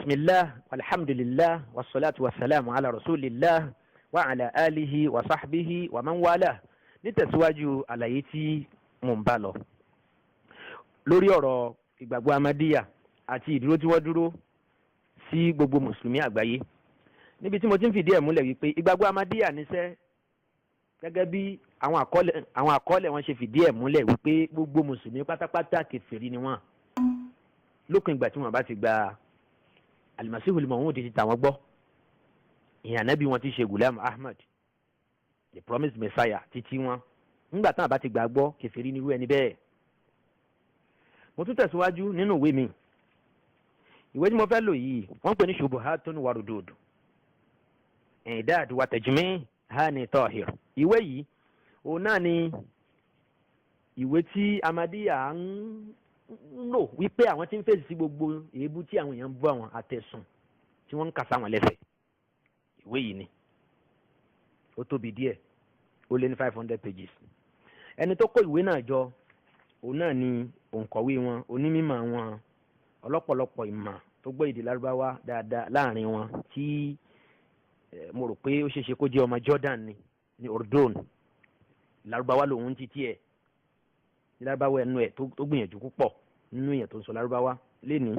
bismillah alhamdulillah wassalatu wassalamu ala rasulillah wa ala alihi wa sahbihi wa man wala. Nítẹ̀síwájú àlàyé tí mò ń bá lọ lórí ọ̀rọ̀ ìgbàgbọ́ Ahmadiyya àti ìdúró tí wọ́n dúró sí gbogbo mùsùlùmí àgbáyé, níbi tí mo ti ń fìdí ẹ̀ múlẹ̀ wípé ìgbàgbọ́ Ahmadiyya níṣẹ́ gẹ́gẹ́ bí àwọn àkọọ́lẹ̀ wọn ṣe fìdí ẹ̀ múlẹ̀ wípé gbogbo mùsùlùmí pátápátá kèfèrí ni wọ́n lókun ìgbà tí wọ́n bá ti gba Al-Masihul Maw'ud ti tàwọn gbọ́, ìyẹn ànábì wọn ti ṣe Ghulam Ahmad, the promised Messiah títí wọn, nígbà táwọn bá ti gbàgbọ́ kèfèrí nírú ẹni bẹ́ẹ̀. Mo tún tẹ̀síwájú nínú ìwé mi, ìwé tí mo fẹ́ lò yìí wọ́n pè ní Shubuhatun wa Rudud I'dad wa Tajmi' Hani Tahir. Ìwé yìí òun náà ni ìwé tí Ahmadiyya ń lò wípé àwọn tí ń fèsì sí gbogbo èébú tí àwọn èèyàn ń bú àwọn àtẹ̀sùn tí wọ́n ń kà sáwọn lẹ́sẹ̀. Ìwé yìí ni ó tóbi díẹ̀, ó lé ní 500 pages. Ẹni tó kó ìwé náà jọ òun náà ni òǹkọ̀wé wọn, onímọ̀ wọn, ọlọ́pọ̀lọpọ̀ ìmọ̀ tó gbọ́ èdè Lárúbáwá dáadáa láàrin wọn, tí mo rò pé ó ṣeéṣe kó jẹ́ ọmọ Jordan ní Urdun. Lárúbáwá lòun títí ẹ̀, Lárúbáwá ẹnu ẹ̀ tó gbìyànjú púpọ̀ nínú èèyàn tó ń sọ Lárúbáwá lénìí.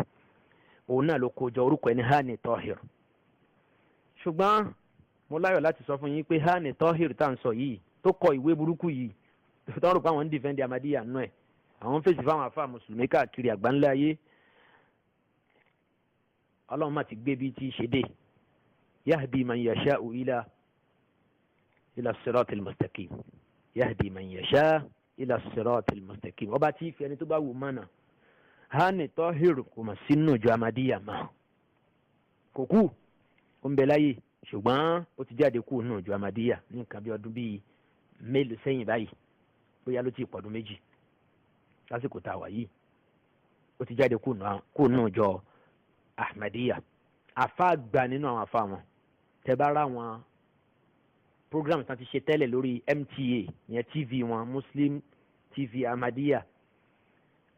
Òun náà ló kó jọ, orúkọ ẹni Hani Tahir. Ṣùgbọ́n mo láyọ̀ láti sọ fún yín pé Hani Tahir tá à ń sọ yìí, tó kọ ìwé burúkú yìí tó ń rò pé àwọn ń dìfẹ́ndì Ahmadiyya nù ẹ̀, àwọn ń fèsì fáwọn àfáà mùsùlùmí káàkiri àgbáńlá ayé. Ọlọ́run má ti gbé bí tí ṣe dé. Yahdi man yasha'u ila siratil mustaqim. Yahdi man yasha'u ila siratil mustaqim. Ọba tí ìfẹ́ ẹni tó bá wù mọ́nà. Hani Tahir kò mà sínú ìjọ Ahmadiyya mọ́. Kò kú, ó ń bẹ láyé, ṣùgbọ́n ó ti jáde kú nínú ìjọ Ahmadiyya ní nǹkan bí ọdún bíi mélòó sẹ́yìn báyìí, bóyá ló ti pọ̀dún méjì lásìkò tá a wà yìí. Ó ti jáde kú nínú ìjọ Ahmadiyya. Àfáà gbà nínú àwọn àfáà wọn. Tẹ́ bá rá wọn program tán ti ṣe tẹ́lẹ̀ lórí MTA, ìyẹn TV wọn, Muslim TV Ahmadiyya,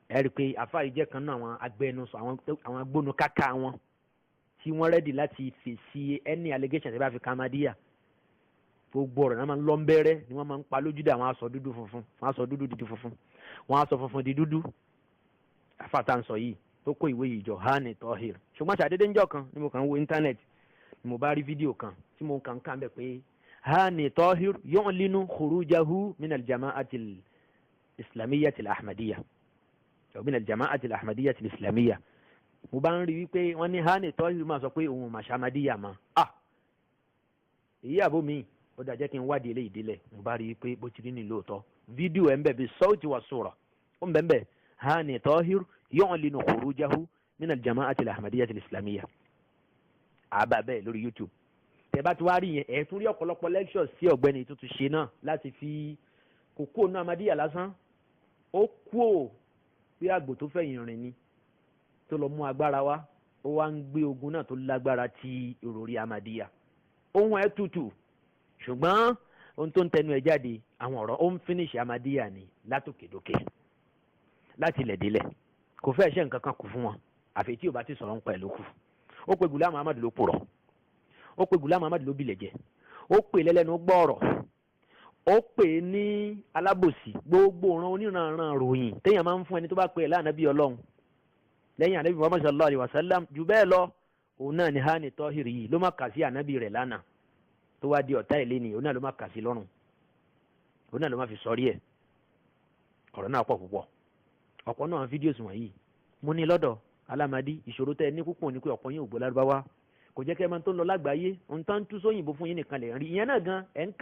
ẹ rí i pé àfáà yìí jẹ́ kan náà àwọn agbẹnusọ, àwọn agbónukáká wọn tí wọ́n rẹ́dì láti fèsì any allegation tí bá fi ka Ahmadiyya. Gbogbo ọ̀rọ̀ náà máa ń lọ bẹ́rẹ́ ni wọ́n máa ń pa lójú dé àwọn aṣọ dúdú funfun, wọ́n aṣọ dúdú di funfun, wọ́n aṣọ funfun di dúdú. Àfáà tá à ń sọ yìí tó kó ìwé yìí jọ, Hani Tahir. Ṣùgbọ́n ṣàdédé ńjọ́ kan ni mo kàn ń wo íńtánẹ́ẹ̀tì ni mo bá rí fídíò kan tí mo kàn ń kà ń bẹ̀ pé Hani Tahir yu'linu khurujahu min al-jama'ati al-islamiyyati al-ahmadiyya aw min al-jama'ati al-ahmadiyya al-islamiyya. Mo bá ń rí wípé wọ́n ní Hani Tahir máa sọ pé òun mà ṣe Ahmadiyya mọ́. Èyí àbó mi ó dàjẹ́ kí n wádìí eléyìí délẹ̀. Mo bá rí wípé bó ti rí ní lóòótọ́, fídíò ẹ̀ ń bẹ̀ bí sawti wa sura ó ń bẹ̀ ń bẹ̀ Hani Tahir yu'linu khurujahu min al-jama'ati al-ahmadiyya al-islamiyya. Àbá bẹ́ẹ̀ lórí YouTube. Tẹ́ bá ti wá rí yẹn, ẹ̀ tún rí ọ̀pọ̀lọpọ̀ lectures sí ọ̀gbẹ́ni tó tún ṣe náà láti fi kókó náà Ahmadiyya lásán. Ó kúò bí àgbò tó fẹ̀yìn rìn ni, tó lọ mú agbára wá, ó wá ń gbé ogun náà tó lágbára ti ìròrí Ahmadiyya. Ohun ẹ̀ tutù, ṣùgbọ́n ohun tó ń tẹnu ẹ̀ jáde, àwọn ọ̀rọ̀ ó ń finish Ahmadiyya ni látòkèdókè, láti ilẹ̀ délẹ̀. Kò fẹ́ ṣe nǹkan kan kù fún wọn àfi tí ò bá ti sọ̀rọ̀ ń pa ẹ̀ ló kù. Ó pe Ghulam Ahmad ló purọ́, ó pe Ghulam Ahmad ló bilẹ̀ jẹ́, ó pè lẹ́lẹ́nu gbọ́ọ̀rọ̀, ó pè ní alábòsí. Gbogbo ọ̀ràn oníranran ròyìn téèyàn máa ń fún ẹni tó bá pè é lánàbí Ọlọ́run lẹ́yìn ànábì Muhammad sallallahu alayhi wa sallam jù bẹ́ẹ̀ lọ, òun náà ni Hani Tahir yìí ló má kà sí ànábì rẹ̀ lánàá tó wá di ọ̀tá ìlé ni, òun náà ló má kà sí lọ́rùn, òun náà ló má fi sọrí ẹ̀. Ọ̀rọ̀ náà pọ̀ púpọ̀. Ọ̀pọ̀ náà fídíòs wọ̀nyí mo ní lọ́dọ̀ Alamadi. Ìṣòro tẹ́ ẹ ní púpọ̀ ní pé ọ̀pọ̀ yín ò gbọ́ Lárúbáwá, kò jẹ́ kẹ́ ẹ máa tó ń lọ lágbàáyé, ohun tó ń tú sóyìnbó fún yín nìkan lè rí. Ìyẹn náà gan ẹ̀ ń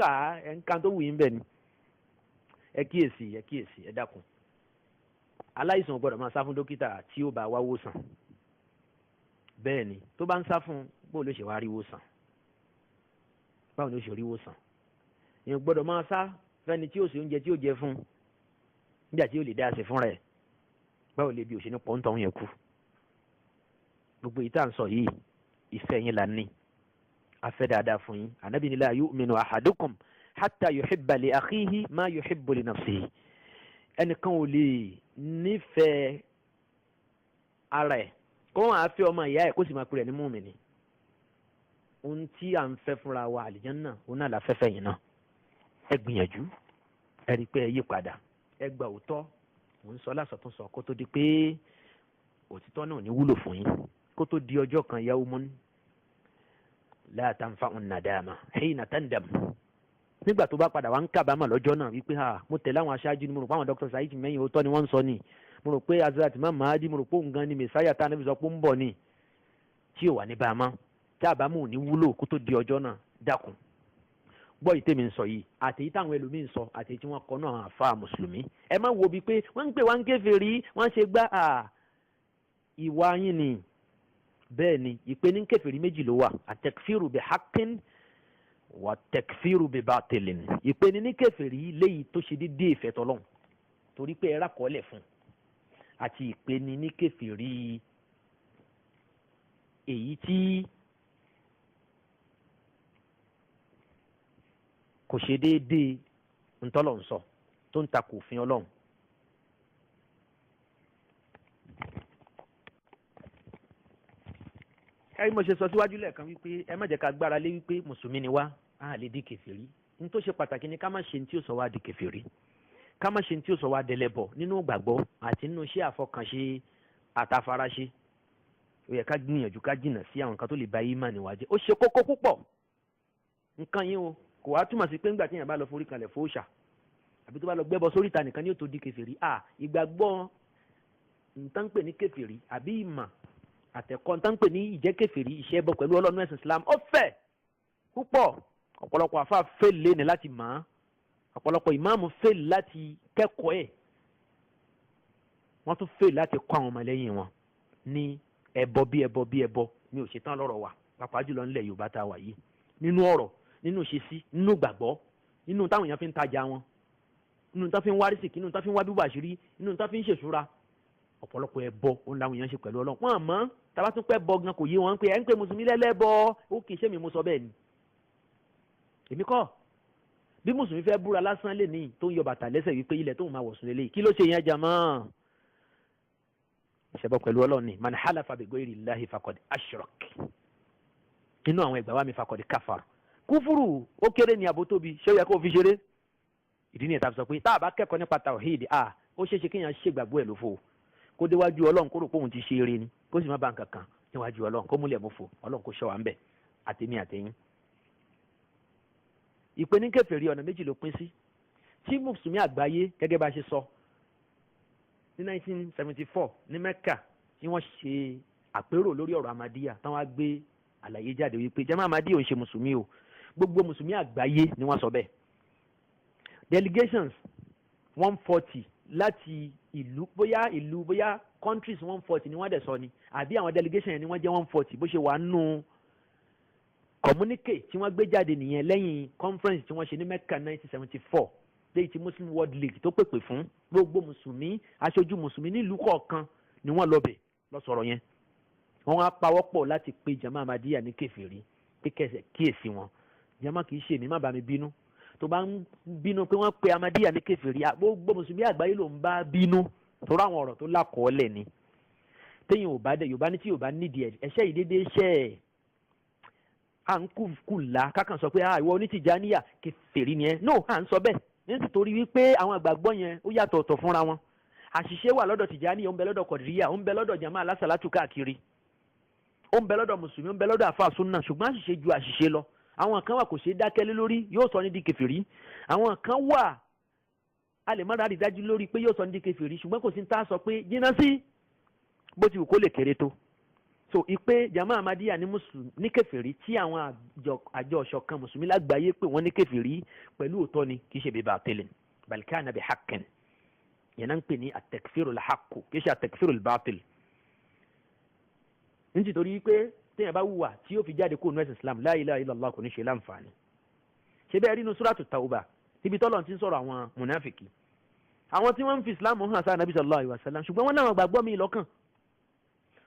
kà tó wù yín bẹ́ẹ̀ ni. Ẹ kíyèsí, ẹ dákun. Aláìsàn ò gbọ́dọ̀ máa sá fún dókítà tí ó bá wá wòsàn. Bẹ́ẹ̀ ni, tó bá ń sá fún, bóò ló ṣe wá rí wòsàn? Báwo ló ṣe rí wòsàn? Èèyàn gbọ́dọ̀ máa sá fẹ́ni tí ó sì oúnjẹ tí ó jẹ fún nígbà tí ó lè dá ṣe fún rẹ̀. Báwo lè bí òṣèlú pọ́ńtọ̀ yẹn kú? Gbogbo ìta ń sọ yìí, ìfẹ́ yín la ní, afẹ́ dáadáa fún yín. Ànábì ní la yu'minu ahadukum hatta yuhibba li akhihi ma yuhibbu li nafsihi. Ẹnìkan ò lè nífẹ̀ẹ́ ara ẹ̀ kó wọn á fẹ́ ọmọ ìyá ẹ̀ kó sì máa pè rẹ̀ ní mùmínì. ohun tí à ń fẹ́ fúnra wa àlìjánnà òun náà la fẹ́fẹ́ yìí náà. ẹ gbìyànjú ẹ rí i pé ẹ yí padà ẹ gba òótọ́ mò ń sọ lásọtún sọ kó tó di pé òtítọ́ náà ní wúlò fún yín kó tó di ọjọ́ kan yawmun la tanfa'un nadama hina tandam. nígbà tó bá padà wá ń kábàámọ̀ lọ́jọ́ náà wípé mo tẹ̀lé àwọn aṣáájú ni mo rò pé àwọn Dr. Saheed mẹ́yìn òótọ́ ni wọ́n ń sọ ni mo rò pé Hazrat Imam Mahdi mo rò pé òun gan ni mẹsáyà tá a níbi sọ pé ń bọ̀ ni tí ò wà ní bàámọ́ tí àbámọ̀ ò ní wúlò kó tó di ọjọ́ náà dákun gbọ́ ìtẹ́mi ń sọ yìí àtẹ̀yí táwọn ẹlòmíín sọ àtẹ̀yí tí wọ́n kọ́ náà àfa mùsùlùmí ẹ má wo bíi pé wọ́n ń pè wá ń kèfèrí wọ́n ṣe gbá ìwà yín ni bẹ́ẹ̀ ni ìpè ní kèfèrí méjì ló wà àtẹ̀kfíru bi haqqin wà tẹ̀kfíru bi batilin ìpè ní kèfèrí léyìí tó ṣe déédéé ìfẹ́ tọ́lọ́hun torí pé ẹ rákọ́ọ́lẹ̀ fún àti ìpè ní kèfèrí èyí tí kò ṣe déédéé ntọ́lọ̀ ń sọ tó ń ta kò fin ọlọ́run. ẹ̀rí mo ṣe sọ síwájú lẹ́ẹ̀kan wípé ẹ má jẹ́ ká gbára lé wípé mùsùlùmí ni wá á lè di kèfèrí ní tó ṣe pàtàkì ni ká má ṣe ní tí ó sọ wá di kèfèrí ká má ṣe ní tí ó sọ wá dẹlẹ́bọ nínú gbàgbọ́ àti nínú iṣẹ́ àfọkànṣe àtàfaraṣe ó yẹ ká gbìyànjú ká jìnnà sí àwọn nǹkan tó lè ba ìmánì wa jẹ́ ó ṣe kókó púpọ̀ nǹkan yín o kò wá túmọ̀ sí pé ńgbà tí èèyàn bá lọ forí kanlẹ̀ fóòṣà àbí tó bá lọ gbẹ́bọ sórí ìta nìkan ni yóò tó di kèfèrí ìgbàgbọ́ nǹkan pè ní kèfèrí àbí ìmọ̀ àtẹ̀kọ́ nǹkan pè ní ìjẹ́ kèfèrí ìṣẹ́ bọ pẹ̀lú ọlọ́run ẹ̀sìn Islam ó fẹ̀ púpọ̀ ọ̀pọ̀lọpọ̀ àfáà fèlè ní láti mọ̀ ọ́ ọ̀pọ̀lọpọ̀ ìmáàmù fèlè láti kẹ́kọ̀ọ́ ẹ̀ wọ́n tún fèlè láti kọ́ àwọn ọmọlẹ́yìn wọn ní ẹbọ bí ẹbọ bí ẹbọ mi ò ṣetán lọ́rọ̀ wa pàápàá jùlọ nílẹ̀ Yorùbá tá a wà yìí nínú ọ̀rọ̀ nínú ìṣesí nínú gbàgbọ́ nínú táwọn èèyàn fi ń tajà wọn nínú tá fi ń wá rísìkì nínú tá fi ń wá bíbà àṣírí nínú tá fi ń ṣèṣúra ọ̀pọ̀lọpọ̀ ẹbọ òun làwọn èèyàn ṣe pẹ̀lú Ọlọ́run wọn àmọ́ tàbá tún pẹ́ bọ gan kò yé wọn pé ẹ̀ ń pè mùsùlùmí lẹ́lẹ́bọ ó kì í ṣe mi mo sọ bẹ́ẹ̀ ni èmi kọ́ bí mùsùlùmí fẹ́ búra lásán lè ní tó ń yọ bàtà lẹ́sẹ̀ wípé ilẹ̀ tóun máa wọ̀sùn lélẹ̀ kí ló ṣe yẹn jàmọ́ ìṣẹbọ pẹ̀lú Ọlọ́run ni man halafa bi ghayri llahi faqad ashrak nínú àwọn ẹgbàá wa mi faqad kafar kúfúrú ó kéré ní àbó tóbi ṣé ó yẹ kó fi ṣeré ìdí ni ìta sọ pé tá a bá kẹ́kọ̀ọ́ nípa tawhid ó ṣeé ṣe kéèyàn ṣègbàgbọ́ ẹ̀ lófo kó déwájú Ọlọ́run kó rò pé òun ti ṣe eré ni kó sì má ba nǹkan kan níwájú Ọlọ́run kó múlẹ̀ mọ́fò Ọlọ́run kó ṣọ́ wa ń bẹ̀ àtẹ̀mí àtẹ̀yìn. ìpè ní kèfèrí ọ̀nà méjì ló pín sí tí mùsùlùmí àgbáyé gẹ́gẹ́ bá ṣe sọ ní 1974 ní Mẹ́kà tí wọ́n ṣe àpérò lórí ọ̀rọ̀ Ahmadiyya táwọn á gbé àlàyé jáde wípé jama Ahmadiyya ò ń ṣe mùsùlùmí o gbogbo mùsùlùmí àgbáyé ni wọ́n sọ bẹ́ẹ̀ delegations 140 láti ìlú bóyá countries 140 ni wọ́n dẹ̀ sọ ni àbí àwọn delegation yẹn ni wọ́n jẹ́ 140 bó ṣe wà nù communique tí wọ́n gbé jáde nìyẹn lẹ́yìn conference tí wọ́n ṣe ní Mecca 1974 léyìí tí Muslim World League tó pèpè fún gbogbo mùsùlùmí aṣojú mùsùlùmí nílùú kọ̀ọ̀kan ni wọ́n lọ bẹ̀ lọ sọ̀rọ̀ yẹn wọ́n á pawọ́pọ̀ láti pe jama Ahmadiyya ní kèfèrí pé kẹsẹ̀ kíyèsí wọn jama kì í ṣe mi má bá mi bínú tó bá ń bínú pé wọ́n pe Ahmadiyya ní kèfèrí gbogbo mùsùlùmí àgbáyé ló ń bá bínú torí àwọn ọ̀rọ̀ tó lákọọ́lẹ̀ ni téèyàn ò bá dẹ̀ Yorùbá ní tí Yorùbá nídìí ẹ̀ṣẹ́ yìí déédéé ṣẹ́ ẹ̀ à ń kù là kákan sọ pé ìwọ onítìjáníyà kèfèrí ni ẹ no à ń sọ bẹ́ẹ̀ nítorí wípé àwọn àgbàgbọ́ yẹn ó yàtọ̀ ọ̀tọ̀ fúnra wọn àṣìṣe wà lọ́dọ̀ tìjáníyà ó ń bẹ lọ́dọ̀ kọ̀dìríyà ó ń bẹ lọ́dọ̀ jama alásàlátù káàkiri ó ń bẹ lọ́dọ̀ mùsùlùmí ó ń bẹ lọ́dọ̀ àfáà súnà ṣùgbọ́n àṣìṣe ju àṣìṣe lọ àwọn kan wà kò ṣeé dákẹ́ lé lórí yóò sọ ní di kèfèrí àwọn kan wà a lè má rárí dájú lórí pé yóò sọ ní di kèfèrí ṣùgbọ́n kò sí ní tá a sọ pé jìnnà sí bó ti wù kó lè kéré tó so ìpè jama Ahmadiyya ní mùsùlùmí ní kèfèrí tí àwọn àjọ ọ̀ṣọ̀kan mùsùlùmí lágbàáyé pé wọ́n ní kèfèrí pẹ̀lú òótọ́ ni kì í ṣe bi batilin bal kana bi haqqin yẹn náà ń pè ní at-takfirul haqq kì í ṣe at-takfirul batil nítorí pé téèyàn bá wùwà tí yóò fi jáde kó nù ẹ̀sìn Islam la ilaha illallah kò ní ṣe láǹfààní ṣe bẹ́ẹ̀ rí inú suratu Tawbah níbi tọ́lọ̀ ti ń sọ̀rọ̀ àwọn mùnáfìkì àwọn tí wọ́n ń fi Islam hàn sáà nàbí sallallahu alaihi wasallam ṣùgbọ́n wọ́n láwọn gbàgbọ́ mi lọ́kàn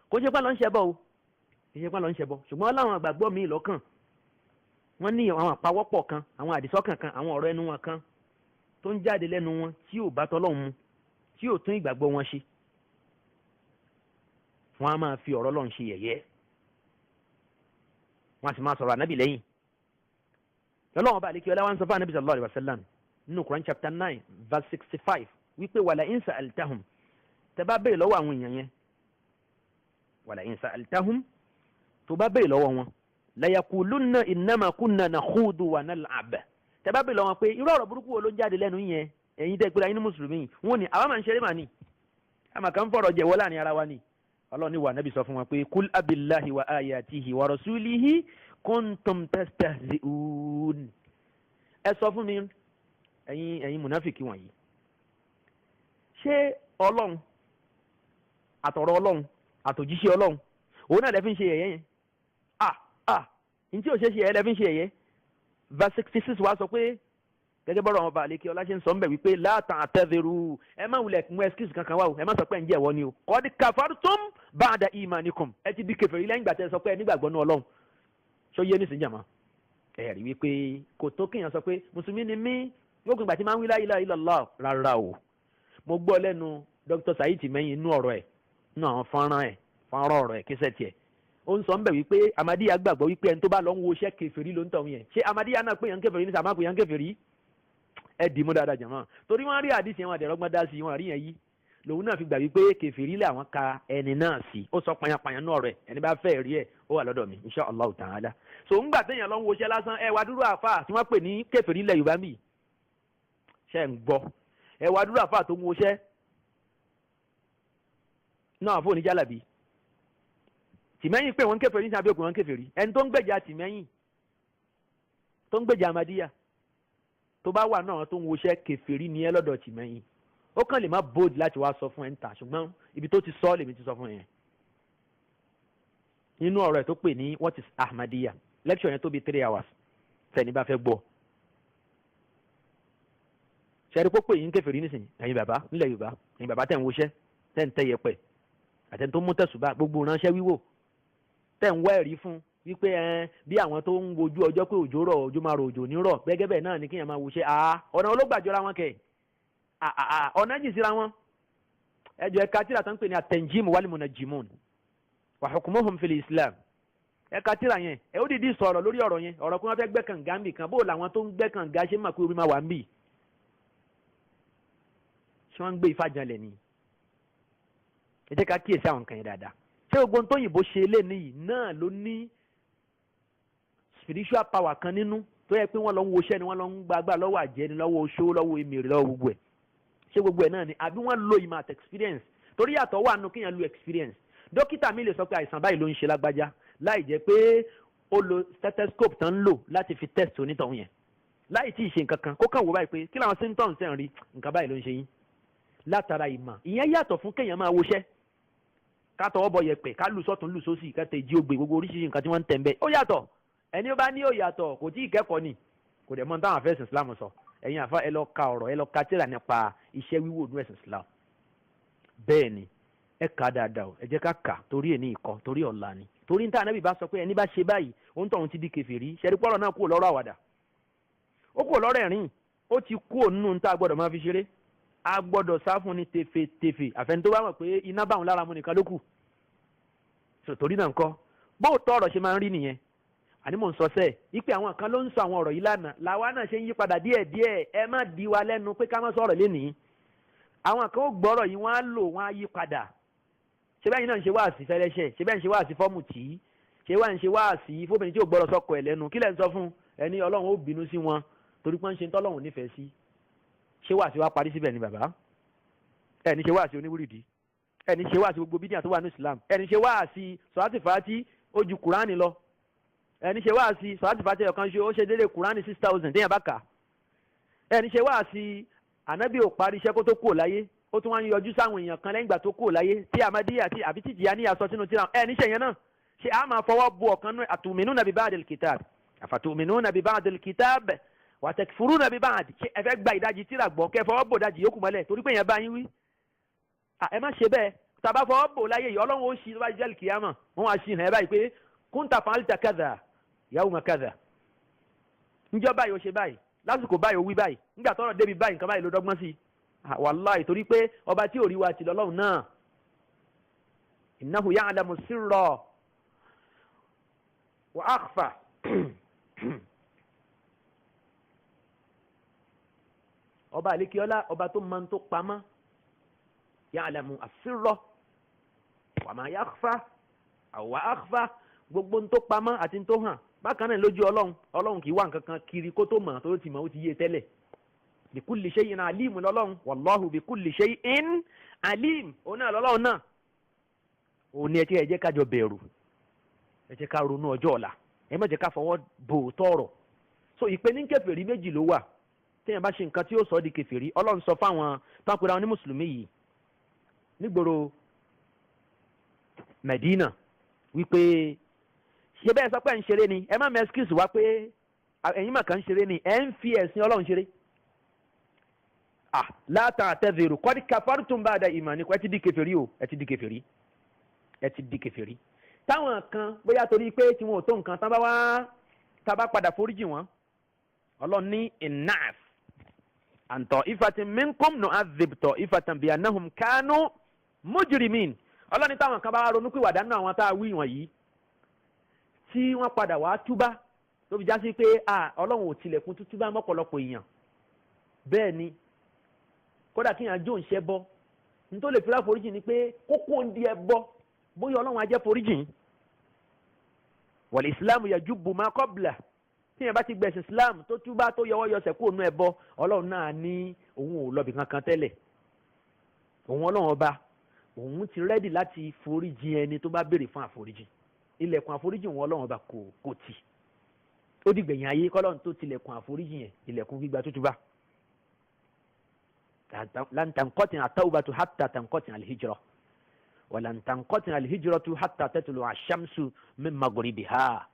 kò ṣe pé lọ́n ṣẹbọ o kò ṣe pé lọ́n ṣẹbọ ṣùgbọ́n wọ́n láwọn gbàgbọ́ mi lọ́kàn wọ́n ní àwọn àpawọ́pọ̀ kan àwọn àdìsọ́kàn kan àwọn ọ̀rọ̀ ẹnu wọn kan tó ń jáde lẹ́nu wọn tí ò bá tọ́lọ́run mu tí ò tún ìgbàgbọ́ wọn ṣe wọ́n á máa fi ọ̀rọ̀ Ọlọ́run ṣe yẹ̀yẹ́, wọ́n á sì máa sọ̀rọ̀ ànábì lẹ́yìn. Ọlọ́run ọba àlekí ọlá wa ń sọ fún ànábì sallallahu alaihi wasallam nínú Quran chapter 9 verse 65 wípé wàlà in sa'altahum, tẹ́ bá béèrè lọ́wọ́ àwọn èèyàn yẹn, wàlà in sa'altahum, tó bá béèrè lọ́wọ́ wọn, la yaqulunna innama kunna nakhudu wa nal'ab, tẹ́ bá béèrè lọ́wọ́ pé irú ọ̀rọ̀ burúkú wo ló ń jáde lẹ́nu yẹn, ẹ̀yin tẹ́ gbéra yín ní mùsùlùmí, wọ́n ní àwa máa ń ṣeré mà ní, àmà kan fọ̀rọ̀ jẹ̀wọ́ láàrin ara wa ni. Ọlọ́run ní wà nábì sọ fún wọn pé kul abillahi wa ayatihi wa rasulihi kuntum tastahzi'un. Ẹ sọ fún mi, ẹ̀yin mùnáfìkì wọ̀nyí, ṣé Ọlọ́run àtọ̀rọ̀ Ọlọ́run àtòjíṣẹ́ Ọlọ́run òun náà lẹ fi ń ṣe yẹ̀yẹ́ yẹn? Ntí ò ṣe ṣe yẹ̀yẹ́ lẹ fi ń ṣe yẹ̀yẹ́. Verse 66 wa sọ pé gẹ́gẹ́ bọ́rọ̀ ọba àlekí ọlá ṣe ń sọ ń bẹ̀ wípé la ta'tadhiru, ẹ má wulẹ̀ mú excuse kankan wá o, ẹ má sọ pé ń jẹ́ ẹ̀wọ́ ni o. Qad kafartum ba'da imanikum, ẹ ti di kèfèrí lẹ́yìn ìgbà tẹ́ sọ pé ẹ nígbàgbọ́ ní Ọlọ́run. Ṣó yé nísìnyí jàmá? Ẹ rí wípé kò tó kéèyàn sọ pé mùsùlùmí ni mí lókun ìgbà tí máa ń wí la ilaha illallah. Rárá o, mo gbọ́ lẹ́nu Dr. Saheed Tìmẹ́yìn inú ọ̀rọ̀ ẹ̀, inú àwọn fọ́nrán ọ̀rọ̀ ẹ̀ kíṣẹ́ tiẹ̀. Ó ń sọ ń bẹ̀ wípé Ahmadiyya gbàgbọ́ wípé ẹni tó bá lọ ń wo iṣẹ́ kèfèrí ló ń tọ̀ yẹn. Ṣé Ahmadiyya náà pé yẹn kèfèrí ní sàmá pé yẹn kèfèrí? Ẹ dì mú dáadáa jàmá, torí wọ́n rí àdìsí yẹn, wọn àdẹ̀rọ̀gbọ́n dá sí wọn àrí yẹn yí, lòun náà fi gbà wípé kèfèrí lé àwọn ka ẹni náà sí. Ó sọ payanpayan náà rẹ̀, ẹni bá fẹ́ rí ẹ̀ ó wà lọ́dọ̀ mi insha Allah ta'ala. So ń gbà téèyàn lọ ń wo iṣẹ́ lásán, ẹ wá dúró àfà tí wọ́n pè ní kèfèrí ilẹ̀ Yorùbá mi, ṣe ń gbọ́, ẹ wá dúró àfà tó ń wo iṣẹ́ náà fún oníjàlábí. Tìmẹ́yìn pé wọ́n kèfèrí ní abẹ́òkú wọn kèfèrí, ẹni tó ń gbèjà Tìmẹ́yìn tó ń gbèjà Ahmadiyya tó bá wà náà tó ń wo iṣẹ́ kèfèrí ní ẹ lọ́dọ̀ Tìmẹ́yìn. Ó kàn lè má bold láti wá sọ fún ẹ ń ta, ṣùgbọ́n ibi tó ti sọ lèmi ti sọ fún yẹn. Nínú ọ̀rọ̀ ẹ̀ tó pè ní what is Ahmadiyya, lecture yẹn tó bí 3 hours tẹ̀ní bá fẹ́ gbọ́. Ṣẹ́rí kó pè yín kèfèrí nísìnyí, ẹ̀yin bàbá nílẹ̀ Yorùbá, ẹ̀yin bàbá tẹ̀ ń woṣẹ́, tẹ̀ ń tẹ́ yẹpẹ̀, àtẹ̀ tó mú tẹ̀sùbá, gbogbo ránṣẹ́ wíwò, tẹ̀ ń wá ẹ̀rí fún wípé bí àwọn tó ń wojú ọjọ́ pé òjò rọ̀, òjò máa rọ̀, òjò ní rọ̀, gẹ́gẹ́ bẹ́ẹ̀ náà ni kíyàn máa woṣẹ́. Ọ̀nà olóògbàjọra wọn kẹ̀, ọ̀nà jìn síra wọn. Ẹjọ́ ẹ̀ka tíra tó ń pè ní at-tanjim wal munajjimun wa hukmuhum fil Islam. Ẹ̀ka tíra yẹn, ẹ ó dìdí sọ̀rọ̀ lórí ọ̀rọ̀ yẹn, ọ̀rọ̀ kí wọ́n fẹ́ gbẹ́ kànga ń bì kan, bó làwọn tó ń gbẹ́ kànga ṣe máa pé omi máa wà ń bì. Ṣé wọ́n ń gbé Ifá janlẹ̀ ni? Ẹ jẹ́ ká kíyèsí àwọn nǹkan yẹn dáadáa. Ṣé gbogbo ohun tóyìnbó ṣe lénìí náà ló ní spiritual power kan nínú tó yẹ pé wọ́n lọ ń woṣẹ́ ni wọ́n lọ ń gbàgbà lọ́wọ́ àjẹni, lọ́wọ́ oṣó, lọ́wọ́ emèrè, lọ́wọ́ gbogbo ẹ̀? Ṣé gbogbo ẹ̀ náà ni àbí wọ́n lo ìmọ̀ àti experience? Torí yàtọ̀ wà nù kéèyàn lo experience. Dókítà mi lè sọ pé àìsàn báyìí ló ń ṣe lágbájá láì jẹ́ pé ó lo stethoscope tán ń lò láti fi test onítọ̀hún yẹn, láì tí ì ṣe nǹkan kan, kó kàn wò báyìí pé kí làwọn symptoms ẹ̀ ń rí, nǹkan báyìí ló ń ṣe yín, látara ìmọ̀. Ìyẹn yàtọ̀ fún kéèyàn máa woṣẹ́, ká tọwọ́ bọ yẹ̀pẹ̀, ká lù sọ́tún lù sósì, ká tẹ jí ògbè, gbogbo oríṣiríṣi nǹkan tí wọ́n ń tẹ̀ ń bẹ́. Ó yàtọ̀. Ẹni ó bá ní ó yàtọ̀ kò tí ì kẹ́kọ̀ọ́ ni, kò dẹ̀ mọ̀ táwọn afẹ́sìn Islam sọ. Ẹ̀yin àfa ẹ lọ ka ọ̀rọ̀, ẹ lọ ka tírà nípa iṣẹ́ wíwò ní ẹ̀sìn Islam. Bẹ́ẹ̀ ni ẹ kà dáadáa o, ẹ jẹ́ ká kà torí ẹ̀ ní ìkọ́, torí ọ̀la ni. Torí níta Ànábì bá sọ pé ẹni bá ṣe báyìí òun tọ̀hún ti di kèfèrí. Ṣẹ́rí pọ́lọ̀ náà kúrò lọ́rọ̀ àwàdà, ó kúrò lọ́rọ̀ ẹ̀rín, ó ti kúrò nínú níta gbọ́dọ̀ máa fi ṣeré. A gbọ́dọ̀ sá fún ní tefetefe, àfẹni tó bá mọ̀ pé iná báwọn lára mu nìkan ló kù. Torí náà ńkọ́ bóòtọ́ ọ̀rọ̀ ṣe máa ń rí nìyẹn. Àní mò ń sọ sẹ́ẹ̀ wípé àwọn kan ló ń sọ àwọn ọ̀rọ̀ yìí lánàá, làwa náà ṣe ń yí padà díẹ̀díẹ̀. Ẹ má di wa lẹ́nu pé ká má sọ̀rọ̀ lénìí. Àwọn kan ó gbọ́rọ̀ yìí wọ́n á lò, wọ́n á yí padà. Ṣé bẹ́ẹ̀ náà ń ṣe wáàsí fẹ́lẹ́ṣẹ̀? Ṣé bẹ́ẹ̀ ń ṣe wáàsí fọ́ọ̀mù tí? Ṣé wá ń ṣe wáàsí fóbìnrin tí ò gbọ́rọ̀ sọ́kọ ẹ̀ lẹ́nu? Kí lẹ̀ ń sọ fún ẹni Ọlọ́run ó bínú sí wọn torí pé ń ṣe tọ́lọ́run nífẹ̀ẹ́ sí? Ṣé wáàsí wa parí síbẹ̀ ni bàbá? Ẹni ṣe wáàsí oníwúrìdí, ẹni ṣe wáàsí gbogbo bídíà tó wà ní Islam, ẹni ṣe wáàsí sọ̀rọ̀tì fàátì ó ju Kùránì lọ, ẹni ṣe wáàsí sọ̀rọ̀tì fàátì ọ̀kan ṣe ó ṣe déédéé Kùránì 6000 téèyàn bá kà, ẹni ṣe wáàsí ànábì ò parí iṣẹ́ kó tó kúrò láyé, ó tún wá ń yọjú sáwọn èèyàn kan lẹ́yìn ìgbà tó kúrò láyé tí Ahmadiyya àti àbí Tìjàníyà sọ sínú tíra, ẹni ṣe yẹn náà ṣe á máa fọwọ́ bu ọ̀kan náà, atu'minuna bi ba'dil kitab afatu'minuna bi ba'dil kitab wa takfuruna bi ba'd, ṣe ẹ fẹ́ gba ìdajì tíra gbọ́ kẹ́ fọwọ́ bò ìdajì yókù mọ́lẹ̀ torí pé yẹn bá yín wí. Ẹ má ṣe bẹ́ẹ̀, tàbá fọwọ́ bò láyé yìí Ọlọ́run ó ṣí tó bá jẹ́ kìyàmà, wọ́n wá ṣí hàn ẹ́ báyìí pé kunta fa'alta kadha yawma kadha, níjọ́ báyìí ó ṣe báyìí, lásìkò báyìí ó wí báyìí, nígbà tọ́rọ̀ débi báyìí nǹkan báyìí ló dọ́gbọ́n sí. Wàláhì torí pé ọba tí ò rí wa ti lọ́lọ́run náà, innahu ya'lamu sirra wa akhfa. ọba àlékiọlá ọba tó máa ń tó pamọ́ ya'lamu as-sirra wa ma yakhfa aw wa akhfa, gbogbo ń tó pamọ́ àti ń tó hàn bákan náà lójú ọlọ́run kì í wá nǹkan kan kiri kó tó mọ̀ tó ti mọ̀ ó ti yé tẹ́lẹ̀. bi kulli shay'in alim lọ́lọ́run, wallahu bi kulli shay'in alim, òun náà lọ́lọ́run náà. òun ni ẹ jẹ́ ká jọ bẹ̀rù, ẹ jẹ́ ká ronú ọjọ́ ọ̀la, ẹ má jẹ́ ká fọwọ́ bò tọ̀rọ̀. so ìpè ní kèfèrí méjì ló wà. téèyàn bá ṣe nǹkan tí ó sọ di kèfèrí, ọlọ́run sọ fáwọn táǹkùrà ní mùsùlùmí yìí nígboro Medina wípé ṣe bẹ́ẹ̀ sọ pé ń ṣeré ni, ẹ má mọ excuse wá pé ẹ̀yin mà kàn ń ṣeré ni, ẹ̀ ń fi ẹ̀sìn ọlọ́run ṣeré. la ta'tadhiru qad kafartum ba'da imanikum, ẹ ti di kèfèrí o, ẹ ti di kèfèrí, ẹ ti di kèfèrí. táwọn kan bóyá torí pé tí wọn ò tó nǹkan tán tá bá padà foríjì wọn, ọlọ́run ní innas an ta'ifatin minkum nu'adhib ta'ifatan bi annahum kanu mujrimin. ọlọ́run ní táwọn kan bá ronú pìwàdà nínú àwọn tá a wí wọ̀nyí tí wọ́n padà wá túbá, tó fi já sí pé ọlọ́run ò tilẹ̀kùn túbá mọ́pọ̀lọpọ̀ èèyàn. bẹ́ẹ̀ ni kódà kí èèyàn jó ń ṣẹ́ bọ́, ní tó lè fi láforíjì ni pé kókó ń di ẹ bọ́, bóyá ọlọ́run á jẹ́ foríjì. wal islamu yajubu ma qabla, tí èèyàn bá ti gbẹ̀sìn islam tó túbá tó yọwọ́ yọsẹ̀ kó nú ẹ bọ́, ọlọ́run náà ní òun ò lọ́bì kankan tẹ́lẹ̀. òun ọlọ́run ọba òun ti rẹ́dì láti foríjì ẹni tó bá béèrè fún àforíjì. ilẹ̀kùn àforíjì wọn ọlọ́run ọba kò tì. ó dìgbẹ̀yìn ayé kọ́lọ́run tó tilẹ̀kùn àforíjì yẹn, ilẹ̀kùn gbígbà tó túbá. lan tanqati at-tawbatu hatta tanqati al-hijra wa lan tanqati al-hijratu hatta tatlu'a ash-shamsu min maghribiha.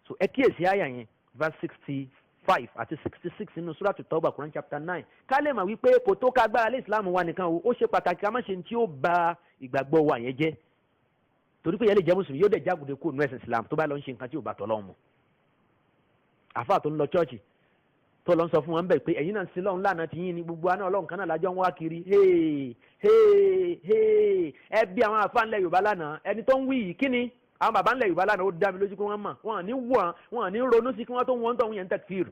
so ẹ kíyèsí àyà yẹn verse 65 àti 66 nínú suratu Tawbah Quran chapter 9. ká lè mọ̀ wípé kò tó ká agbára lé islam wa nìkan o, ó ṣe pàtàkì ká má ṣe tí ó ba ìgbàgbọ́ wa yẹn jẹ́, torí pé yẹn lè jẹ́ mùsùlùmí yóò dẹ̀ jágùdé kó nú ẹ̀sìn islam tó bá lọ ń ṣe nǹkan tí ò bá tọ́lọ́run mu. àfáà tó ń lọ chọ́ọ̀chì tó lọ ń sọ fún wọn bẹ́ẹ̀ pé ẹ̀yin náà ń sin lọ́run lánàá ti yín ni, gbogbo àná ọlọ́run kan náà lájọ́ ń wá kiri. ẹ bí àwọn àfáà ńlẹ̀ Yorùbá lánàá, ẹni tó ń wí yìí kí ni àwọn bàbá ńlẹ̀ Yorùbá lánàá ó dá mi lójú pé wọ́n mọ̀, wọn à ní ronú sí kí wọ́n tó wọ́n tọ̀hún yẹn ń takfir,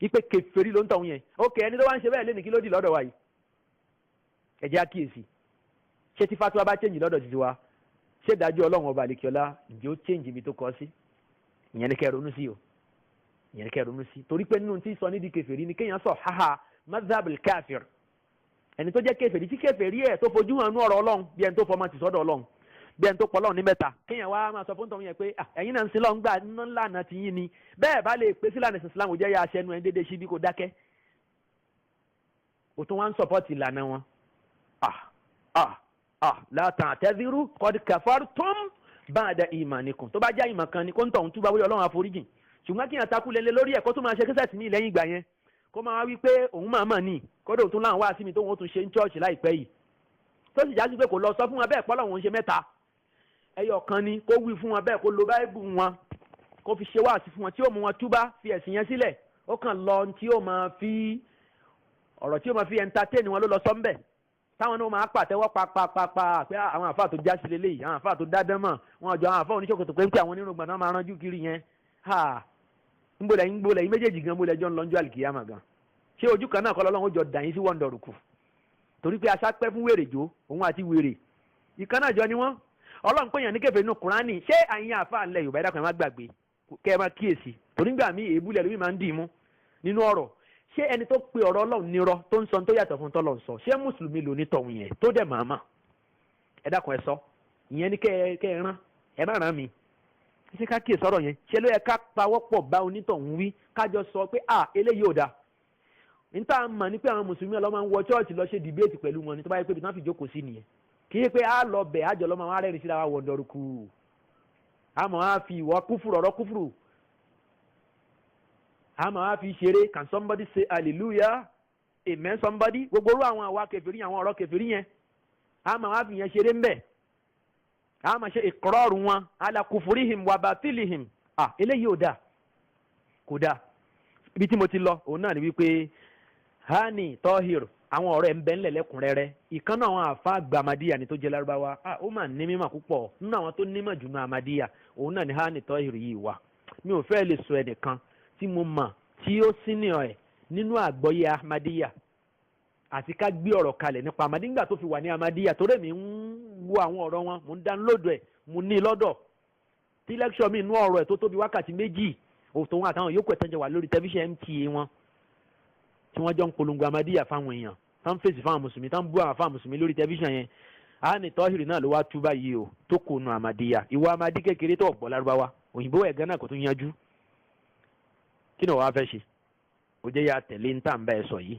ipe kèfèrí ló ń tọ̀hún yẹn. ok ẹni tó wá ń ṣe bẹ́ẹ̀ lé ní kí ló dì lọ́dọ̀ wa yìí. ẹ jẹ́ àkíyèsí, ṣé tí fatuwa bá change lọ́dọ̀ títí wa, ṣé dájú ọlọ́run ọba àlekíọ́lá ǹjẹ́ ó change ibi tó kọ́ sí? ìyẹn ni kẹ́ ronú sí o, ìyẹn ni kẹ́ ronú sí, torí pé nínú tí sọ nídìí kèfèrí ni kéèyàn sọ haha mazhabul káfíìr, ẹni tó jẹ́ kèfèrí tí kèfèrí ẹ̀ tó fojú hàn nú ọ̀rọ̀ ọlọ́run bí ẹni tó fọmọ ti sọ́dọ̀ ọlọ́run, bí ẹni tó pọ̀ ọlọ́run ní mẹ́ta, kéèyàn wá máa sọ fún tọ̀hún yẹn pé ẹ̀yin náà ń sin lọ́run gbà nínú ńlànà ti yín ni, bẹ́ẹ̀ bá lè pé sílànà islam ò jẹ́ ya aṣẹ́nu ẹ̀ déédéé síbi kò dákẹ́, o tún wá ń sọpọ́ọ̀tì ìlànà wọn. la ta'tadhiru qad kafartum ba'da imanikum, tó bá já ìmọ̀ kan ni kó ń tọ̀hún túbá wí ọlọ́run àforíjìn, ṣùgbọ́n kíyàn takú lélẹ̀ lórí ẹ̀kọ́ tó máa ṣe kẹsẹ̀tì ní lẹ́yìn ìgbà yẹn kó máa wá wí pé òun máa mọ̀ ní kódò tún láwọn wá sí mi tó wọ́n tún ṣe ń chọ́ọ̀chì láìpẹ́ yìí, tó sì já sí pé kò lọ sọ fún wọn bẹ́ẹ̀ pọ́lọ̀ wọn ṣe mẹ́ta, ẹyọ kan ni kó wí fún wọn bẹ́ẹ̀ kó lo báíbù wọn kó fi ṣe wáàsí fún wọn tí ó mú wọn túbá fi ẹ̀sìn yẹn sílẹ̀, ó kàn lọ tí ó máa fi ọ̀rọ̀ tí ó máa fi entertain wọn ló lọ sọ ńbẹ̀, táwọn náà máa pàtẹ́wọ́ pàpàpàpà pé àwọn àfáà tó já sí lélẹ́yìí, àwọn àfáà tó dádán mọ̀ wọn jọ àwọn àfáà oníṣòkòtò pé ń pè àwọn onírùngbọ̀n náà máa ránjú kiri yẹn. ngbọ́lẹ̀ yín méjèèjì gan bólẹ̀ jọ ń lọ́njọ́ àlìkìyàmà gan, ṣé ojú kan náà kọ́ lọ́lọ́run ó jọ dà yín sí wọ́ndọ̀rù kù, torí pé aṣá pẹ́ fún wèrè jó òun àti wèrè ìkan náà jọ ni wọ́n. ọlọ́run pé èèyàn ní kèfèrí nínú Kùránì, ṣé àyìn àfáà ńlẹ̀ Yorùbá ẹ̀dá kan má gbàgbé kẹ́ ẹ má kíyèsí, torí gbà mí èébú lẹ̀ lómi máa ń dì í mú nínú ọ̀rọ̀. ṣé ẹni tó pe ọ̀rọ̀ ọlọ́run nírọ́ tó ń sọ tó yàtọ̀ fún tọ́lọ̀ ń sọ, ṣé mùsùlùmí ló ní tọ̀hún yẹn tó dẹ̀ màmá ẹ̀dá kan ẹ sọ ìyẹn ní kẹ́ ẹ rán ẹ má rán mi, ṣé ká kíyè sọ̀rọ̀ yẹn, ṣé ló yẹ ká pawọ́pọ̀ bá onítọ̀hún wí kájọ sọ pé eléyìí ò dáa. níta mọ̀ ní pé àwọn mùsùlùmí ọlọ́mọ ń wọ chọ́ọ̀chì lọ ṣe dìbéètì pẹ̀lú wọn ní tó bá yẹ pé ibi tí wọ́n fi jókòó sí nìyẹn, kì í pé a lọ bẹ̀ àjọ lọ́mọ wọn arẹ́rìn síra wa wọ̀ndọ̀rùkù, àmọ́ a fi ìwọ kúfùrù ọ̀rọ̀ kúfùrù, àmọ́ a fi ṣeré. can somebody say hallelujah amen somebody, gbogbo orú àwọn àwa kèfèrí àwọn ọ̀rọ̀ kèfèrí yẹn àmọ́ a fi yẹn ṣeré ńbẹ̀, àmọ́ ṣe ìkọ́rọ̀rù wọn ala kufurihim wa batilihim. eléyìí ò dáa, kò dáa. ibi tí mo ti lọ òun náà ni wípé hani tohir àwọn ọ̀rọ̀ ẹ̀ ń bẹ ńlẹ̀ lẹ́kùnrẹ́rẹ́. ìkan náà àwọn àfa àgbà Ahmadiyya ni tó jẹ́ Lárúbáwá ó mà ní mímọ̀ púpọ̀ nínú àwọn tó nímọ̀ jù ní Ahmadiyya òun náà ni Hani Tohir yìí wà. mi ò fẹ́ lè sọ ẹnìkan tí mo mọ̀ tí ó senior ẹ̀ nínú àgbọ́yé Ahmadiyya àti ká gbé ọ̀rọ̀ kalẹ̀ nípa Ahmadiyya nígbà tó fi wà ní Ahmadiyya torí mi ń wo àwọn ọ̀rọ̀ wọn mo ń download ẹ̀ mo ní lọ́dọ̀ tí lecture mi inú ọ̀rọ̀ ẹ̀ tó tóbi wákàtí méjì òtòun àtàwọn yòókù ẹ̀tàn jẹ wà lórí tẹlifíṣàn MTA wọn tí wọ́n jọ ń polongo Ahmadiyya fáwọn èèyàn tán fèsì fáwọn mùsùlùmí tán bú àwọn fáwọn mùsùlùmí lórí tẹlifíṣàn yẹn Hani Tohir náà ló wá tú báyìí o tó kò nu Ahmadiyya ìwà Ahmadi kékeré tó ọ̀gbọ́ Lárúbáwá òyìnbó ẹ̀ gánà kò tún yanjú kí ni wàá fẹ́ ṣe ó jẹ́ ya tẹ̀lé ń tà ń bá ẹ sọ yìí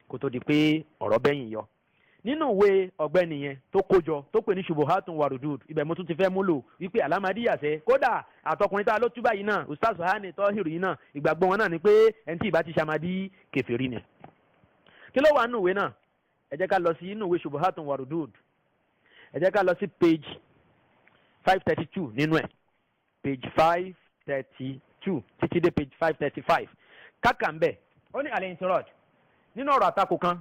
kó tó di pé ọ̀rọ̀ bẹ́yìn yọ nínú ìwé ọ̀gbẹ́ni yẹn tó kójọ tó pè ní Shubuhatun wa Rudud ibẹ̀ mo tún ti fẹ́ múlò wípé Ahmadiyya ṣe kódà àtọkùnrin tá a ló tú báyìí náà Ustaz Hani Tohir yìí náà ìgbàgbọ́ wọn náà ni pé ẹni tí ìbá ti ṣamadi kèfèrí ni kí ló wà nínú ìwé náà ẹ jẹ́ ká lọ sí inú ìwé Shubuhatun wa Rudud ẹ jẹ́ ká lọ sí page 532 nínú ẹ̀ page 532 títí dé page 535 kákà ń bẹ̀ ó ní al-intirad nínú ọ̀rọ̀ àtakò kan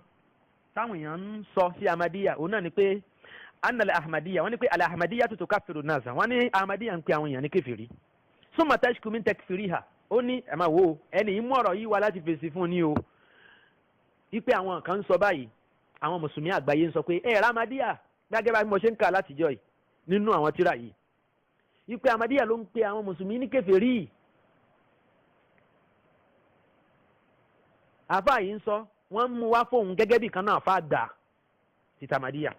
táwọn èèyàn ń sọ sí Ahmadiyya òun náà ni pé anna Ahmadiyya wọ́n ní pé Ahmadiyya tó kaffiru nasa wọ́n ní Ahmadiyya ń pe àwọn èèyàn ní kèfèrí summa tashku min takfiriha ó ní ẹ̀ máa wo ẹni yìí mú ọ̀rọ̀ yìí wá láti fèsì fún ni o wípé àwọn kan ń sọ báyìí àwọn mùsùlùmí àgbáyé ń sọ pé Ahmadiyya gẹ́gẹ́ bá mo ṣe ń kà látijọ́ yìí nínú àwọn tírà yìí wípé Ahmadiyya ló ń pe àwọn mùsùlùmí ní kèfèrí àfáà yìí ń sọ wọ́n mú wá fóun gẹ́gẹ́ bí kan náà àfáà gbà ti Ahmadiyya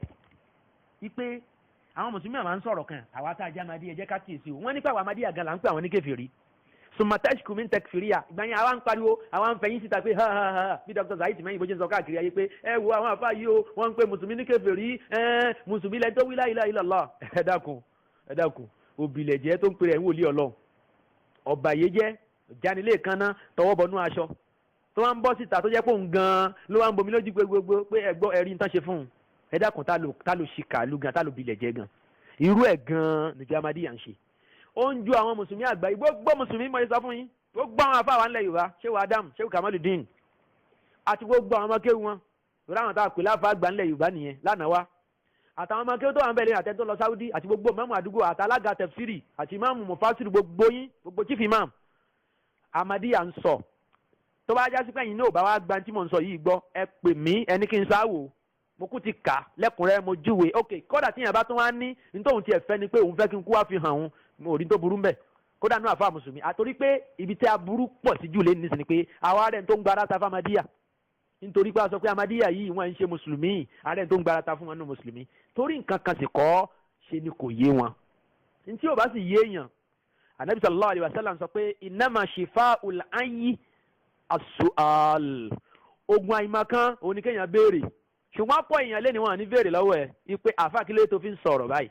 wípé àwọn mùsùlùmí àwọn ń sọ̀rọ̀ kan àwa tá a jẹ́ Ahmadiyya jẹ́ ká kíyèsí o wọ́n nípa àwọn Ahmadiyya gan la ń pè àwọn ní kèfèrí sumatash kumin takfiriya ìgbà yẹn àwa ń pariwo àwa ń fẹ̀yìn síta pé ha ha ha bí Dr. Zahid mẹ́yìn bó ṣe ń sọ káàkiri ayé pé ẹ wo àwọn àfáà yìí o wọ́n ń pe mùsùlùmí ní kèfèrí mùsùlùmí lẹ́ni tó wí la ilaha illallah ẹ dákun òbílẹ̀ jẹ́ tó ń pèrè ẹ̀ ń wòlíì Ọlọ́run ọba yé jẹ́ jánilé kan ná tọwọ́ bọnú aṣọ tó wá ń bọ́ síta tó jẹ́ pé òun gan-an ló wá ń bomi lójú pé gbogbo pé ẹgbọ́ ẹ̀rí ń tán ṣe fún un ẹ dákun tá ló ṣìkà lù gan tá ló bilẹ̀ jẹ́ gan irú ẹ̀ gan-an nìjẹ́ Ahmadiyya ń ṣe ó ń ju àwọn mùsùlùmí àgbáyé gbogbo mùsùlùmí mọ̀ ẹ́ sọ fún yín gbogbo àwọn afáwà ńlẹ̀ Yorùbá Shehu Adam Shehu Kamaluddin àti gbogbo àwọn ọmọ kéwù wọn lórí àwọn táwọn pè láfa àgbà ńlẹ̀ Yorùbá nìyẹn lánàá wá àtàwọn ọmọ kéwù tó wà ń bẹ̀rẹ̀ àtẹ́tọ́ lọ Saudi àti gbogbo mọ́mù àdúgbò àtàlágà tẹ̀fsírì àti imáàmù mufasiru gbogbo yín gbogbo chief imam Ahmadiyya ń sọ tó bá já sí pé ẹ̀yin náà bá wá gba tí mò ń sọ yìí gbọ́ ẹ pè mí ẹni kí n sáwò mo kú ti kà lẹ́kùnrẹ́ mo júwe ok kódà tíyẹn bá tún wá ní nítorí tiẹ̀ fẹ́ ni pé òun fẹ́ kí n kú wá fi hàn òun mo rí tó burú mbẹ̀ kódà náà àfa mùsùlùmí àtorí pé ibi tí aburú pọ̀ sí jù lé nísìnyí pé àwa rẹ̀ tó ń gba aráta fún Ahmadiyya nítorí pé a sọ pé Ahmadiyya yìí wọ́n ń ṣe mùsùlùmí ààrẹ tó ń gba aráta fún wọn ní mùsùlùmí torí nǹkan kan sì kọ́ ṣe ni kò yé wọn ntí ò bá sì yé èèyàn Ànábì sallallahu alaihi wasallam sọ pé innama shifa'ul ayyi as-su'al ogun àìmọ̀kan oníkéèyàn béèrè ṣùgbọ́n pọ̀ èèyàn lé ní wọn ní béèrè lọ́wọ́ ẹ̀ ipe àfàkílẹ̀ tó fi ń sọ̀rọ̀ báyìí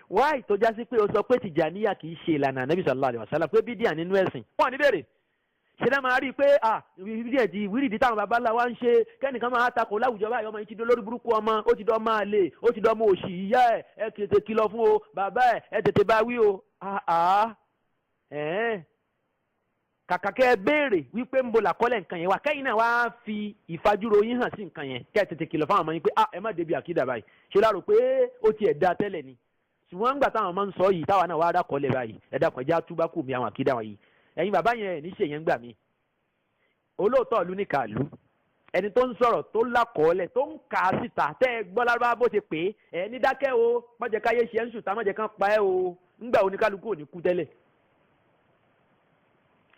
wáì tó já sí pé o sọ pé Tìjàníyà kì í ṣe ìlànà Ànábì sallallahu alaihi wasallam pé bídíà nínú ẹ̀sìn wọn ní béèrè ṣe dá máa rí i pé bídíà di wíìrìdì táwọn baba ńlá wa ń ṣe kẹ́nìkan máa takò láwùjọ báyìí ọmọ yìí ti di olórí burúkú ọmọ ó ti di ọmọ àlè ó ti di ọmọ òṣì ìyá ẹ tètè kìlọ̀ fún o bàbá ẹ tètè bá wí o kàkà kẹ́ ẹ béèrè wípé ń bo làkọ́lẹ̀ nǹkan yẹn wá kẹ́yìn náà wá fi ìfajúro yín hàn sí nǹkan yẹn kẹ́ ẹ tètè kìlọ̀ fáwọn ọmọ yín pé ẹ má débi àkídà báyìí ṣe láàrò pé ó tiẹ̀ da tẹ́lẹ̀ ni ṣùgbọ́n ńgbà táwọn ọmọ ń sọ yìí táwa náà wá dákọ́lẹ̀ báyìí ẹ dákun ẹjẹ́ àtúbá kù mí àwọn àkídà wọn yìí ẹ̀yin bàbá yẹn ní ṣe yẹn gbà mí olóòótọ́ ìlú ní kàlú ẹni tó ń sọ̀rọ̀ tó lákọ̀ọ́lẹ̀ tó ń kà á síta tẹ́ ẹ gbọ́ lárúbá bó ṣe pé ẹ ní dákẹ́ o mọ̀jẹ̀ káyé ṣe ń sùn tá mọ̀jẹ̀ kan pa ẹ́ o ńgbà oníkálukú ò ní kú tẹ́lẹ̀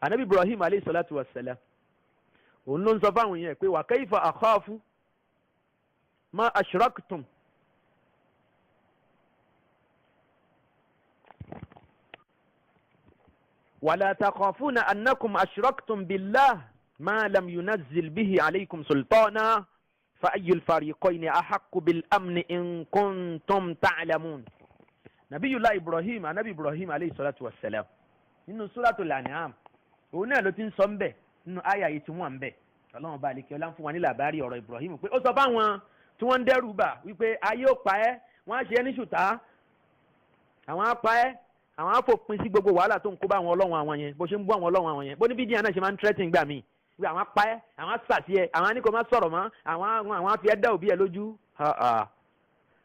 Ànábì Ibrahim alayhi salatu wa salam òun ló ń sọ fáwọn yẹn pé wa kayfa akhafu ma ashraktum wala takhafuna annakum ashraktum billah ma lam yunazzil bihi alaykum sultana fa ayyul fariqayni ahaqqu bil amni in kuntum ta'lamun. Nabiyullah Ibrahim Ànábì Ibrahim alayhi salatu wa salam nínú suratul An'am òun náà ló ti ń sọ ń bẹ̀ nínú àyà yìí tí wọ́n ń bẹ̀ ọlọ́run bá àlekè ọlá ń fún wa ní làbárí ọ̀rọ̀ Ibrahim pé ó sọ fáwọn tí wọ́n ń dẹ́rù bà wípé ayé ò pa ẹ́ wọ́n á ṣe é ní ṣùtá àwọn á pa ẹ́ àwọn á fòpin sí gbogbo wàhálà tó ń kó bá àwọn ọlọ́run àwọn yẹn bó ṣe ń bú àwọn ọlọ́run àwọn yẹn bó ní bídíà náà ṣe máa ń tẹ́tìn gbà mí wí àwọn apá ẹ àwọn sàtì ẹ àwọn ní kò má sọ̀rọ̀ mọ́ àwọn afi ẹ dá òbí ẹ lójú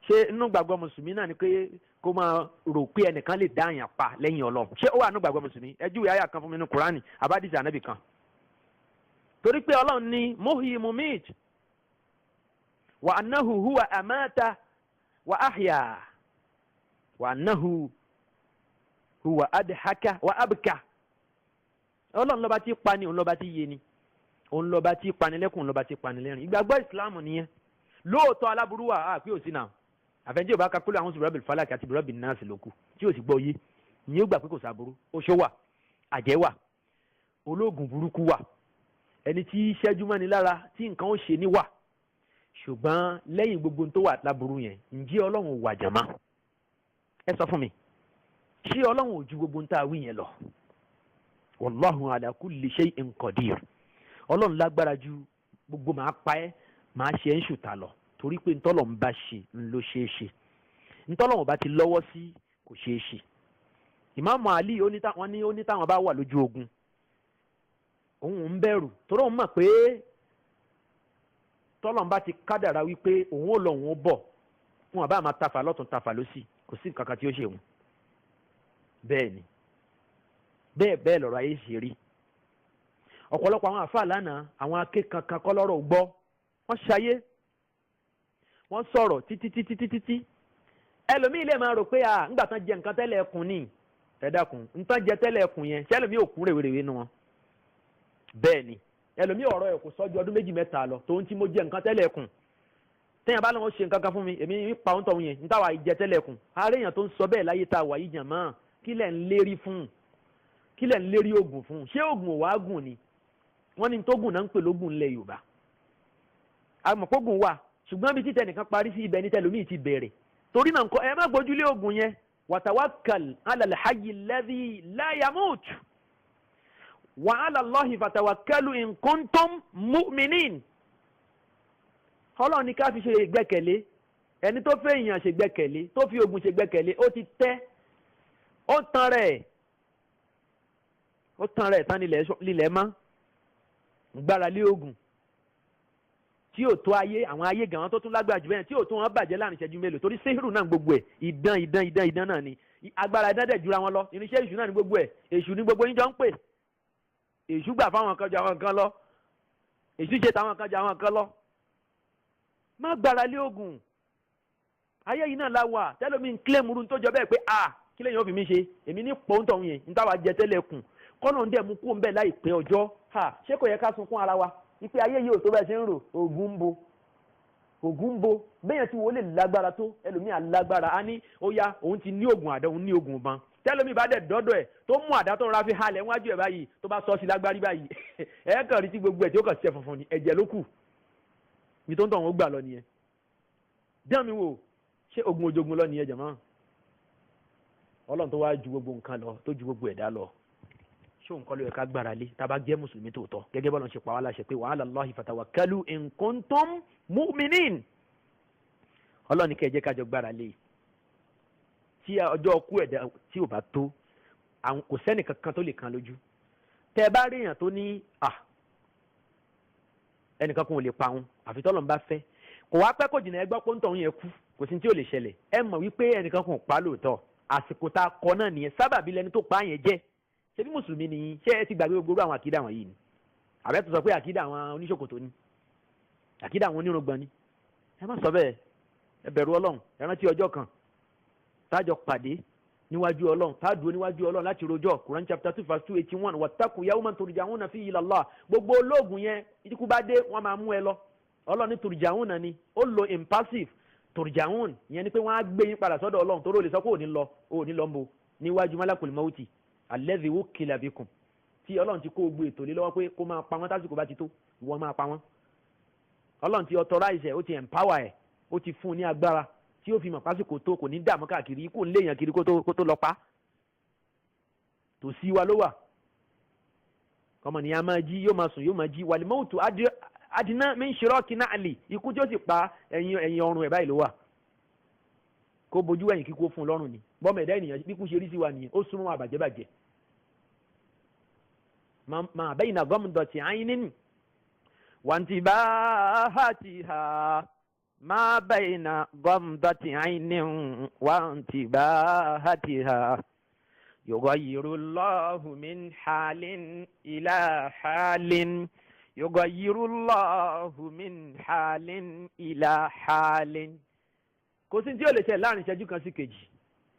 ṣé inú gbàgbọ́ mùsùlùmí náà ni pé kó máa rò pé ẹnìkan lè dá àyàn pa lẹ́yìn Ọlọ́run ṣé ó wà nínú gbàgbọ́ mùsùlùmí ẹ júwe àyà kan fún mi nínú Kùránì àbádìsí ànábì kan torí pé Ọlọ́run ní muhyi mumit wa annahu huwa amata wa ahya wa annahu huwa adhaka wa abka Ọlọ́run lọ́ba tí pa ni òun lọ́ba tí yé ni òun lọ́ba tí panilẹ́kùn òun lọ́ba tí panilẹ́rìn ìgbàgbọ́ ìsìláàmù nìyẹn lóòótọ́ aláburú wà á pé òsì náà àfẹnjẹ ò bá ka kúlẹ̀ àwọn sùrọ̀bì falak àti bùrọ̀bì náàsì lóku tí ò sì gbọ́ yé ni ó gbà pé kò sáburú oṣó wà àjẹ́ wà ológun burúkú wà ẹni tí ṣẹ́jú mọ́ni lára tí nǹkan ó ṣe ní wà ṣùgbọ́n lẹ́yìn gbogbo tó wà láburú yẹn ǹjẹ́ Ọlọ́run wà jàmá ẹ sọ fún mi ṣé Ọlọ́run ò ju gbogbo ń tá a wí yẹn lọ wallahu ala kulli shay'in qadir Ọlọ́run lágbára ju gbogbo máa pa ẹ́ máa ṣe ń ṣùtà lọ torí pé ntọ́lọ̀ ń bá ṣe ń ló ṣeé ṣe ntọ́lọ̀ wọn bá ti lọ́wọ́ sí kò ṣeé ṣe ìmáàmù Ali wọ́n ní ó ní táwọn bá wà lójú ogun òun ń bẹ̀rù torí òun mọ̀ pé tọ́lọ̀ ń bá ti kádàrá wípé òun ò lọ òun ó bọ̀ wọn àbá máa tafà lọ́tún tafà lọ́sì kò sí nǹkan kan tí ó ṣe òun bẹ́ẹ̀ ni bẹ́ẹ̀ lọ́rọ̀ ayé ṣe rí ọ̀pọ̀lọpọ̀ àwọn àfáà lánàá àwọn akékankan kọ́ lọ́rọ̀ gbọ́ wọ́n ṣayé wọ́n sọ̀rọ̀ títí ẹlòmíì lè máa rò pé ńgbà tán jẹ nǹkan tẹ́lẹ̀ ẹkùn ní ẹ dákun nǹkan jẹ tẹ́lẹ̀ ẹkùn yẹn ṣé ẹlòmíì ò kú rèwerèwe nu wọn bẹ́ẹ̀ ni ẹlòmíì ọ̀rọ̀ ẹ̀ kò sọ́jú ọdún 2 mẹ́ta lọ tòun tí mo jẹ nǹkan tẹ́lẹ̀ ẹkùn tẹ́yìn bá lọ́wọ́ ṣe nǹkan kan fún mi èmi ń pa òun tọ̀hún yẹn nítawà ìjẹ tẹ́lẹ̀ ẹkùn ààrẹ èèyàn tó ń sọ bẹ́ẹ̀ láyé tá a wà yìí jàn mọ́ kí lẹ̀ ń lérí fún kí lẹ̀ ń lérí oògùn fún ṣé oògùn ò wá gùn ni wọ́n ní tógùn náà ń pè lógùn ńlẹ̀ Yorùbá àmọ̀pọ̀gùn wà ṣùgbọ́n bí títẹ̀ nìkan parí sí ibẹ̀ ní tẹlómìí ti bẹ̀rẹ̀ torí náà nǹkan ẹ má gbójúlé oògùn yẹn watawakkal ala al-hayyi alladhi la yamut wa ala Allahi fatawakkalu in kuntum mu'minin Ọlọ́run ní ká fi ṣe ìgbẹ́kẹ̀lé ẹni tó fẹ́ èèyàn ṣe gbẹ́kẹ̀lé tó fi oògùn ṣe gbẹ́kẹ̀lé ó ti tẹ́ ó tan rẹ̀ tán nílẹ̀ mọ́ gbára lé oògùn tí ò tó ayé àwọn ayé gan tó tún lágbára jù bẹ́ẹ̀ tí ò tó wọn bàjẹ́ láàrin ìṣẹ́jú mélòó torí séhìrù náà gbogbo ẹ̀ idán náà ni agbára idán dẹ̀ jura wọn lọ irinṣẹ́ èṣù náà ni gbogbo ẹ̀ èṣù ni gbogbo yín jọ ń pè èṣù gbà fáwọn kan ju àwọn kan lọ èṣù ṣe táwọn kan ju àwọn kan lọ má gbára lé oògùn ayé yìí náà la wà tẹ́lómi ń kílẹ̀ múru tó jọ bẹ́ẹ̀ pé kí lẹ́yìn ó fi mí ṣe èmi ní pọ́ńtọ̀ yẹn ní táwa jẹ tẹ́lẹ̀ kùn kọ́nà ń dẹ̀ mú kó ń bẹ̀ láìpẹ́ ọjọ́ ṣé kò yẹ ká sunkún ara wa ipe ayé yìí ò tó bẹ́ẹ̀ ṣe ń rò ògùn ń bo bẹ́yẹn tí wọ́n lè lágbára tó ẹlòmíà lágbára á ní ó yá òun ti ní ògùn àdá òun ní ògùn ban tẹ́lómi bá dẹ̀ dọ́dọ̀ ẹ̀ tó mú àdá tó ń ra fi halẹ̀ wájú ẹ̀ báyìí tó bá sọ sí lágbárí báyìí ẹ̀ kàn rí tí gbogbo ẹ̀ tí ó kàn ṣe funfun ni ẹ̀jẹ̀ ló kù ní tó ń tọ̀ wọ́n gbà lọ nìyẹn dán mi wò ṣé ògùn ojogun lọ nìyẹn jẹ̀mọ́ Ọlọ́run tó wá ju gbogbo nǹkan lọ tó ju gbogbo ẹ̀dá lọ ṣé òun kọ́ ló yẹ ká gbára lé tá a bá jẹ́ mùsùlùmí tòótọ́ gẹ́gẹ́ bọ́lá ń ṣe pa wá láṣẹ pé wa ala Allahi fatawakkalu in kuntum mu'minin Ọlọ́run ní kẹ́ ẹ jẹ́ ká jọ gbára lé tí ọjọ́ ọkú ẹ̀dá tí ò bá tó kò sẹ́nì kankan tó lè kan lójú tẹ́ ẹ bá rí èèyàn tó ní ẹnìkan kan ò lè pa òun àfi tọ́lọ́run bá fẹ́ kò wá pẹ́ kò jìnnà ẹ gbọ́ pé ń tọ̀hún yẹn kú kò sí tí ò lè ṣẹlẹ̀ ẹ mọ̀ wípé ẹnìkan kan ò pa lóòótọ́ àsìkò tá a kọ náà nìyẹn sábàbí lẹni tó pa yẹn jẹ́ ṣé bí mùsùlùmí ni ṣé ẹ ti gbàgbé gbogbo àwọn àkídà wọn yìí ni àbẹ́ tó sọ pé àkídà àwọn oníṣòkòtò ni àkídà àwọn onírùngbọ̀n ni ẹ má sọ bẹ́ẹ̀ ẹ bẹ̀rù Ọlọ́run ẹ rántí ọjọ́ kan tájọ pàdé níwájú Ọlọ́run tá a dúró níwájú Ọlọ́run láti rojọ́ Quran chapter 2 verse 281 wattaqu yawman turja'una fihi ila Allah gbogbo olóògùn yẹn ìdíkú bá dé wọ́n máa mú ẹ lọ Ọlọ́run ní turja'una ni ó lo impassive turja'un ìyẹn ni pé wọ́n á gbé yín padà sọ́dọ̀ Ọlọ́run torí ó lè sọ pé ò ní lọ mbo níwájú malakul mauti alladhi wukila bikum tí Ọlọ́run ti kó gbé ètò lé lọ́wọ́ pé kó máa pa wọ́n tásìkò bá ti tó ìwọ máa pa wọ́n Ọlọ́run ti authorize ẹ̀ ó ti empower ẹ̀ ó ti fún un ní agbára tí ó fi mọ̀ pásìkò tó kò ní dààmú káàkiri kò ń léèyàn kiri kó tó lọ pa tòsí wa ló wà ọmọnìyàn máa jí yóò máa sùn yóò máa jí wal mautu adina min shiraki na'li ikú tí ó sì pa ẹ̀yìn ọrùn ẹ̀ báyìí ló wà kó bojú ẹ̀yìn kíkó fún un lọ́rùn ni bọ́mọ ẹ̀dá ènìyàn bí kú ṣe rí sí wa nìyẹn ó súnmọ́ àbàjẹ́bàjẹ́ ma bayna ghamdati aynin وانتباهاتها ما بين غمضة عين وانتباهاتها يغير الله من حال إلى حال يغير الله من حال إلى حال. kò sí tí ó lè ṣe láàrin ìṣẹ́jú kan sí kejì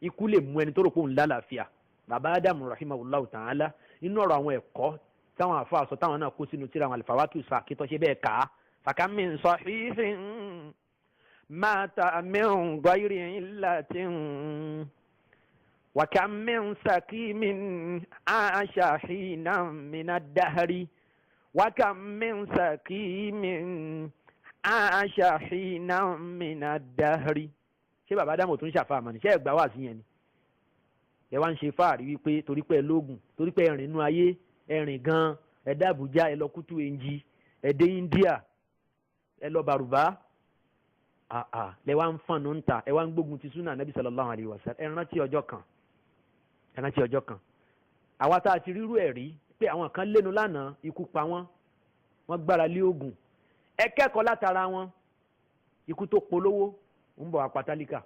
ikú lè mú ẹni tó rò pé òun lálàáfíà. bàbá Ádámù rahimahullahu ta'ala inú ọ̀rọ̀ àwọn ẹ̀kọ́ táwọn àfa àsọ táwọn náà kó sínú tíra àwọn al-Fawākihu Sākitah ṣe bẹ́ẹ̀ kà á. فكم من صحيح مات من غير علة وكم من سقيم عاش حينا من الدهر وكم من سقيم عاش حينا من الدهر. ṣé bàbá Ádámù tún ṣàfà àmọ́ ní ṣé ẹgbàá wà sí yẹn ni ẹ wá ń ṣe fáàrí wípé torí pé lóògùn torí pé ẹrìn inú ayé ẹrìn gan ẹ dá Àbújá ẹ lọ Kútú Ẹnjí ẹ dé India ẹ lọ Bàrùbá lẹ wá ń fọnù ń ta ẹ wá ń gbógun ti súnà Nabi sallallahu alayhi wa sallam ẹ rántí ọjọ́ kan àwa tá a ti rírú ẹ̀ rí pé àwọn kan lẹ́nu lánàá ikú pa wọ́n gbára lé oògùn ẹ kẹ́kọ̀ọ́ látara wọn ikú tó polówó ń bọ̀ wá pa tálíkà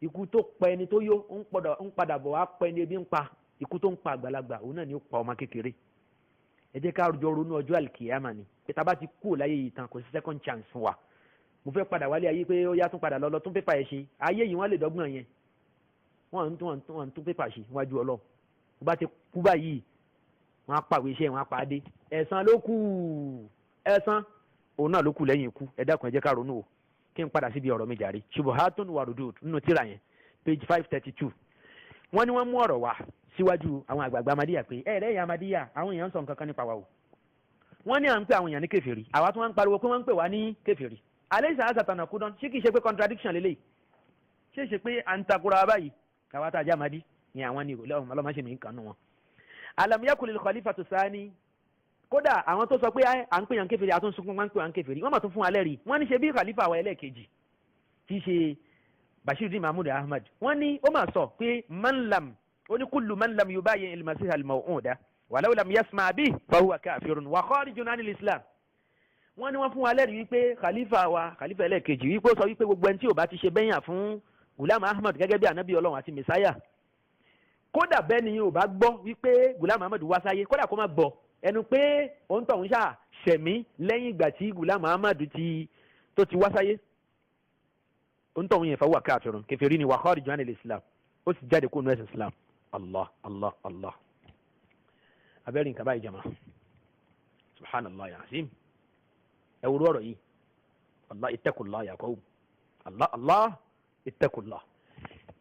ikú tó pa ẹni tó yó ń padà bọ̀ wá pa ẹni ebi ń pa ikú tó ń pa àgbàlagbà òun náà ni ó pa ọmọ kékeré. ẹ jẹ́ ká jọ ronú ọjọ́ àlìkìyàmà ni pé tá a bá ti kú láyé yìí tán kò sí second chance fún wa mo fẹ́ padà wálé ayé pé ó yá tún padà lọ tún pépà yẹn ṣe ayé yìí wọ́n lè dọ́gbọ̀n yẹn wọ́n ń tún pépà ṣe wájú Ọlọ́run bó bá ti kú báyìí wọ́n á pàwé iṣẹ́ wọ́n á pàdé ẹ̀san ló kù ẹ̀san òun náà ló kù lẹ́yìn ikú ẹ dákun ẹ jẹ́ ká ronú o kí n padà síbi ọ̀rọ̀ mi jàre Shubuhatun wa Rudud nínú tírà yẹn page 532 wọ́n ní wọ́n mú ọ̀rọ̀ wá síwájú àwọn àgbààgbà Amadíyà pé ẹ̀rẹ́ Amadíyà àwọn èèyàn ń sọ nǹkan kan nípa wa o wọ́n ní à ń pè àwọn èèyàn ní kèfèrí àwa tí wọ́n ń pariwo pé wọ́n ń pè wá ní kèfèrí alẹ́ ìsàn àtàtànà kúdán ṣé kìí ṣe pé contradiction lélẹ̀ ṣé pé à ń takura báyìí káwá tá a jẹ́ Amadi ni àwọn ní ọlọ́mọṣẹ́ mi ń kànú wọn. alam yakun lil khalifatu thani kódà àwọn tó sọ pé à ń pè yàn kèfèrí àtúnṣukún wọn ń pè yàn kèfèrí wọ́n mà tún fún alẹ́ rí wọ́n ní ṣe bí khalifa wa ẹlẹ́ẹ̀kejì tí í ṣe Bashiruddin Mahmud Ahmad wọ́n ní ó mà sọ pé ó ní kullu man lam yubayyi al-masih al-maw'uda walau lam yasma bihi fahuwa kafirun wa kharijun anil islam. wọ́n ní wọ́n fún wa lẹ́rìí wípé khalifa ẹlẹ́ẹ̀kejì wípé ó sọ wípé gbogbo ẹni tí ò bá ti ṣe bẹ́yàn fún Ghulam Ahmad gẹ́gẹ́ bí ànábì Ọlọ́run àti mẹsáyà kódà bẹ́ẹ̀ ni ò bá gbọ́ wípé Ghulam Ahmad wá sáyé kódà kó má gbọ́ ẹnu pé òun tọ̀hún ṣáà ṣẹ̀mí lẹ́yìn ìgbà tí Ghulam Ahmad tó ti wá sáyé òun tọ̀hún yẹn fahuwa kafirun kèfèrí ni wa kharijun anil islam ó sì jáde kó nu ẹ̀sìn islam. Allah abẹ́rẹ́ nǹkan báyìí jama subhanallah ya azim ẹ wúrú ọ̀rọ̀ yìí Allah ittaqullah ya qawm Allah ittaqullah.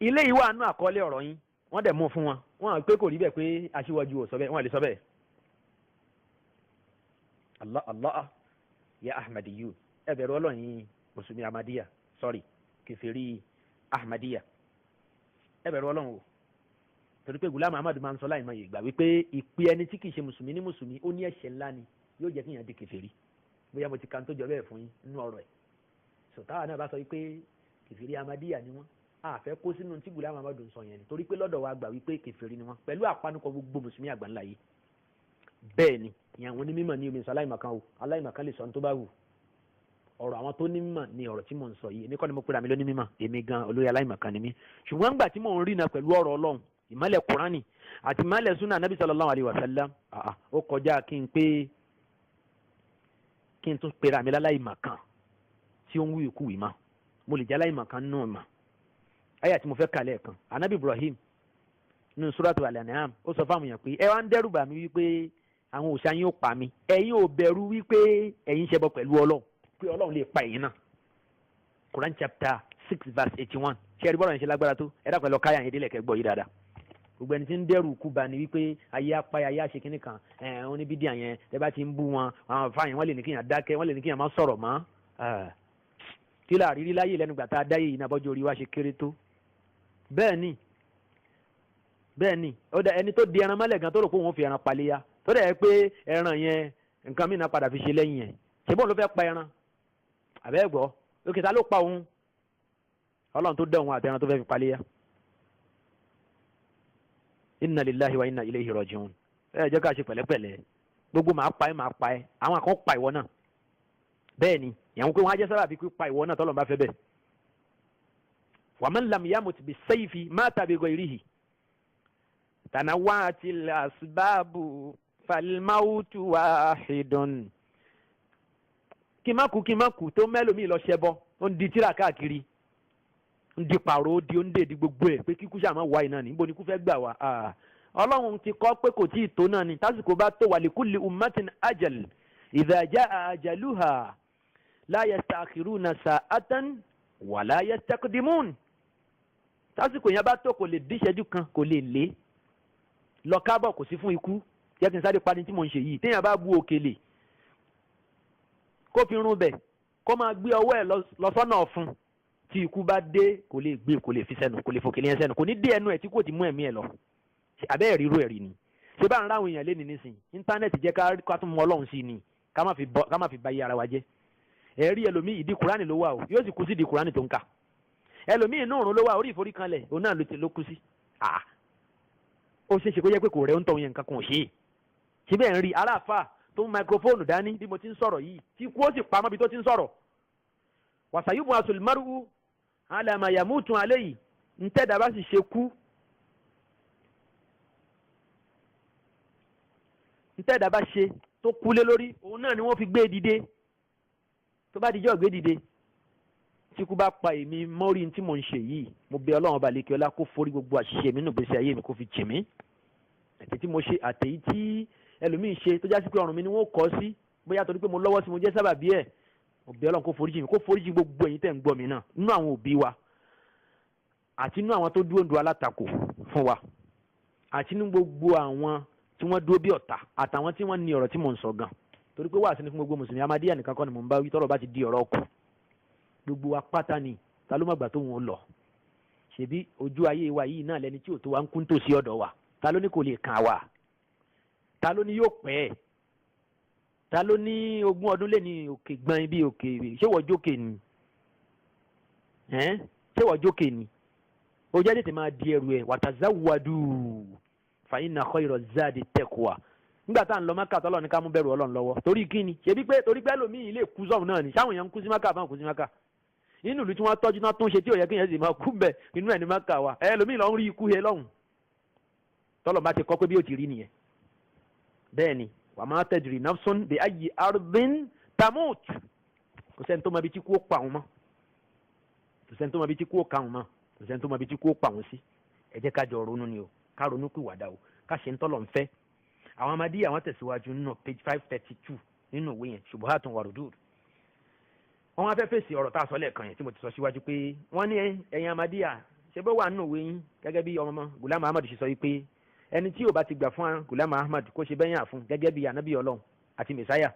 ilé yìí wà nú àkọọ́lẹ̀ ọ̀rọ̀ yín wọ́n dẹ̀ mú fún wọn wọ́n pé kò rí bẹ́ẹ̀ pé aṣíwájú ò sọ bẹ́ẹ̀ wọ́n lè sọ bẹ́ẹ̀. Allah ya ahmadiyun ẹ bẹ̀rù Ọlọ́run yín mùsùlùmí Ahmadiyya sorry kèfèrí Ahmadiyya ẹ bẹ̀rù Ọlọ́run o torí pé Ghulam Ahmad máa ń sọ láì mọ ìgbà wípé ìpè ẹni tí kì í ṣe mùsùlùmí ní mùsùlùmí ó ní ẹ̀ṣẹ̀ ńlá ni yóò jẹ́ kí èèyàn di kèfèrí bóyá mo ti kan tó jọ bẹ́ẹ̀ fún yín nínú ọ̀rọ̀ ẹ̀ sọ̀táwà náà bá sọ wípé kèfèrí Ahmadiyya ni wọ́n àfẹ́ kó sínú tí Ghulam Ahmad ń sọ yẹn ni torí pé lọ́dọ̀ wa gbà wípé kèfèrí ni wọ́n pẹ̀lú àpanupọ̀ gbogbo mùsùlùmí àgbáńlá yìí bẹ́ẹ̀ ni ìyàwó ní mímọ̀ ní omi sọ aláìmọ̀kan o aláìmọ̀kan lè sọ ní tó bá wù ọ̀rọ̀ àwọn tó ní mímọ̀ ni ọ̀rọ̀ tí mò ń sọ yìí èmi kọ́ ni mo pera mi lóní mímọ̀ èmi gan olórí aláìmọ̀kan ni mí ṣùgbọ́n gbà tí mò ń rí náà pẹ̀lú ọ̀rọ̀ Ọlọ́run ìmọ̀lẹ̀ Kùránì àti ìmọ̀lẹ̀ súnà Nabi sallallahu alayhi wa sallam ó kọjá kí n tún pera mi láláìmọ̀kan tí ó ń wí ikú wì má mo lè jẹ́ aláìmọ̀kan nù mà ayé tí mo fẹ́ kàlẹ́ kan anabi Ibrahim nínú suratu Al-An'am ó sọ fáwọn èèyàn pé ẹ wá ń dẹ́rù bà mí wípé àwọn òòṣà yín ó pa mí ẹ̀yin ò bẹ̀rù wípé ẹ̀yin ṣẹbọ pẹ̀lú Ọlọ́run pé Ọlọ́run lè pa ẹ̀yin náà Quran chapter 6 verse 81 ṣé ẹ rí bọ́ọ̀rọ̀ yẹn ṣe lágbára tó ẹ dàpẹ́ lọ káyà yẹn délẹ̀ kẹ́ gbọ́ yìí dáadáa gbogbo ẹni tí ń dẹ́rù kú bá ní wípé ayé apá ayé àṣẹ kínní kan wọn ní bídíà yẹn ẹ bá ti ń bú wọn àwọn àfáà yẹn wọ́n lè ní kíyàn dákẹ́ wọ́n lè ní kíyàn má sọ̀rọ̀ mọ́ kí là rírí láyé lẹ́nu gbà tá a dáyé yìí náà bọ́jú orí wa ṣe kéré tó bẹ́ẹ̀ ni ó dẹ ẹni tó di ẹran mọ́lẹ̀ gan tó rò pé òun fi ẹran paléya tó dẹ̀ pé ẹran yẹn nǹkan mìíràn padà fi ṣe lẹ́yìn yẹn ṣùgbọ́n ló fẹ́ pa ẹran àbẹ́ gbọ́ òkè ta ló pa òun Ọlọ́run tó dẹ̀ òun àti ẹran tó fẹ́ fi paléya. Inna lillahi wa inna ilayhi raji'un ẹ jẹ́ ká ṣe pẹ̀lẹ́pẹ̀lẹ́ gbogbo máa pa ẹ́ àwọn kan pa ìwọ náà bẹ́ẹ̀ ni ìyàwó pé wọ́n á jẹ́ sábà bí pípa ìwọ náà tọ́lọ̀ bá fẹ́ bẹ́ẹ̀. waman lam yamut bis-sayfi mata bi ghayrihi tanawwa'atil asbabu falmautu wahidun. kí má kú tó mẹ́lòmíì lọ ṣẹbọ ó ń di tíra káàkiri ń di pààrọ̀ ó ń dè di gbogbo ẹ̀ pé kíkú ṣàmọ́ wá iná ní níbo ni kú fẹ́ gbà wá. ọlọ́run ti kọ́ pé kò tí ì tó náà ni tásìkò bá tó wa likulli ummatin ajal idha jaa ajaluha la yastakhiruna sa'atan wa la yastaqdimun. tásìkò yẹn bá tó kò lè díṣẹ́jú kan kò lè lé lọ kábọ̀ kò sí fún ikú. jẹ́ kí n sáré parí tí mo ń ṣe yìí téèyàn bá bu òkèlè kó fi rún bẹ̀ kó máa gbé ọwọ́ ẹ̀ lọ sọ́nà ọ̀fun tí ikú bá dé kò lè gbé kò lè fi sẹ́nu kò lè fòkèlè yẹn sẹ́nu kò ní dé ẹnu ẹ̀ tí kò ti mú ẹ̀mí ẹ̀ lọ. àbẹ́ ẹ̀rí irú ẹ̀rí ni ṣé bá ń ráwọn èèyàn léni nísìn íńtánẹ́ẹ̀tì jẹ́ ká tún mọ ọlọ́run sí ni ká má fi ba iye ara wa jẹ́. ẹ̀rí ẹlòmíì ìdí kùránì ló wà o yóò sì kú sí ìdí kùránì tó ń kà. ẹlòmíì inú òrùn ló wà orí ìforíkanlẹ̀ òun náà ló kú sí. ó ṣeéṣe kó jẹ́ pé kò rẹ̀ ń tọ̀ yẹn nǹkan kan ò ṣe é. ṣé bẹ́ẹ̀ ń rí aláàfáà tó ń máikrófóònù dání bí mo ti ń sọ̀rọ̀ yìí tí kú ó sì pamọ́ bí tó ti ń sọ̀rọ̀. wàsàyùbù asòlùmárù alàmàyàmùtún alẹ́ yìí ń tẹ́dà bá sì ṣe kú. ń tẹ́dà bá ṣe tó kú lé lórí òun náà ni wọ́n fi gbé dìde tó bá dijọ́ gbé dìde. tí kú bá pa èmi mọ́rí tí mo ń ṣe yìí mo bẹ̀ ọlọ́run ọba lékè ọlá kó forí gbogbo àṣìṣe mi nínú ìgbésí ayé mi kó fi jì mí. àti tí mo ṣe àtẹ̀yí tí ẹlòmíì ṣe tó jásí pé ọrùn mi ni wọ́n kọ́ sí bóyá torí pé mo lọ́wọ́ sí mo jẹ́ sábàbí ẹ̀ mo bẹ̀ ọlọ́run kó foríjì mi kó foríjì gbogbo ẹ̀yin tẹ̀ ń gbọ́ mi náà nínú àwọn òbí wa àti nínú àwọn tó dúró ń do alátakò fún wa àti nínú gbogbo àwọn tí wọ́n dúró bí ọ̀tá àtàwọn tí wọ́n ní ọ̀rọ̀ tí mò ń sọ gan torí pé wàásù ni fún gbogbo mùsùlùmí amadíyà nìkan kọ́ ni mò ń bá wí tọ́rọ̀ bá ti di ọ̀rọ̀ ọkù gbogbo wa pátá ni ta ló má gbà tó wọn lọ ṣebí ojú ayé wa yìí náà lẹni tí ò tó wa ń kún tòsí ọ̀dọ̀ wa ta ló ní kò lè kàn wá ta ló ní yóò pẹ́ ta ló ní 20 ọdún lé ní òkè gbọ́n bí òkè ṣé wọ́n jókè ni ṣé wọ́n jókè ni ó jẹ́ tètè máa di ẹrù ẹ̀ watazawwadu fa inna khayra zadi taqwa nígbà tá à ń lọ Mákà tọ́lọ́ ní ká mú bẹ̀rù Ọlọ́run lọ́wọ́ torí kí ni ṣebí pé torí pé ẹlòmíì lè kú sọ́hùn náà ni sáwọn èèyàn ń kú sí Mákà àbáwọn kú sí Mákà inú ìlú tí wọ́n tọ́jú náà tún ṣe tí ò yẹ kí èèyàn sì máa kú bẹ̀ inú ẹ̀ ní Mákà wa ẹlòmíì lọ ń rí ikú he lọ́hùn tọ́lọ̀ bá ti kọ́ pé bí ó ti rí nìyẹn bẹ́ẹ̀ ni wa ma tadri nafsun bi ayyi ardin tamut kò sẹ́ni tó mọ ibi tí kú ó pa òun mọ́ kò sẹ́ni tó mọ ibi tí kú ó ka òun mọ́ kò sẹ́ni tó mọ ibi tí kú ó pa òun sí ẹ jẹ́ ká jọ ronú ni o ká ronú pé wàdà o ká ṣe ń tọ́lọ̀ ń fẹ́ àwọn amadí àwọn tẹ̀síwájú nínú page 532 nínú ìwé yẹn Shubuhatun wa Rudud wọ́n wá fẹ́ fèsì ọ̀rọ̀ tá a sọ lẹ́ẹ̀kan yẹn tí mo ti sọ síwájú pé wọ́n ní ẹ̀yin amadíyà ṣe bó wà nínú ìwé yín gẹ́gẹ́ bí ọmọ Ghulam Ahmad ṣe sọ yìí pé ẹni tí ò bá ti gbà fún Ghulam Ahmad kó ṣe bẹ́yìn àfún gẹ́gẹ́ bí ànábì Ọlọ́run àti mẹ̀sáyà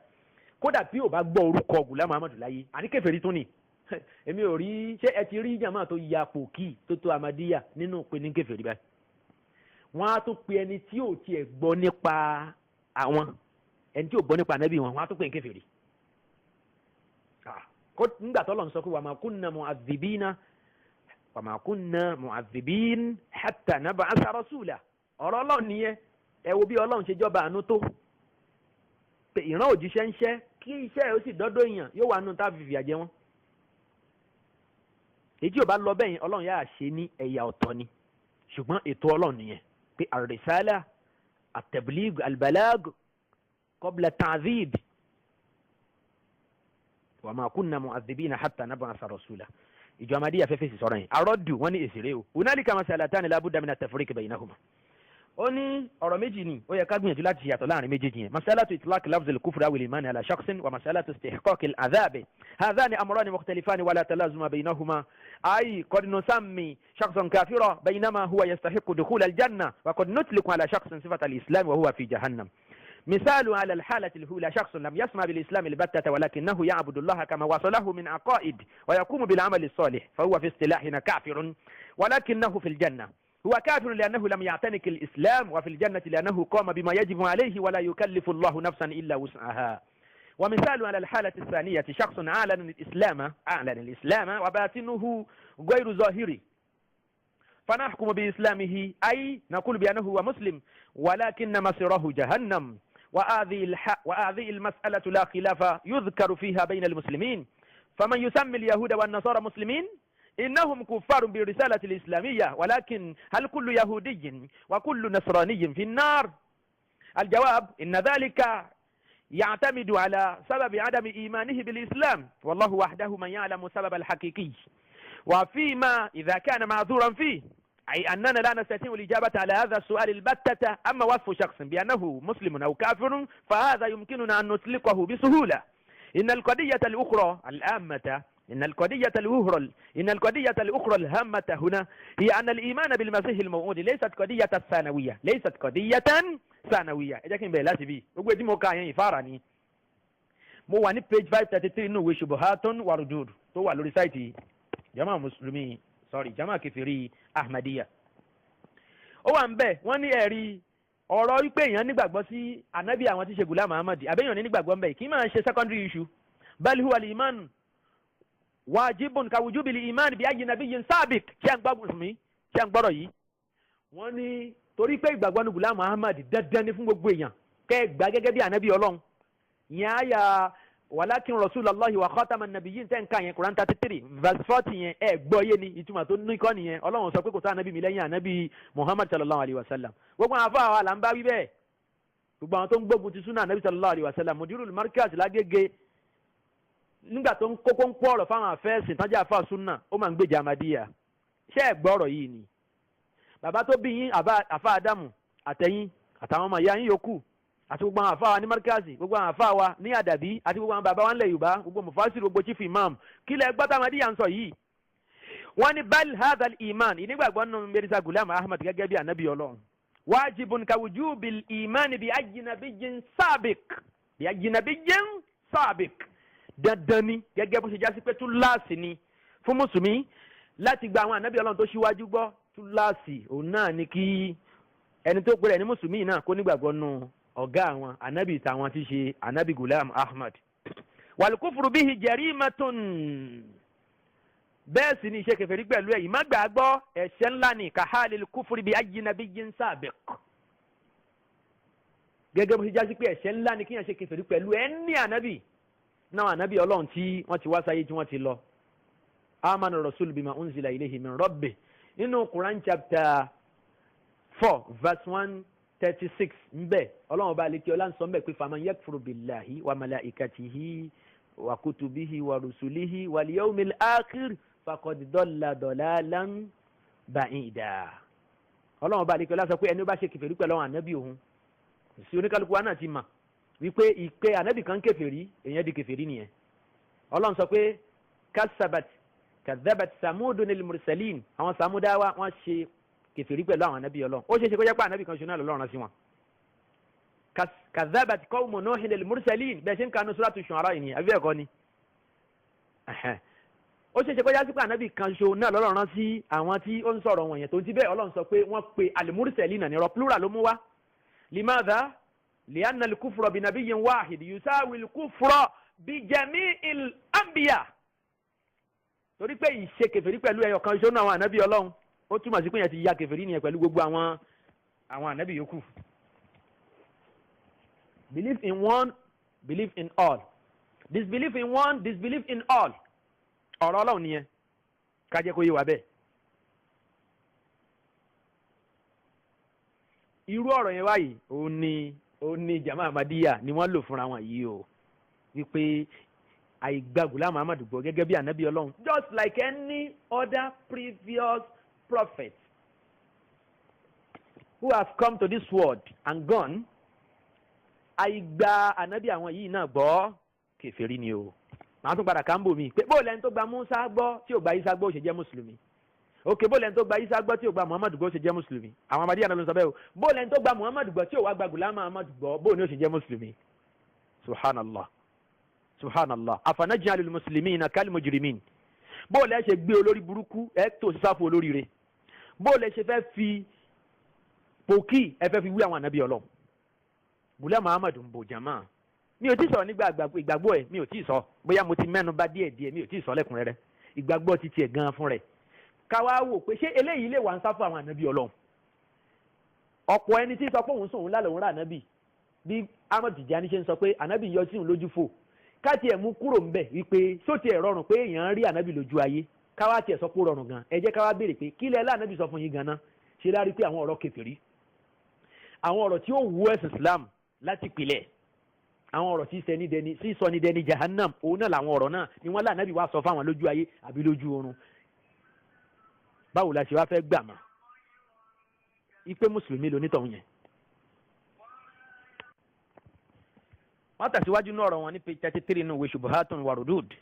kódà bí ò bá gbọ́ orúkọ Ghulam Ahmad láyé àní kèfèrí tún ni èmi ò rí ṣé ẹ ti rí jàmáà tó ya pòkì tó tó amadíyà nínú pé ní kèfèrí báyìí wọ́n á tún pe ẹni tí ò tiẹ̀ gbọ́ nípa àwọn ẹni tí ò gbọ́ nípa ànábì wọn wọ́n á tún pe ní kèfèrí nígbà tó lọ́n sọ pé wa ma kunna mu'adhibin hatta nab'atha rasula ọ̀rọ̀ Ọlọ́run nìyẹn ẹ wo bí Ọlọ́run ṣe jọba àánú tó pé ìran òjíṣẹ́ ń ṣẹ́ kí iṣẹ́ ẹ̀ ó sì dọ́dọ̀ èèyàn yóò wà nù tá a fi fìyà jẹ wọ́n èyí tí ò bá lọ bẹ́yìn Ọlọ́run yáà ṣe ní ẹ̀yà ọ̀tọ̀ ni ṣùgbọ́n ètò Ọlọ́run nìyẹn pé ar-risala at-tabligh al-balagh qabla at-ta'dhib wa ma kunna mu'adhibina hatta nab'atha rasula ìjọ amadíyà fẹ́ fèsì sọ̀rọ̀ yẹn arọ́dù wọ́n ní èsì rẹ̀ o hunalika masalatani la budda min at-tafriq baynahuma ó ní ọ̀rọ̀ méjì ni ó yẹ ká gbìyànjú láti yàtọ̀ láàrin méjèèjì yẹn masalatu itlaq lafz al-kufr aw al-iman ala shakhsin wa masalatu istihqaq al-adhab hadhani amrani mukhtalifani wala talazuma baynahuma ay qad nusammi shakhsan kafira baynama huwa yastahiqqu dukhul al-janna wa qad nutliqu ala shakhsin sifat al-islam wa huwa fi jahannam مثال على الحالة الأولى شخص لم يسمع بالإسلام البتة ولكنه يعبد الله كما وصله من عقائد ويقوم بالعمل الصالح فهو في اصطلاحنا كافر ولكنه في الجنة هو كافر لأنه لم يعتنق الإسلام وفي الجنة لأنه قام بما يجب عليه ولا يكلف الله نفسا إلا وسعها ومثال على الحالة الثانية شخص أعلن الإسلام وباطنه غير ظاهري فنحكم بإسلامه أي نقول بأنه هو مسلم ولكن مصيره جهنم وهذه المسألة لا خلاف يذكر فيها بين المسلمين فمن يسمي اليهود والنصارى مسلمين إنهم كفار بالرسالة الإسلامية ولكن هل كل يهودي وكل نصراني في النار؟ الجواب إن ذلك يعتمد على سبب عدم إيمانه بالإسلام والله وحده من يعلم سبب الحقيقي وفيما إذا كان معذورا فيه أي أننا لا نستطيع الإجابة على هذا السؤال البتة أما وصف شخص بأنه مسلم أو كافر فهذا يمكننا أن نطلقه بسهولة إن القضية الأخرى الهامة هنا هي أن الإيمان بالمسيح الموعود ليست قضية ثانوية إذا كان بيلاتي بي وقوة دي موقع يفارني مو واني page 533 نوي شبهات وردود تو على رسايتي جماعة مسلمين جماعة كفري أحمدية ó wà ń bẹ̀ wọ́n ní ẹ̀rí ọ̀rọ̀ wípé èèyàn nígbàgbọ́ sí ànábì àwọn tí ṣe Ghulam Muhammad àbẹ́yàn ní nígbàgbọ́ ń bẹ̀ kì í máa ṣe secondary issue bal huwa al-iman wajibun ka wujubil iman bi ayyi nabiyyin sabiq kí à ń gbọ́rọ̀ yìí wọ́n ní torí pé ìgbàgbọ́ ní Ghulam Muhammad dandan ní fún gbogbo èèyàn kẹ́ gbà gẹ́gẹ́ bí ànábì Ọlọ́run ìyẹn àyà walakin rasulallahi wa khataman nabiyyin tẹ́ ń ka yẹn Quran 33 verse 40 yẹn ẹ gbọ́ yé ni ìtumọ̀ tó ní kọ́ nìyẹn Ọlọ́run sọ pé kò tó ànábì mi lẹ́yìn ànábì Muhammad sallallahu alayhi wa sallam gbogbo àwọn afáwọn àlà ń bá wí bẹ́ẹ̀ gbogbo àwọn tó ń gbógun ti súnà ànábì sallallahu alayhi wa sallam mudirul markaz lágége nígbà tó ń kókó ń pọ̀ ọ̀rọ̀ fáwọn afẹ́sìn tán jẹ́ àfa súnà ó máa ń gbèjà Ahmadiyya ṣé ẹ gbọ́ ọ̀rọ̀ yìí ni bàbá tó bí yín àfa Ádámù àtẹ̀yìn àtàwọn ọmọ ìyá yín yòókù àti gbogbo àwọn àfáà wa ní markazi gbogbo àwọn àfáà wa ní àdàbí àti gbogbo àwọn bàbá wa ńlẹ̀ Yorùbá gbogbo mufasir gbogbo chief imam kí lẹ gbọ́ Ahmadiyya ń sọ yìí wọ́n ní bal hadha al-iman ìnígbàgbọ́ nínú Mirza Ghulam Ahmad gẹ́gẹ́ bí ànábì Ọlọ́run wajibun ka wujubil iman bi ayyi nabiyyin sabiq dandan ni gẹ́gẹ́ bó ṣe jásí pé túláàsì ni fún mùsùlùmí láti gba àwọn ànábì Ọlọ́run tó ṣíwájú gbọ́ túláàsì òun náà ni kí ẹni tó pèrè ní mùsùlùmí náà kó nígbàgbọ́ nù ọ̀gá àwọn ànábì tàwọn tí ṣe ànábì Ghulam Ahmad wal kufru bihi jarimatun bẹ́ẹ̀ sì ni ìṣe kèfèrí pẹ̀lú ẹ̀ ìmá gbàgbọ́ ẹ̀ṣẹ̀ ńlá ni kahalil kufri bi ayyi nabiyyin sabiq gẹ́gẹ́ bó ṣe jásí pé ẹ̀ṣẹ̀ ńlá ni kíyàn ṣe kèfèrí pẹ̀lú ẹni ànábì náà ànábì Ọlọ́run tí wọ́n ti wá sáyé tí wọ́n ti lọ amana rasul bima unzila ilayhi min rabbih nínú Quran chapter 4 verse 136 ńbẹ Ọlọ́run bá lékè ọlá ń sọ ńbẹ pé faman yakfuru billahi wa malaikatihi wa kutubihi wa rusulihi wal yawmil akhir faqad dalla dalalan ba'ida Ọlọ́run bá lékè ọlá sọ pé ẹni bá ṣe kèfèrí pẹ̀lú àwọn ànábì òun sí oníkálukú wa náà ti mà wípé ìpè ànábì kan kèfèrí èèyàn di kèfèrí nìyẹn Ọlọ́run sọ pé kadhabat samudun lil mursalin àwọn samudawa wọ́n ṣe kèfèrí pẹ̀lú àwọn ànábì Ọlọ́run ó ṣe ṣe kó jẹ́ pé ànábì kan ṣoná lọ́rùn sí wọn kadhabat qawmu nuhin lil mursalin bẹ́ẹ̀ ṣe ń kanu suratu shu'ara yìí àbí ẹ̀kọ́ ni ó ṣe ṣe kó jẹ́ pé ànábì kan ṣoná lọ́rùn sí àwọn tí ó ń sọ̀rọ̀ wọn yẹn tó ti bẹ́ẹ̀ Ọlọ́run sọ pé wọ́n pe al-mursalina ní plural ló mú wá limadha li'anna al-kufra bi nabiyyin wahid yusawi al-kufra bi jami'il anbiya torí pé ìṣe kèfèrí pẹ̀lú ẹyọ kan ṣoná àwọn ànábì Ọlọ́run ó túmọ̀ sí pé yẹn ti ya kèfèrí nìyẹn pẹ̀lú gbogbo àwọn ànábì yòókù. Believe in one, believe in all. Disbelieve in one, disbelieve in all. ọ̀rọ̀ Ọlọ́run nìyẹn ká jẹ́ kó yé wa bẹ́ẹ̀. irú ọ̀rọ̀ yẹn wáyìí ó ní jama Ahmadiyya ni wọ́n lò fúnra wọn yìí o wípé àìgbà Ghulam Muhammad gbọ́ gẹ́gẹ́ bí ànábì Ọlọ́run just like any other previous prophet who has come to this world and gone àìgbà ànábì àwọn yìí náà gbọ́ kèfèrí ni o màá tún padà kámbò mi pé bóòlù ẹni tó gba Musa gbọ́ tí ò gba Isa gbọ́ ó ṣe jẹ́ mùsùlùmí òkè bóòlù ẹni tó gba Isa gbọ́ tí ò gba Muhammad gbọ́ ó ṣe jẹ́ mùsùlùmí àwọn Ahmadiyya náà ló ń sọ bẹ́ẹ̀ o bóòlù ẹni tó gba Muhammad gbọ́ tí ò wá gba Ghulam Muhammad gbọ́ bóòlù ni ó ṣe jẹ́ mùsùlùmí subhanallah afanaj'alul muslimina kal mujrimin bóòlù ẹ ṣe gbé olórí burúkú ẹ tó sísáfù olóríire bóòlù ẹ ṣe fẹ́ fi pòkì ẹ fẹ́ fi wí àwọn ànábì Ọlọ́run Ghulam Muhammad ń bò jàmá mi ò tí sọ nígbà ìgbàgbọ́ ẹ̀ mi ò tí sọ bóyá mo ti mẹ́nu bà díẹ̀ mi ò tí sọ lẹ́kùnrẹ́rẹ́ ìgbàgbọ́ ti tiẹ̀ gan fún rẹ̀ káwá wò pé ṣé eléyìí lè wà ń sáfù àwọn ànábì Ọlọ́run ọ̀pọ̀ ẹni tí sọ pé òun sòun lálẹ́ òun rà ànábì bí Ahmad Tijani ṣe ń sọ pé ànábì yọ sí òun lójú fò káàtì ẹ̀ mú kúrò ń bẹ̀ wípé sóòtì ẹ̀ rọrùn pé èèyàn rí ànábì lójú ayé káwá tiẹ̀ sọ pé ó rọrùn gan ẹ jẹ́ káwá béèrè pé kí lẹ́la ànábì sọ fún yín ganan ṣe lárí pé àwọn ọ̀rọ̀ kèfèrí àwọn ọ̀rọ̀ tí ó wú ẹ̀sìn Islam láti pilẹ̀ àwọn ọ̀rọ̀ tí sọ ní dẹni jahannam òun náà làwọn ọ̀rọ̀ náà ni wọ́n lànàbì wá sọ fáwọn lójú ayé àbí lójú oorun báwo la ṣe wá fẹ́ gbà mọ́ ipe mùsùlùmí lonítọ̀hún yẹn. wọ́n tẹ̀síwájú náà ọ̀rọ̀ wọn ní page 33 nínú ìwé Shubuhatun wa Rudud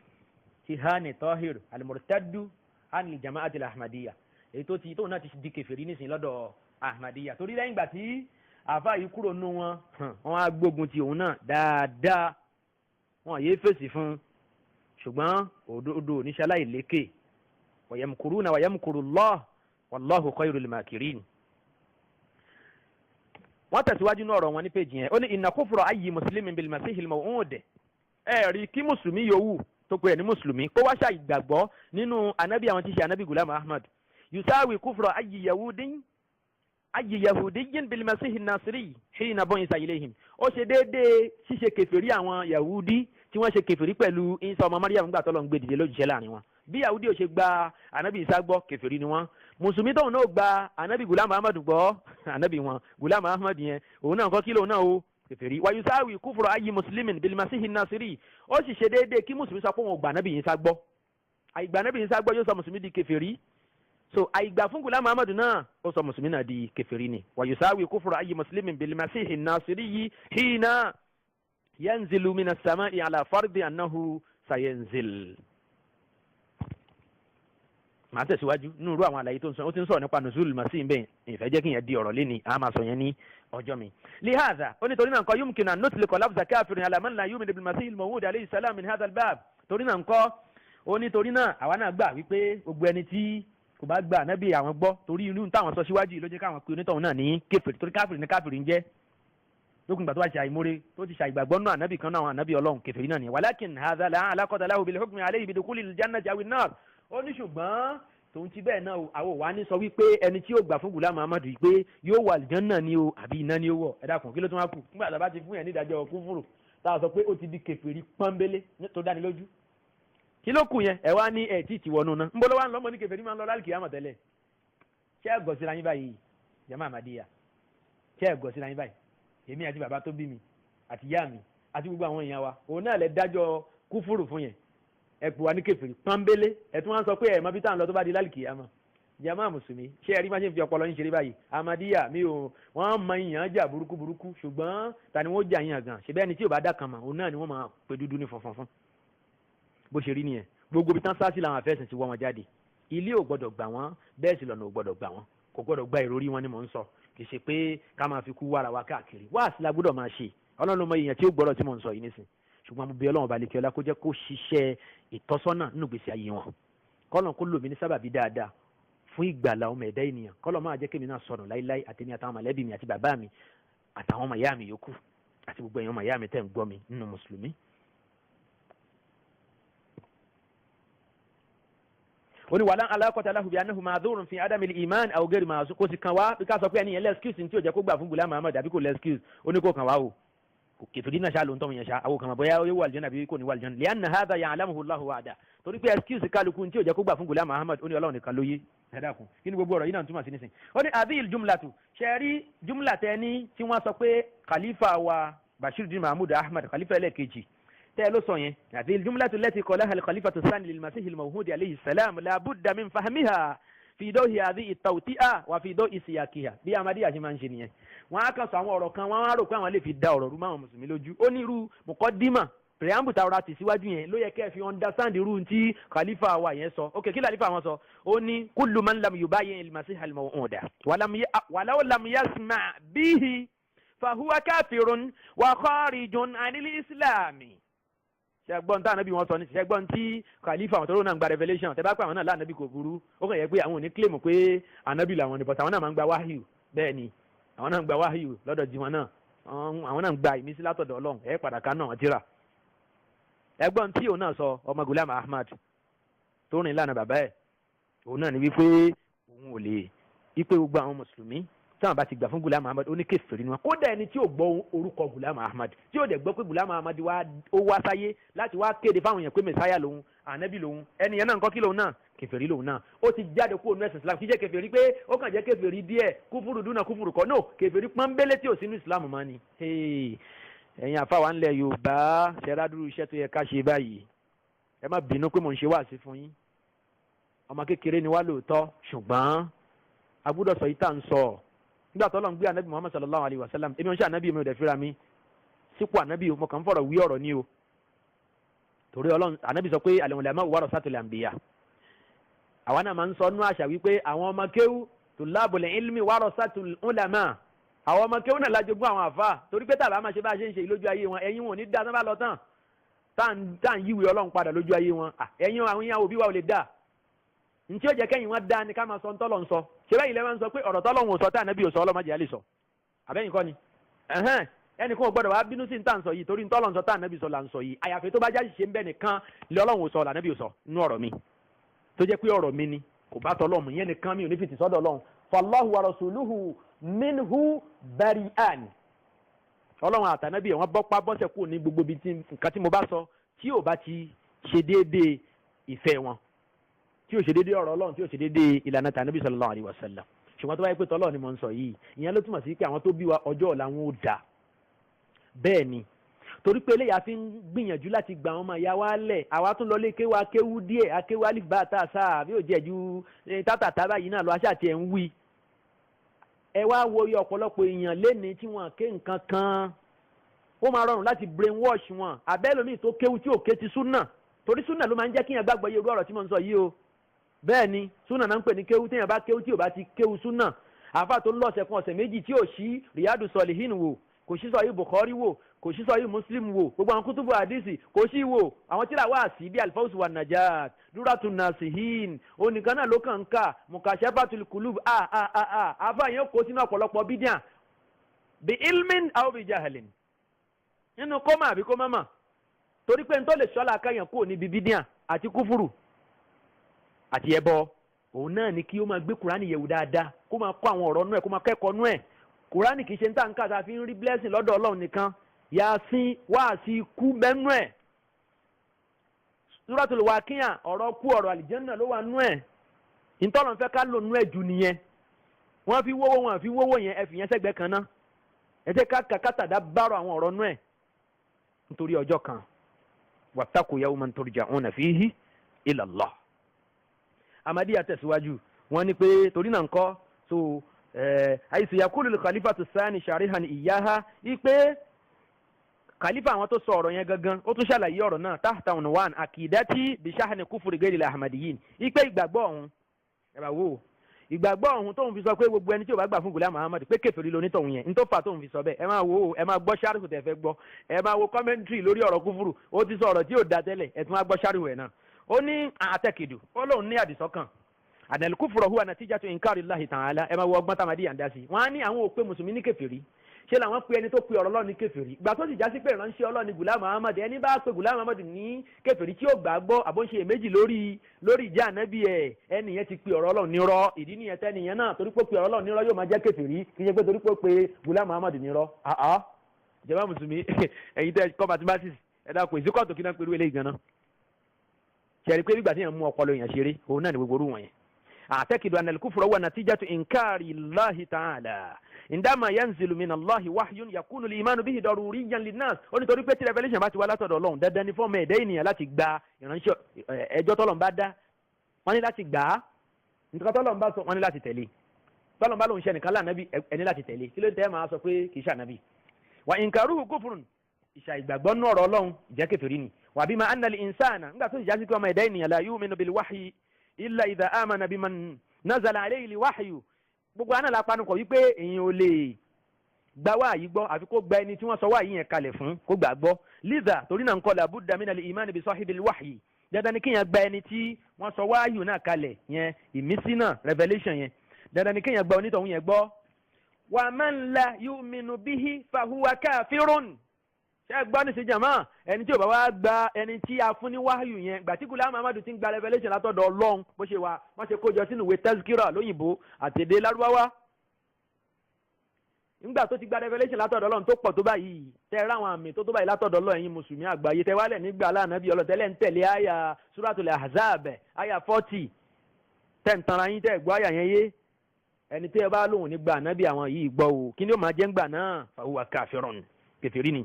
ti Hani Tahir al-Murtaddu ani jama'ati al-Ahmadiyya èyí tó náà ti di kèfèrí nísìnyí lọ́dọ̀ Ahmadiyya torí lẹ́yìn ìgbà tí àfa yìí kúrò nínú wọn á gbógun ti òun náà dáadáa wọn yéé fèsì fún ṣùgbọ́n òdodo oníṣàlàyé lékè wa yamkuruna wa yamkuru Allah wallahu khayrul makirin. wọ́n tẹ̀síwájú ní ọ̀rọ̀ wọn ní péjì yẹn ó ní inna kufra ayyi muslimin bil masihil maw'ud rí kí mùsùlùmí yòówù tó pé ní mùsùlùmí kó wá ṣàì gbàgbọ́ nínú anabi àwọn tí ṣe anabi Ghulam Ahmad yusawi kufra ayyi yahudiyin bil masihil nasiri hina bu'itha ilayhim ó ṣe déédéé ṣíṣe kèfèrí àwọn yahudi tí wọ́n ṣe kèfèrí pẹ̀lú Isa ọmọ Maryam nígbà tó lọ ń gbé dìde lójúṣẹ́ láàrin wọn bí yahudi ò ṣe gba anabi Isa gbọ́ kèfèrí ni wọ́n mùsùlùmí tóun náà gba anabi Ghulam Ahmad gbọ́ anabi wọn Ghulam Ahmad yẹn òun náà kọ́ kí lóun náà o kèfèrí wa yusawi kufra ayyi muslimin bil masihil nasiri ó sì ṣe déédéé kí mùsùlùmí sọ pé wọn ò gba anabi Isa gbọ́ àìgbà anabi Isa gbọ́ yóò sọ mùsùlùmí di kèfèrí so àìgbà fún Ghulam Ahmad náà ó sọ mùsùlùmí náà di kèfèrí ni wa yusawi kufra ayyi muslimin bil masihil nasiri hina yanzilu minas sama'i ala fardi annahu sayanzil. màá tẹ̀síwájú nínú irú àwọn àlàyé tó ń sọ ó ti ń sọ̀rọ̀ nípa nùzúlù màsí bẹ́ẹ̀ ìfẹ́ jẹ́ kí yẹn di ọ̀rọ̀ lẹ́ni a máa sọ yẹn ní ọjọ́ mi. lihaza ó ní torí náà nǹkan yumkinu an nutliqa lafza kafirin ala man la yu'minu bil masihil maw'ud alayhi salam min hadha al-bab torí náà nǹkan ó ní torí náà àwa náà gbà wípé gbogbo ẹni tí kò bá gbà nábì àwọn gbọ́ torí irú táwọn sọ síwájú yìí ló jẹ́ káwọn pe onítọ̀hún náà ní kèfèrí torí káfìrí ní káfìrí ń jẹ́ lókun gbà tó wá ṣe àìmóre tó ti ṣàìgbàgbọ́ náà ànábì kan náà àwọn ànábì ọlọ́run kèfèrí náà ni walakin hadha la alaqata lahu bil hukmi alayhi bi dukhulil jannati awin nar ó ní ṣùgbọ́n tòun ti bẹ́ẹ̀ náà àwọn òwà ní sọ wípé ẹni tí yóò gbà fún Ghulam Ahmad yìí pé yóò wà àlùjánnà ni o àbí iná ni ó wọ̀ ẹ dákun kí ló tún wá kù nígbà tá a bá ti fún yẹn ní ìdájọ́ kúfùrù tá a sọ pé ó ti di kèfèrí pọ́nbélé tó dáni lójú kí ló kù yẹn ẹ wá ní ẹ tí ì ti wọnú ná ńbọ ló wà ń lọmọ ní kèfèrí máa ń lọ lálùkì àmọ̀ tẹ́lẹ̀ ṣé ẹ gọ̀ síra yín báyìí jama Ahmadiyya ṣé ẹ gọ̀ síra yín báyìí èmi àti bàbá tó bí mi àti ìyá mi àti gbogbo àwọn èèyàn wa òun náà lè dájọ́ kúfùrù fún yẹn ẹ pè wá ní kèfèrí pọ́nbélé ẹ tún wá sọ pé ẹ mọ bí táwọn lọ tó bá di lálùkì àmọ̀ jama mùsùlùmí ṣé ẹ rí máa ṣe ń fi ọpọlọ yín ṣeré báyìí Ahmadiyya mi ò wọ́n mọ ìyàn jà burúkú burúkú ṣùgbọ́n ta ni wọ́n jà yín àgàn ṣe bẹ́ẹ̀ ni tí ò bá dà kan mọ̀ òun náà ni wọ́n máa pe dúdú ní funfun fún bó ṣe rí nìyẹn gbogbo ibi tán sáàsì làwọn afẹ́sìn ti wọ́ wọn jáde ilé ò gbọ́dọ̀ gbà wọ́n bẹ́ẹ̀ sì lọ́nà ò gbọ́dọ̀ gbà wọ́n kò gbọ́dọ̀ gba ìròrí wọn ni mò ń sọ kì í ṣe pé ká máa fi kú wára wa káàkiri wáàsí la gbọ́dọ̀ máa ṣe ọlọ́run mọ èèyàn tí ó gbọ́dọ̀ tí mò ń sọ yìí nísìn ṣùgbọ́n mo bí ọlọ́run balẹ̀ kí ọlá kó jẹ́ kó ṣiṣẹ́ ìtọ́sọ́nà nínú ìgbésí ayé wọn kọ́lọ̀ kó lò mí ní sábàbí dáadáa fún ìgbàlà ọmọ ẹ̀dá ènìyàn kọ́lọ̀ máa jẹ́ kémi náà sọnù láíláí àtẹ̀mí àtàwọn mọ̀lẹ́bí mi àti bàbá mi àtàwọn ọmọ ìyá mi yòókù àti gbogbo èèyàn ọmọ ìyá mi tẹ̀ ń gbọ́ mi nínú mùsùlùmí. oni wàlá alákọ̀tà aláhùbí anáhùn ma'dhurun fi ádámì ìmán aw ghayri ma'zur kò sì kan wá bí ká sọ pé ẹni yẹn lẹ́skíùsì tí ò jẹ́ kó gbà fún Ghulam Ahmad àbí kò lẹ́skíùsì ó ní kó kan wá o kèfèrí náà ṣáà ló ń tọ́ yẹn ṣá àwọn kan bóyá ó yẹ wà àlùjánnà àbí kò ní wà àlùjánnà li'anna hadha ya'lamuhu Allahu wahda torí pé ẹskíùsì kálukú tí ò jẹ́ kó gbà fún Ghulam Ahmad ó ní Ọlọ́run nìkan ló yé ẹ̀dàkùn kí ni gbogbo ọ̀rọ̀ yìí náà túmọ̀ sí nísìn ó ní adil jumlatu ṣẹ́rí jumla tẹ́ni tí wọ́n sọ pé khalifa wa Bashiruddin Mahmud Ahmad khalifa ẹlẹ́ẹ̀kejì تلو صين هذه الجملة التي قالها الخليفة الثاني للمسيح الموعود عليه السلام لا بد من فهمها في ضوء هذه التوطئة وفي ضوء سياقها bí Ahmadiyya ṣe máa ń ṣe nìyẹn wọ́n á kàn sọ àwọn ọ̀rọ̀ kan wọ́n á rò pé àwọn lè fi da ọ̀rọ̀ rú máwọn mùsùlùmí lójú ó ní irú muqaddima preamble tá a rọra tì síwájú yẹn ló yẹ kẹ́ ẹ fi understand irú tí khalifa wa yẹn sọ ok kí khalifa wọn sọ ó ní kullu man lam yubayyin al-masih al-maw'ud walau lam yasma' bihi fahuwa kafirun wa kharijun 'anil islami ṣẹgbọn tá ànábì wọn sọ ní ṣẹgbọn tí khalifa àwọn tọrọ náà ń gba revelation tẹ bá pẹ àwọn náà lánàbì kò burú ó kàn yẹ pé àwọn ò ní claim pé ànábì làwọn ni but àwọn náà máa ń gba wáhíù bẹ́ẹ̀ ni àwọn náà ń gba wáhíù lọ́dọ̀ jí wọn náà àwọn náà ń gba ìmísí látọ̀dọ̀ Ọlọ́run ẹ padà ká náà tíra ẹgbọn tí òun náà sọ ọmọ Ghulam Ahmad tó rìn lánàá bàbá ẹ òun náà ní wípé òun ò lè wípé gbogbo àwọn mùsùlùmí sáwọn bá ti gbà fún Ghulam Ahmad ó ní kèfèrí ni wọn. kódà ẹni tí ò gbọ́ orúkọ Ghulam Ahmad tí ò dẹ̀ gbọ́ pé Ghulam Ahmad ó wá sáyé láti wá kéde fáwọn èèyàn pé mẹsáyà lòun ànábì lòun ẹni yẹn náà nǹkan kí lòun náà kèfèrí lòun náà ó ti jáde kúrò nínú ẹ̀sìn Islam kì í jẹ́ kèfèrí pé ó kàn jẹ́ kèfèrí díẹ̀ kúfùrù dúnà kúfùrù kọ́ no kèfèrí pọ́nbélé tí ò sínú Islam mọ́ ni. ẹ̀yin àfáwà ńlẹ̀ Yorùbá ṣẹ́rádúró iṣẹ́ tó yẹ ká ṣe báyìí ẹ má bínú pé mò ń ṣe wáàsí fún yín ọmọ kékeré ni wá lóòótọ́ ṣùgbọ́n a gbọ́dọ̀ sọ yìí tá à ń sọ nígbà tó lọ́n gbé anabi Muhammad sallallahu alayhi wa sallam èmi ò ń ṣe anabi mi ò dẹ̀ fira mi sípò anabi mo kàn ń fọ̀rọ̀ wí ọ̀rọ̀ ni o torí Ọlọ́run anabi sọ pé al-ulama warasatul anbiya àwa náà máa ń sọ nú àṣà wípé àwọn ọmọ kéwú tulabul ilmi warasatul ulama àwọn ọmọ kéwú náà lájogún àwọn àfa torí pé tàbá máa ṣe bá a ṣe ń ṣe lójú ayé wọn ẹ̀yin wọn ò ní dá tán bá lọ tán tá à ń yíwèé Ọlọ́run padà lójú ayé wọn ẹ̀yin àwọn ìyàwó bí wa ò lè dá ntí ó jẹ́ kẹ́yìn wọn dá ni ká máa sọ ntọ́lọ̀ ń sọ ṣé báyìí lẹ́wọ̀n sọ pé ọ̀rọ̀ tọ́lọ̀ ń sọ tá ànábì ò sọ ọlọ́mọdé àlè sọ àbẹ́yìn kọ́ ni ẹnì kan ò gbọ́dọ̀ wá bínú sí ní tá à ń sọ yìí torí ntọ́lọ̀ ń sọ tá ànábì sọ là ń sọ yìí àyàfi tó bá já ṣe ń bẹ́ nìkan lé Ọlọ́run ò sọ lànábì ò sọ nínú ọ̀rọ̀ mi tó jẹ́ pé ọ̀rọ̀ mi ni kò bá tọ́lọ̀ mu yẹn nìkan mi ò ní fi tìsọ́dọ̀ Ọlọ́run fallahu wa rasuluhu minhu bari'an Ọlọ́run àtànábì wọn bọ́pá bọ́sẹ̀ kù ní gbogbo ibi nǹkan tí mo bá sọ tí ò bá ti ṣe déédéé ìfẹ́ wọn tí o ṣe déédéé ọ̀rọ̀ Ọlọ́run tí o ṣe déédéé ìlànà tànàbí sallallahu alaihi wasallam ṣùgbọ́n tó bá yẹ pé tọ́lọ́ ni mo ń sọ yìí ìyẹn ló túmọ̀ sí pé àwọn tó bí wa ọjọ́ ọ̀la wọn ò dà bẹ́ẹ̀ ni torí pé eléyà fi ń gbìyànjú láti gba àwọn ọmọ ìyá wa lẹ̀ àwa tún lọ lé kéwu akéwu díẹ̀ akéwu alifba tá a sá àbí ò jẹ́ ju tátàtà báyìí náà lọ aṣáà tiẹ̀ ń wí. ẹ wá wo iye ọ̀pọ̀lọpọ̀ èèyàn lénìí tí wọ́n ké nǹkan kan ó máa rọrùn láti brain wash wọn àbẹ́lòmíì tó kéwu tí ò ké ti súnà torí súnà ló máa ń jẹ́ kíyàn gbàgbọ́ iye ọ̀rọ̀ tí mo ń sọ yìí o bẹ́ẹ̀ ni súnà náà ń pè ní kéwú téèyàn bá kéwú tí ò bá ti kéwú súnà àfa tó ń lọ́ọ̀sẹ̀ kan ọ̀sẹ̀ méjì tí ò sí Riyadu Solihin wò kò sí sọ yìí Bukhari wò kò sí sọ yìí Muslim wò gbogbo àwọn kútùbù àdìsí kò sí wò àwọn tíra wá sí bí Al-Fawz wan Najat Duratun Nasihin onìkan náà ló kàn ń kà Mukashafatul Qulub àfa yẹn kó sínú ọ̀pọ̀lọpọ̀ bídíà bi ilmin aw bi jahlin nínú kọ́mà àbí kọ́mà mà torí pé n tó lè sọ́la káyàn kúrò níbi bídíà àti kúfùrù àti ẹbọ òun náà ni kí ó máa gbé kúránì yẹ̀wò dáadáa kó máa kọ́ àwọn ọ̀rọ̀ nú ẹ̀ kó máa kẹ́kọ̀ọ́ nú ẹ̀ kúránì kì í ṣe ń tà ń kà tá a fi ń rí blessing lọ́dọ̀ Ọlọ́run nìkan Yasin wáàsí ikú bẹ́nu ẹ̀ Suratul Waqi'a ọ̀rọ̀ kú ọ̀rọ̀ àlìjẹ́nà ló wà nú ẹ̀ ìtọ́lọ̀ fẹ́ ká lò nú ẹ̀ jù nìyẹn wọ́n fi wówó yẹn ẹ fi yẹn sẹ́gbẹ́ kan ná ẹ jẹ́ ká kàkátàdá bárò àwọn ọ̀rọ̀ nú ẹ̀ nítorí ọjọ́ kan wattaqu yawman turja'una fihi ila Allah Amadiya tẹ̀síwájú wọ́n ní pé torí náà ńkọ́ so àìsàn yakulu khalifatu sani sharihan iyaha ipe khalifa àwọn tó sọ ọ̀rọ̀ yẹn gangan ó tún ṣàlàyé ọ̀rọ̀ náà tahta unwan akidati bishahni kufri ghayril ahmadiyin ipe ìgbàgbọ́ ọ̀hún ẹ bá wò ìgbàgbọ́ ọ̀hún tóun fi sọ pé gbogbo ẹni tí ò bá gbà fún Ghulam Ahmad pé kèfèrí lóní tọ̀hún yẹn nítorí fà tóun fi sọ bẹ́ẹ̀ ẹ máa wò ó ẹ máa gbọ́ sáré tẹ̀ fẹ́ gbọ́ ẹ máa wo commentary lórí ọ̀rọ̀ kúfùrù ó ti sọ ọ̀rọ̀ tí ò da tẹ́lẹ̀ ẹ tún wá gbọ́ sáré ẹ̀ náà ó ní àtẹ̀kìdù ó lóun ní àdìsọ́kàn àdàlù kúfùrù huwa natijatu inkari Allahi ta'ala ẹ máa wọ ọgbọ́n tamadi yàn dá sí wọ́n á ní àwọn òpè mùsùlùmí ní kèfèrí ṣé làwọn pe ẹni tó pe ọ̀rọ̀ Ọlọ́run ní kèfèrí gbà tó sì já sí pé ìránṣẹ́ Ọlọ́run ní Ghulam Ahmad ẹni bá pe Ghulam Ahmad ní kèfèrí tí ó gbàgbọ́ àbóṣe èméjì lórí ìjà ànábì ẹ̀ ẹni yẹn ti pe ọ̀rọ̀ Ọlọ́run nírọ́ ìdí nìyẹn tẹ́niyẹn náà torí pé pe ọ̀rọ̀ Ọlọ́run nírọ́ yóò máa jẹ́ kèfèrí kì í ṣe pé torí pé Ghulam Ahmad nírọ́ ìjọba mùsùlùmí ẹ̀yin tẹ́ kọ́ mathematics ẹ̀dá kò sí kọ́ọ̀tù kí náà pẹ̀lú eléyìí gan-an ṣẹ̀rí pé nígbà tí yẹn mú ọpọlọ yẹn ṣeré òun náà ní gbogbo orú wọn yẹn أعتقد أن الكفر هو نتيجة إنكار الله تعالى عندما ينزل من الله وحي يكون الإيمان به ضروريا للناس ó ní torí pé tí revelation bá ti wá látọ̀dọ̀ Ọlọ́run dandan ni fún ọmọ ẹ̀dá ènìyàn láti gba ìránṣẹ́ ẹjọ́ tọ́lọ́run bá dá wọ́n ní láti gbà á nǹkan tọ́lọ́run bá sọ wọ́n ní láti tẹ̀lé tọ́lọ́run bá lòun ṣe nìkan lánàbí ẹni láti tẹ̀lé kí ló ń tẹ́ máa sọ pé kì í ṣànàbí wà inkaruhu kufrun ìṣà ìgbàgbọ́ nú ọ̀rọ̀ Ọlọ́run ìjẹ́ kèfèrí ni wà bima anna al-insana nígbà tó ìjà sí pé ọmọ ẹ̀dá ènìyàn la yu'minu bil wahyi illa idha amana biman nazala alayhi al-wahyu gbogbo àná la panu kọ wípé èyàn ò lè gba wáyé gbọ́ àfi kó gba ẹni tí wọ́n sọ wáyé yẹn kalẹ̀ fún kó gbà gbọ́ liza torí náà ń kọ́ labudda min al-iman bi sahibil wahyi dandan ni kéèyàn gba ẹni tí wọ́n sọ wáyé náà kalẹ̀ yẹn ìmísí náà revelation yẹn dandan ni kéèyàn gba onítọ̀hún yẹn gbọ́ wa man la yu'minu bihi fahuwa kafirun ṣe gbọ́ ní sí jàmá ẹni tí ò bá wá gba ẹni tí a fún ní wáyù yẹn gbà tí Ghulam Ahmad ti ń gba revelation látọ̀dọ̀ Ọlọ́run bó ṣe wà wọ́n ṣe kójọ sínú ìwé tazkira lóyìnbó àtẹ̀dé lárúbáwá nígbà tó ti gba revelation látọ̀dọ̀ Ọlọ́run tó pọ̀ tó báyìí tẹ́ ra àwọn àmì tó báyìí látọ̀dọ̀ Ọlọ́run ẹ̀yin mùsùlùmí àgbáyé tẹ́ wálẹ̀ nígbà lánàbí Ọlọ́run tẹ́lẹ̀ ń tẹ̀lé àyà suratul ahzab àyà 40 tẹ́ ń tanra yín tẹ́ gbọ́ àyà yẹn yé ẹni tẹ́ bá lóhùn nígbà ànábì àwọn yìí gbọ́ o kí ni ó máa jẹ́ ńgbà náà fahuwa kafirun kèfèrí ni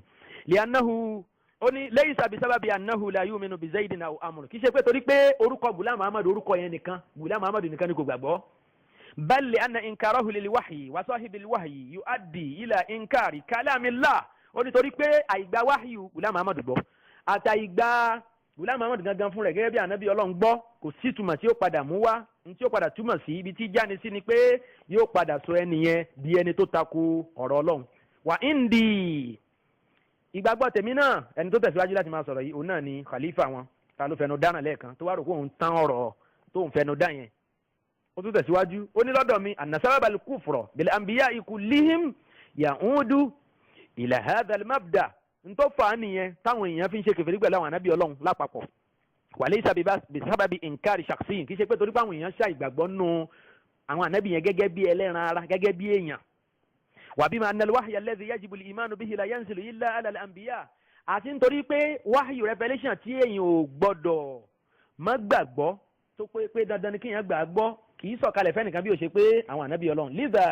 li'annahu ó ní laysa bisababi annahu la yu'minu bi Zaydin aw Amr kì í ṣe pé torí pé orúkọ Ghulam Muhammad orúkọ yẹn nìkan Ghulam Muhammad nìkan ni kò gbàgbọ́ bal li'anna inkarahu lil wahyi wa sahibil wahyi yu'addi ila inkari kalamillah ó ní torí pé àìgbà wahyu Ghulam Muhammad gbọ́ àtàìgbà Ghulam Muhammad gangan fún rẹ̀ gẹ́gẹ́ bí ànábì Ọlọ́run gbọ́ kò sí túmọ̀ tí ó padà mú wá tí ó padà túmọ̀ sí ibi tí jáde sí ni pé yóò padà sọ ẹnìyẹn di ẹni tó tako ọ̀rọ̀ Ọlọ́run wà índì ìgbàgbọ́ tèmi náà ẹni tó tẹ̀síwájú láti máa sọ̀rọ̀ yìí òun náà ni khalifa wọn ta ló fẹnu dáná lẹ́ẹ̀kan tó wá rò pé òun tán ọ̀rọ̀ tó ń fẹnu dá yẹn ó tún tẹ̀síwájú ó ní lọ́dọ̀ mi anna sababal kufra bil anbiya'i kullihim ya'udu ila hadha al mabda ntọ́ fà á nìyẹn táwọn èèyàn fi ń ṣe kèfèrí pẹ̀lú àwọn ànábì Ọlọ́run lápapọ̀ walaysa bisababi inkari shakhsin kì í ṣe pé torí pé àwọn èèyàn ṣá ìgbàgbọ́ nù àwọn ànábì yẹn gẹ́gẹ́ bí ẹlẹ́ran ara gẹ́gẹ́ bí èèyàn wa bima anna al-wahya alladhi yajibu al-imanu bihi la yanzilu illa ala al-anbiya àti nítorí pé wahyu revelation tí èèyàn ò gbọ́dọ̀ má gbàgbọ́ tó pé dandan ni kéèyàn gbàgbọ́ kì í sọ̀kalẹ̀ fẹ́nìkan bí ó ṣe pé àwọn ànábì Ọlọ́run lidha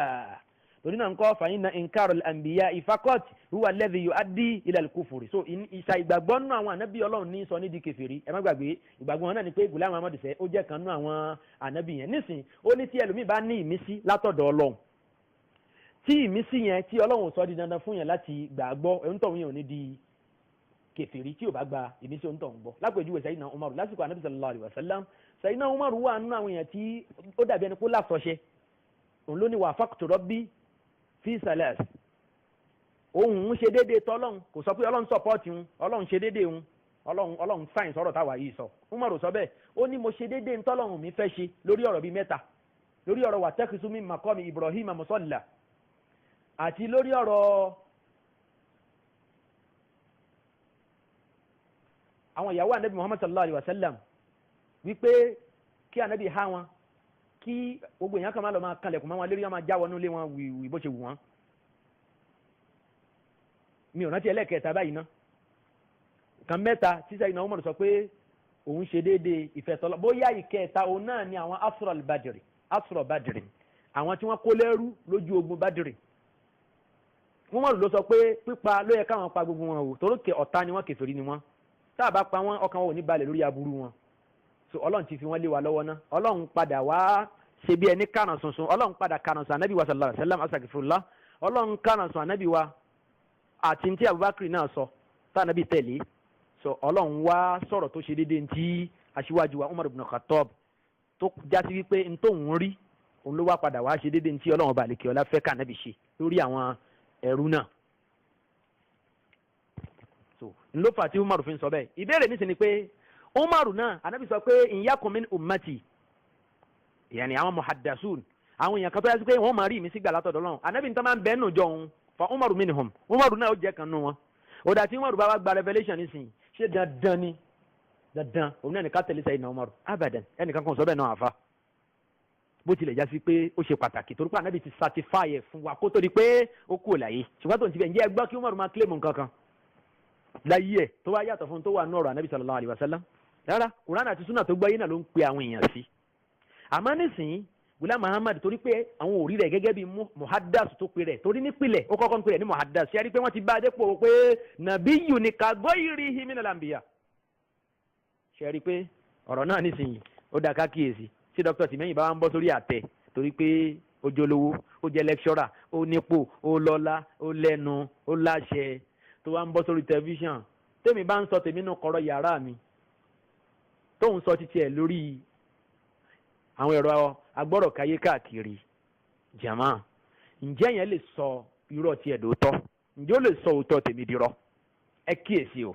torí náà nǹkan fa inna inkarul anbiya faqat huwa alladhi yuaddi ila al-kufri so ìṣà ìgbàgbọ́ nínú àwọn ànábì Ọlọ́run ní sọ ní di kèfèrí ẹ má gbàgbé ìgbàgbọ́ wọn náà ni pé Ghulam Muhammad sẹ́ ó jẹ́ kan nínú àwọn ànábì yẹn nísìn ó ní tí ẹlòmíì bá ní ìmísí látọ̀dọ̀ Ọlọ́run tí ìmísí yẹn tí Ọlọ́run sọ di dandan fún yẹn láti gbàgbọ́ ẹ̀ńtọ̀hún yẹn ò ní di kèfèrí tí ò bá gba ìmísí òǹtọ̀hún gbọ́ lápèjúwe Sayyidina Umar lásìkò ànábì sallallahu alaihi wasallam Sayyidina Umar wà nínú àwọn èèyàn tí ó dàbí ẹni kó lásọṣẹ òun ló ní wafaqtu rabbi fi salas ohun ń ṣe déédéé tọ́lọ́hún kò sọ pé Ọlọ́run sọpọ́ọ̀tì ń Ọlọ́run ṣe déédéé ń Ọlọ́run sáyẹ̀nsì ọ̀rọ̀ táwa yìí sọ Umaru sọ bẹ́ẹ̀ ó ní mo ṣe déédéé tọ́lọ́hún mi fẹ́ ṣe lórí ọ̀rọ̀ bíi mẹ́ta lórí ọ̀rọ̀ wattakhidhu min maqami Ibrahim musalla àti lórí ọ̀rọ̀ àwọn ìyàwó ànábì Muhammad sallallahu alayhi wa sallam wípé kí ànábì há wọn kí gbogbo èèyàn kan máa lọ máa kanlẹ̀kùn máa wọn lérí wọn máa já wọnú ilé wọn wì bó ṣe wù wọn mi ò rántí ẹlẹ́kẹ̀ẹ́ta báyìí ná kan mẹ́ta tí Sayyidina Umar sọ pé òun ṣe déédéé ìfẹ́ tọ́lọ́ bóyá ìkẹta òun náà ni àwọn asra badri àwọn tí wọ́n kó lẹ́rú lójú ogun badri Umar ló sọ pé pípa ló yẹ káwọn pa gbogbo wọn o torókè ọ̀tá ni wọ́n kèfèrí ni wọ́n tá a bá pa wọ́n ọkàn wọn ò ní balẹ̀ lórí aburú wọn so Ọlọ́run ti fi wọ́n lé wa lọ́wọ́ ná Ọlọ́run padà wá ṣe bí ẹni kànà sunsun Ọlọ́run padà kànà sùn ànábì wa sallallahu alaihi wasallam asàkìfúnlá Ọlọ́run kànà sùn ànábì wa àti ntí Abubakar náà sọ tá ànábì tẹ̀lé so Ọlọ́run wá sọ̀rọ̀ tó ṣe déédéé ntí aṣíwájú wa Umar ibn Khattab tó jásí wípé ntòun rí òun ló wá padà wá ṣe déédéé ntí Ọlọ́run bá lè kí ọlá fẹ́ kànábì ṣe lórí àwọn ẹrú náà so ńlọ́fà tí Umar fi ń sọ bẹ́ẹ̀ ìbéèrè nísìn ni pé Umar náà ànábì sọ pé in yakun min ummati yàní àwọn muhaddasun àwọn èèyàn kan tó yẹ sí pé wọ́n máa rí ìmísí gbà látọ̀dọ̀ Ọlọ́run ànábì ní tó máa ń bẹ́ẹ̀ nù jọ òun fa Umar minhum Umar náà ó jẹ́ kan nù wọn òdà tí Umar bá wá gba revelation nísìn ṣé dandan ni dandan òun náà ní ká tẹ̀lé Sayyidina Umar abadan ẹnìkan kan sọ bẹ́ẹ̀ náà àfa bó tilẹ̀ já sí pé ó ṣe pàtàkì torí pé ànábì ti certify ẹ̀ fún wa kó tó di pé ó kú láyé ṣùgbọ́n tó ń ti bẹ̀ ǹjẹ́ ẹgbọ́ kí Umar máa claim nǹkan kan láyé ẹ̀ tó wá yàtọ̀ fún tó wà nù ọ̀rọ̀ ànábì sallallahu alaihi wasallam rárá Kùránì àti súnà tó gbọ́ yín náà ló ń pe àwọn èèyàn sí àmọ́ nísìnyí Ghulam Muhammad torí pé àwọn ò rí rẹ̀ gẹ́gẹ́ bí muhaddas tó pe rẹ̀ torí nípìnlẹ̀ ó kọ́kọ́ ń pe rẹ̀ ní muhaddas ṣe é rí pé wọ́n ti bá a dépò pé nabiyyu ni ka ghayrihi minal anbiya ṣe é rí pé ọ̀rọ̀ náà nísìnyí ó dá ká kíyèsí tí dókítà Tìmẹ́yìn bá wá ń bọ́ sórí àtẹ torí pé ó jolówó ó jẹ́ lẹ́kṣọ́rà ó nípò ó lọ́lá ó lẹ́nu ó láṣẹ tó wá ń bọ́ sórí tẹlifíṣàn tèmi bá ń sọ tèmi nù kọ̀rọ̀ yàrá mi tóun sọ títí ẹ̀ lórí àwọn ẹ̀rọ agbọ́rọ̀káyé káàkiri jama ǹjẹ́ yẹn lè sọ irọ́ tiẹ̀ dòótọ́ ǹjẹ́ ó lè sọ òótọ́ tèmi dirọ́ ẹ kíyèsí o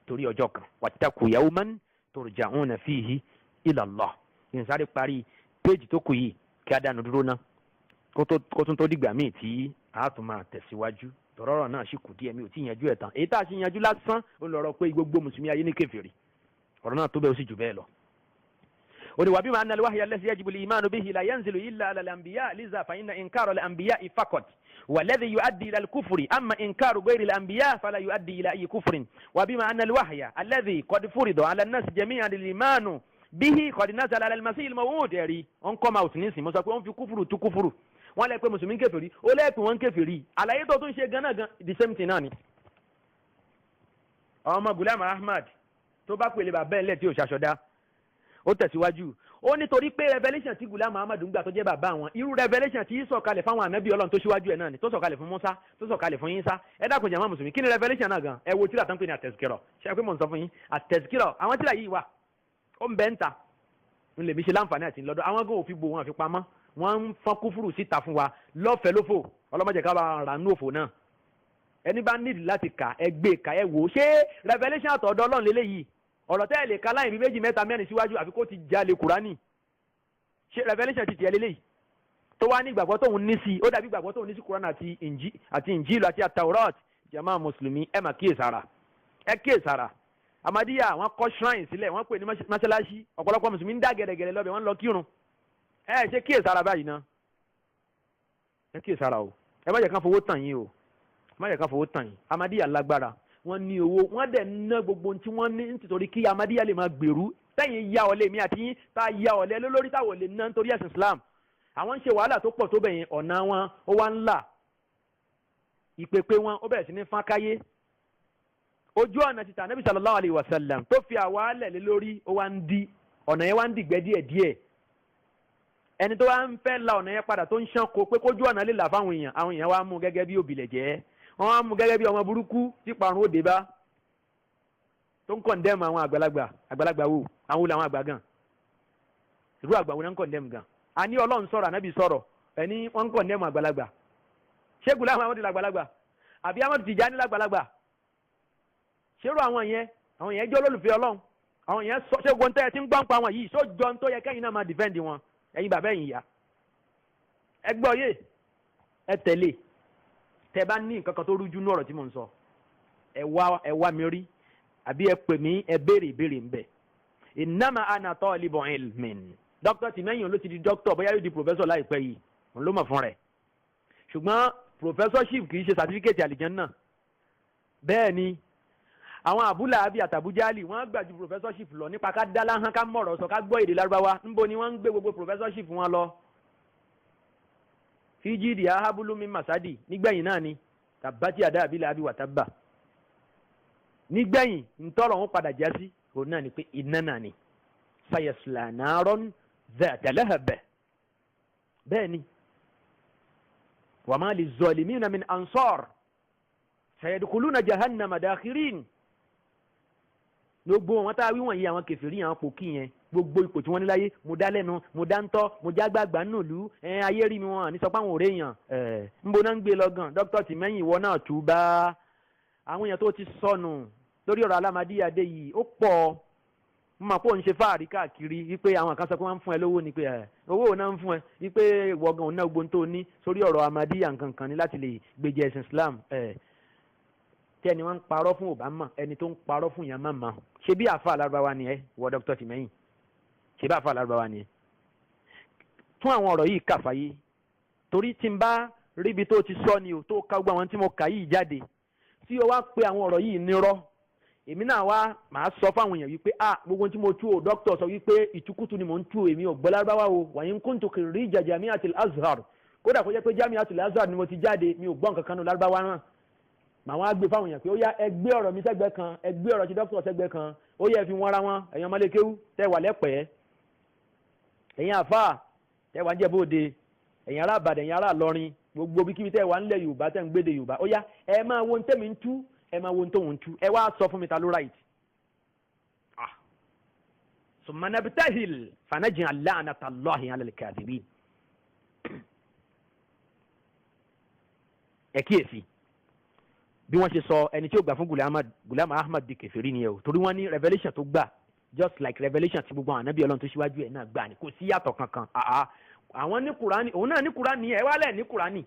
torí ọjọ́ kan wattaqu yawman turja'una fihi ila Allah yẹn sáré parí péjì tó kù yìí kí a dánu dúró ná kó tún tó dìgbà míì tí a tún máa tẹ̀síwájú tọ̀rọ̀rọ̀ náà sì kù díẹ̀ mi ò tí ì yanjú ẹ̀ tán èyí tá a sì yanjú lásán ó lọ́rọ̀ pé gbogbo mùsùlùmí ayé ní kèfèrí ọ̀rọ̀ náà tó bẹ́ẹ̀ ó sì jù bẹ́ẹ̀ lọ. وبما أن الوحي الذي يجب الإيمان به لا ينزل إلا على الأنبياء لذا فإن إنكار الأنبياء فقط والذي يؤدي إلى الكفر أما إنكار غير الأنبياء فلا يؤدي إلى أي كفر وبما أن الوحي الذي قد فرض على الناس جميعا الإيمان به قد نزل على المسيح الموعود يري on come out nísìn mo sọ pé wọ́n fi kúfùrù tú kúfùrù wọ́n lè pe mùsùlùmí kèfèrí ó lè pe wọ́n kèfèrí àlàyé tó tún ṣe gan the same thing náà ni. ọmọ Ghulam Ahmad tó bá pèlè bàbá ẹ̀ lẹ̀ tí ò ṣaṣọdá ó tẹ̀síwájú ó nítorí pé revelation tí Ghulam Ahmad ń gbà tó jẹ́ bàbá àwọn irú revelation tí sọ̀kalẹ̀ fáwọn ànábì Ọlọ́run tó ṣíwájú ẹ̀ náà ni tó sọ̀kalẹ̀ fún Musa tó sọ̀kalẹ̀ fún Isa ẹ dákun jàmá mùsùlùmí kí ni revelation náà gan ẹ wo tíra tán pé ní àtẹ̀síkírọ̀ ṣe pé mò ń sọ fún yín àtẹ̀síkírọ̀ àwọn tíra yìí wà ó ń bẹ́ ń ta ń lè mi ṣe láǹfààní àti lọ́dọ̀ àwọn gan òfin bo wọn àfi pamọ́ wọ́n ń fọ́n kúfúrú síta fún wa lọ́fẹ̀ẹ́ lófò ọlọ́mọdé ká bá ra nú òfò náà ẹni bá nídìí láti kà ẹ gbé kà ẹ wò ó ṣé revelation àtọ̀dọ̀ Ọlọ́run lélẹ́yìí ọ̀rọ̀ tẹ́ ẹ̀ lè ka láyìn bí méjì mẹ́ta mẹ́rin síwájú àfi kó ti jalè Kùránì ṣé revelation ti tiẹ̀ lélẹ́yìí tó wá ní ìgbàgbọ́ tóun ní sí ó dàbí ìgbàgbọ́ tóun ní sí Kùránì àti Injil àti Taurat jàmáà mùsùlùmí ẹ mà kíyèsára ẹ kíyèsára Ahmadiyya wọ́n kọ́ shrine sílẹ̀ wọ́n pè ní mọ́ṣáláṣí ọ̀pọ̀lọpọ̀ mùsùlùmí ń dá gẹ̀rẹ́gẹ̀rẹ́ lọ́bẹ̀ wọ́n lọ kírun ẹ ṣe kíyèsára báyìí ná ẹ kíyèsára o ẹ má jẹ́ kán fowó tàn yín o má jẹ́ kán fowó tàn yín Ahmadiyya lágbára wọ́n ní owó wọ́n dẹ̀ ná gbogbo tí wọ́n ní nítorí kí Ahmadiyya lè máa gbèrú tẹ̀yìn ya ọ̀lẹ́ mi àti yín tá a ya ọ̀lẹ́ lórí táwọn lè ná nítorí ẹ̀sìn Islam àwọn ń ṣe wàhálà tó pọ̀ tó bẹ̀yìn ọ̀nà wọn ó wá ń là ìpèpè wọn ó bẹ̀rẹ̀ sí ní fákáyé ojú ọ̀nà ti Ànábì sallallahu alayhi wa sallam tó fi àwa lẹ̀ lé lórí ó wá ń di ọ̀nà yẹn wá ń dìgbẹ́ díẹ̀díẹ̀ ẹni tó wá ń fẹ́ la ọ̀nà yẹn padà tó ń ṣán ko pé kójú ọ̀nà lè là fáwọn èèyàn àwọn èèyàn wá mú gẹ́gẹ́ bí òbílẹ̀ jẹ́ wọ́n wá mú gẹ́gẹ́ bí ọmọ burúkú tí parun ó dé bá tó ń kọ̀ndẹ́mù àwọn àgbàlagbà wo àwọn olè àwọn àgbà gan irú àgbà wo náà ń kọ̀ndẹ́mù gan a ní Ọlọ́run sọ̀rọ̀ Ànábì sọ̀rọ̀ ẹni wọ́n ń kọ̀ndẹ́mù àgbàlagbà ṣé Ghulam Ahmad làgbàlagbà àbí Ahmad Tijani làgbàlagbà ṣérò àwọn yẹn jẹ́ olólùfẹ́ Ọlọ́run àwọn yẹn sọ ṣé gbọ́n tẹ́ ẹ ti ń gbọ́n pa àwọn yìí sọ jọ tó yẹ kẹ́yìn náà máa dìfẹ́ǹdì wọn ẹ̀yin bàbá ẹ̀yin ìyá ẹ gbọ́ yé ẹ tẹ̀lé tẹ bá ní nǹkan kan tó rújú ní ọ̀rọ̀ tí mò ń sọ ẹ wá mi rí àbí ẹ pè mí ẹ béèrè ìbéèrè ń bẹ̀ innama ana talibun ilmin dókítà Tìmẹ́yìn ló ti di dókítà bóyá yóò di pòfẹ́sọ̀ láìpẹ́ yìí òun ló mọ̀ fún rẹ̀ ṣùgbọ́n professorship kì í ṣe certificate àlìjẹ́nnà bẹ́ẹ̀ ni àwọn àbúlà àbí àtàbújálì wọ́n gbà ju professorship lọ nípa ká dá láhán ká mọ̀rọ̀ sọ ká gbọ́ èdè lárúbáwá níbo ni wọ́n ń gbé gbogbo professorship wọn lọ fíjìdì ahábúlùmí masadi nígbẹ̀yìn náà ni tàbátì àdá àbílà àbí wàtábà nígbẹ̀yìn ntọ́rọ̀ wọn padà já sí òun náà ni pé iná náà ni sayasla naron zata lahab bẹ́ẹ̀ ni wàmà lizolimina min ansar sayadkhuluna jahannama dakhirin gbogbo wọn tá a wí wọ̀nyí àwọn kèfèrí àwọn pòkì yẹn gbogbo ipò tí wọ́n ní láyé mo dá lẹ́nu mo dá ń tọ́ mo já gbàgbà nùlú ayé rí mi wọn ní sọ pé àwọn òré èèyàn ń bo náà ń gbé lọ́gàn dókítà Tìmẹ́yìn ìwọ náà tú bá àwọn èèyàn tó ti sọnù lórí ọ̀rọ̀ Ahmadiyya dé yìí ó pọ̀ mo máa pọ̀ ń ṣe fáàrí káàkiri wípé àwọn kan sọ pé wọ́n ń fún ẹ lówó ni pé owó ò náà ń fún ẹ wípé ìwọ̀gàn ò náà gbóhùn tó ní sórí ọ̀rọ̀ Ahmadiyya nǹkan kan ní láti lè gbèjẹ ẹ̀sìn Islam tí ẹni wọn ń parọ́ fún Obama ẹni tó ń parọ́ fún yàn máa ma ṣe bí àfa alárúbáwá ni ẹ wọ dókítà Tìmẹ́yìn ṣe bí àfa alárúbáwá ni ẹ tún àwọn ọ̀rọ̀ yìí kàfáyé torí tí n bá ríbi tó ti sọ ni o tó ká gbọ́ àwọn tí mo kà yìí jáde tí o wá pe àwọn ọ̀rọ̀ yìí nírọ́ èmi náà wá màá sọ fáwọn èèyàn wípé gbogbo tí mo tú o dókítà sọ wípé ìtukùtù ni mò ń tú èmi ò gbọ́ lárúbáwá o wàyí ń kuntu kìrìjà Jamiatul Azhar kódà kó jẹ́ pé Jamiatul Azhar ni mo ti jáde mi ò gbọ́ nǹkan kan nù lárúbáwá náà màá wá gbé fáwọn èèyàn pé ó yá ẹ gbé ọ̀rọ̀ mi sẹ́gbẹ́ kan ẹ gbé ọ̀rọ̀ ti dókítà sẹ́gbẹ́ kan ó yẹ fi wọ́n ra wọn ẹ̀yin ọmọlékéwú tẹ́ wà lẹ́pẹ̀ẹ́ ẹ̀yin àfáà tẹ́ wà ń jẹ́bóde ẹ̀yin ará Ìbàdàn ẹ̀yin ará Ìlọrin gbogbo bí kíbi tẹ́ wà ńlẹ̀ Yorùbá tẹ́ ń gbéde Yorùbá ó yá ẹ máa wo ntẹ́mi ń tú ẹ máa wo ntòun ń tú ẹ wá sọ fún mi ta ló right. summa nabtahil fanaj'al la'natallahi 'ala al-kadhibin ẹ kíyèsí bí wọ́n ṣe sọ ẹni tí ó gbà fún Ghulam Ahmad di kèfèrí nìyẹn o torí wọ́n ní revelation tó gbà just like revelation tí gbogbo àwọn ànábì Ọlọ́run tó ṣíwájú ẹ̀ náà gbà ní kò sí yàtọ̀ kankan àwọn ní Kùránì òun náà ní Kùránì ẹ̀ wálẹ̀ ní Kùránì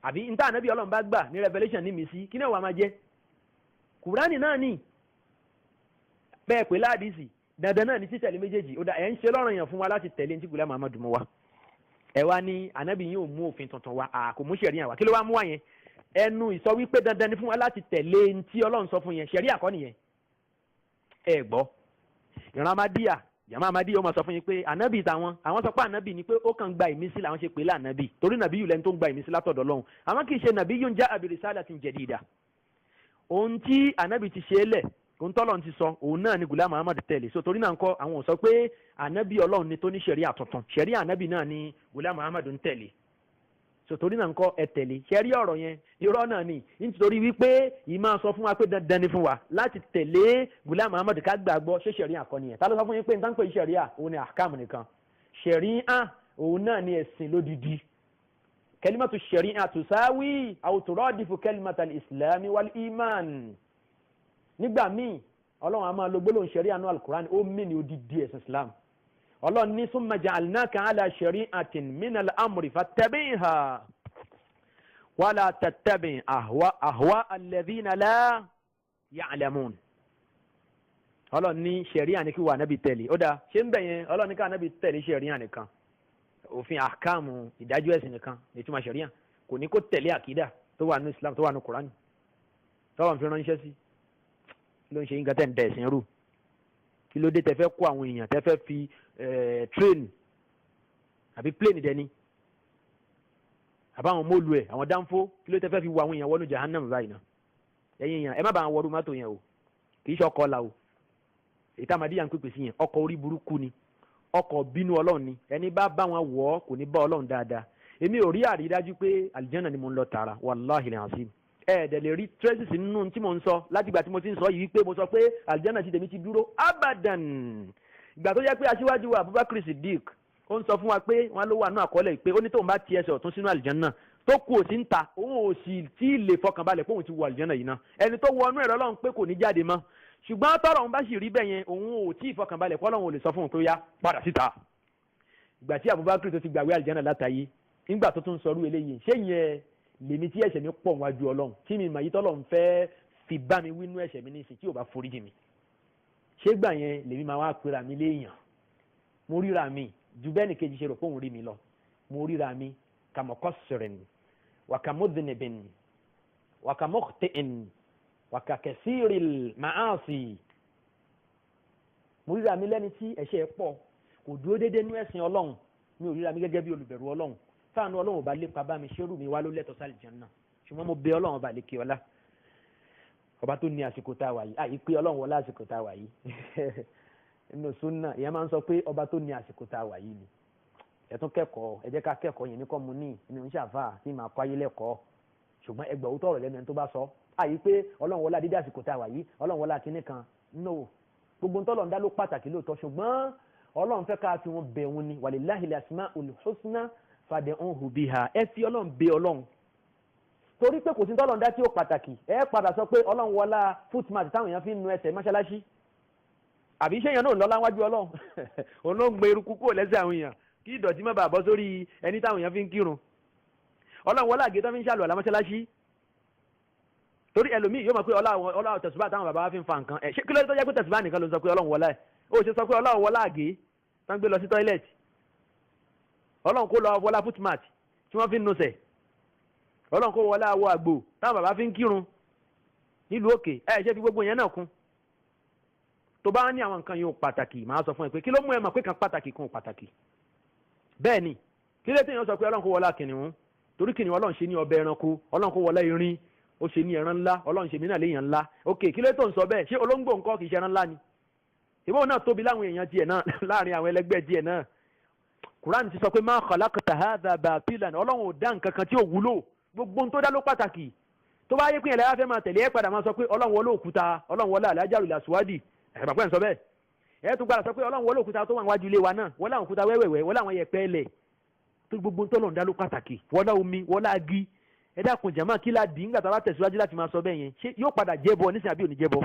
àbí níta ànábì Ọlọ́run bá gbà ní revelation ní mi sí kí náà wàá máa jẹ́ Kùránì náà ní bẹ́ẹ̀ pé ládìsì dandan náà ní títẹ̀lé méjèèjì ó dá ẹ̀ ń ṣe lọ́rùn yẹn fún wa láti tẹ̀lé ní tí Ghulam Ahmad mú wa ẹ wá ní ànábì yìí ò mú òfin tuntun wa kò mú ṣẹ̀ríà wá kí ló wá mú wa yẹn ẹnu ìsọ wípé dandan ni fún wa láti tẹ̀lé ní tí Ọlọ́run sọ fún yẹn ṣẹ̀ríà kọ́ nìyẹn ẹ gbọ́ ìran Ahmadiyya jàmá Ahmadiyya ó máa sọ fún yín pé ànábì tàwọn àwọn sọ pé ànábì ni pé ó kàn gba ìmísí làwọn ṣe pè é ànábì torí nàbí yìí lẹni tó ń gba ìmísí látọ̀dọ̀ Ọlọ́run àmọ́ kì í ṣe nàbí yóò ń já bi risalatin jadida ohun tí ànábì ti ṣe é lẹ̀ ohun tọ́lọ́run ti sọ òun náà ni Ghulam Ahmad tẹ̀lé so torí náà ń kọ́ àwọn ò sọ pé ànábì Ọlọ́run ni tó ní ṣẹ̀ríà tuntun ṣẹ̀ríà ànábì náà ni Ghulam Ahmad ń tẹ̀lé so torí náà ń kọ́ ẹ tẹ̀lé ṣẹ̀ríà ọ̀rọ̀ yẹn irọ́ náà ni nítorí wípé ìmáa sọ fún wa pé dandan ni fún wa láti tẹ̀lé Ghulam Ahmad ká gbàgbọ́ ṣé ṣẹ̀ríà kọ́ nìyẹn ta ló sọ fún yín pé nǹkan pé ṣẹ̀ríà òun ni àkàmù nìkan ṣẹ̀ríà òun náà ni ẹ̀sìn lódìdí kalimatu ṣẹ̀ríà tusawi aw turadifu kalimata al-islami wal iman nígbà míì ọlọ́run a máa lo gbólóhùn ṣẹ̀ríà nínú alukur'an ó mì ní odidi ẹ̀sìn islam ọlọ́run ní summa ja'alnaka ala shari'atin minal amri fattabi'ha wala tattabi' ahwa alladhina la ya'lamun ọlọ́run ní ṣẹ̀ríà ní kí wà nábì tẹ̀lé ó dáa ṣé ń bẹ̀ yẹn ọlọ́run ní ká nábì tẹ̀lé ṣẹ̀ríà nìkan òfin àkàmù ìdájọ́ ẹ̀sìn nìkan ìtumọ̀ ṣẹ̀ríà kò ní kó tẹ̀lé àkídà tó wà ní islam tó wà ní kur'an tọ́wọ́n fi ránṣẹ́ sí ló ń ṣe nǹkan tẹ́ ń da ẹ̀sìn rú kí ló dé tẹ́ fẹ́ kó àwọn èèyàn tẹ́ fẹ́ fi train àbí plane dẹni àbáwọn mọ́ọ̀lù ẹ̀ àwọn dánfó kí ló tẹ́ fẹ́ fi wọ àwọn èèyàn wọnú jahannam báyìí náà ẹ̀yin èèyàn ẹ má bàa wọrú mọ́tò yẹn o kì í ṣe ọkọ̀ ọ̀la o ètò Ahmadiyya ń pèpè sí yẹn ọkọ̀ orí burúkú ni ọkọ̀ bínú Ọlọ́run ni ẹni bá bá wọn wọ̀ ọ́ kò ní bá Ọlọ́run dáadáa èmi ò rí àrídájú pé àlìjánà ni mo ń lọ tààrà wàláhì lẹ́hànsí ẹ̀ẹ́dẹ̀ lè rí traces nínú tí mo ń sọ láti ìgbà tí mo ti ń sọ yìí pé mo sọ pé àlìjánà ti tèmi ti dúró abadan ìgbà tó yẹ pé aṣíwájú wa Abubakar Siddiq ó ń sọ fún wa pé wọn ló wà náà àkọọ́lẹ̀ pé ó ní tóun bá ti ẹsẹ̀ ọ̀tún sínú àlìjánà tó kù ò sí ń ta òun ò sì tí ì lè fọkànbalẹ̀ pé òun ti wọ àlìjánà yìí náà ẹni tó wọnú ẹ̀rọ Ọlọ́run pé kò ní jáde mọ́ ṣùgbọ́n tọ́rọ̀ òun bá sì rí bẹ́ẹ̀ yẹn òun ò tí ì fọkànbalẹ̀ pé Ọlọ́run ò lè sọ fún òun pé ó yá padà síta ìgbà tí Abubakar tó ti gbàgbé àlìjánà látàyé nígbà tó tún sọrú eléyìí ṣé yẹn lèmi tí ẹ̀ṣẹ̀ mi pọ̀ wájú Ọlọ́run tí mi mà yí tọ́lọ́run fẹ́ fi bá mi wínú ẹ̀ṣẹ̀ mi nísìn tí ò bá foríjì mi ṣé gbà yẹn lèmi máa wá pera mi léèyàn mo ríra mi ju bẹ́ẹ̀ ni kejì ṣe rò pé òun rí mi lọ mo ríra mi kàmọ́kọ́sìrìn wàkàmọ́dìnnìbìn wàkàmọ́tẹ̀ẹ̀n wàkàkẹ́sìrìl màásì mo ríra mi lẹ́ni tí ẹ̀ṣẹ̀ pọ̀ kò dúró déédéé nú ẹ̀sìn Ọlọ́run mi ò ríra mi gẹ́gẹ́ bí olùbẹ̀rù Ọlọ́run sáànù Ọlọ́run ọba lépa bá mi ṣerú mi wá ló lẹ́tọ̀ọ́ sí àlìjánnà ṣùgbọ́n mo bẹ Ọlọ́run ọba lékè ọlá ọba tó ní àsìkò tá a wà yìí àyè pé Ọlọ́run wọlé àsìkò tá a wà yìí nínú súnà ìyẹn máa ń sọ pé ọba tó ní àsìkò tá a wà yìí ni ẹ tún kẹ́kọ̀ọ́ ẹ jẹ́ ká kẹ́kọ̀ọ́ yẹn ní kọ́ mu ní inú ṣàfà tí màá kọ́ ayé lẹ́kọ̀ọ́ ṣùgbọ́n ẹgbẹ́ òótọ́ ọ̀rọ̀ lẹ́nu ẹni tó bá sọ àyè pé Ọlọ́run wọlé àdídé àsìkò tá a wà yìí Ọlọ́run wọlé àkíní kan no gbogbo ntọ́lọ̀ ń dá ló pàtàkì lóòótọ́ ṣùgbọ́n Ọlọ́run fẹ́ ká fi wọn bẹ̀ wọn ni walillahil asmaul husna fad'uhu biha ẹ fi Ọlọ́run bẹ̀ Ọlọ́run torí pé kò sí tọ́lọ̀ ń dá tí ó pàtàkì ẹ padà sọ pé Ọlọ́run wọlá footmat táwọn èèyàn fi ń nu ẹsẹ̀ mọ́ṣáláṣí àbí iṣẹ́ yẹn náà lọ́lá wájú Ọlọ́run òun ló ń gbé eruku kúrò lẹ́sẹ̀ àwọn èèyàn kí ìdọ̀tí má bàa bọ́ sórí ẹni táwọn èèyàn fi ń kírun Ọlọ́run wọlá àgé tó fi ń ṣàlù àlá mọ́ṣáláṣí torí ẹlòmíì yóò mọ̀ pé ọlá tẹ̀sùbá táwọn bàbá wa fi ń fa nǹkan ẹ̀ ṣé kí ló tó jẹ́ pé tẹ̀sùbá nìkan ló ń sọ pé Ọlọ́run wọlá ẹ̀ ó ṣe sọ pé Ọlọ́run wọlá àgé tó ń gbé lọ sí tọ́ílẹ̀tì Ọlọ́run kó lọ wọlá footmat tí wọ́n fi ń nusẹ̀ Ọlọ́run kó wọlá awọ àgbò táwọn bàbá fi ń kírun nílùú òkè ẹ̀ ṣe fi gbogbo yẹn náà kún tó bá ní àwọn nǹkan yóò pàtàkì màá sọ fún ẹ pé kí ló mú ẹ mọ̀ pé kan pàtàkì kan ò pàtàkì bẹ́ẹ̀ ni kí ló téèyàn sọ pé Ọlọ́run kó wọlá kìnìún torí kìnìún Ọlọ́run ṣe ní ọbẹ̀ ẹranko Ọlọ́run kó wọlá irin ó ṣe ní ẹran ńlá Ọlọ́run ṣe mí náà léèyàn ńlá ok kí ló tó ń sọ bẹ́ẹ̀ ṣé olóńgbò ńkọ́ kì í ṣe ẹran ńlá ni ìwọ náà tóbi láwọn èèyàn tiẹ̀ náà láàrin àwọn ẹlẹgbẹ́ tiẹ̀ náà Quran ti sọ pé ma khalaqta hadha batilan Ọlọ́run ò dá nǹkan kan tí ò wúlò gbogbo tó dá ló pàtàkì tó bá yẹ pé ẹlẹ́yà fẹ́ máa tẹ̀lé ẹ padà máa sọ pé Ọlọ́run wọlé òkúta Ọlọ́run wọlé àlájàrú làṣùwádì ẹ̀rọ pẹ́ ń sọ bẹ́ẹ̀ ẹ̀ tún gbàdá sọ pé Ọlọ́run wọlé òkúta tó wà níwájú ilé wa náà wọlé àwọn òkúta wẹ́wẹ̀wẹ́ wọlé àwọn yẹ̀pẹ̀ ẹlẹ̀ tó gbogbo tó lọ́n dá ló pàtàkì wọlé omi wọlé agi ẹ dákun jàmá kí la dì ńgbà tá a bá tẹ̀síwájú láti máa sọ bẹ́ẹ̀ yẹn ṣé yóò padà jẹ́bọ nísìnyí àbí òní jẹ́bọ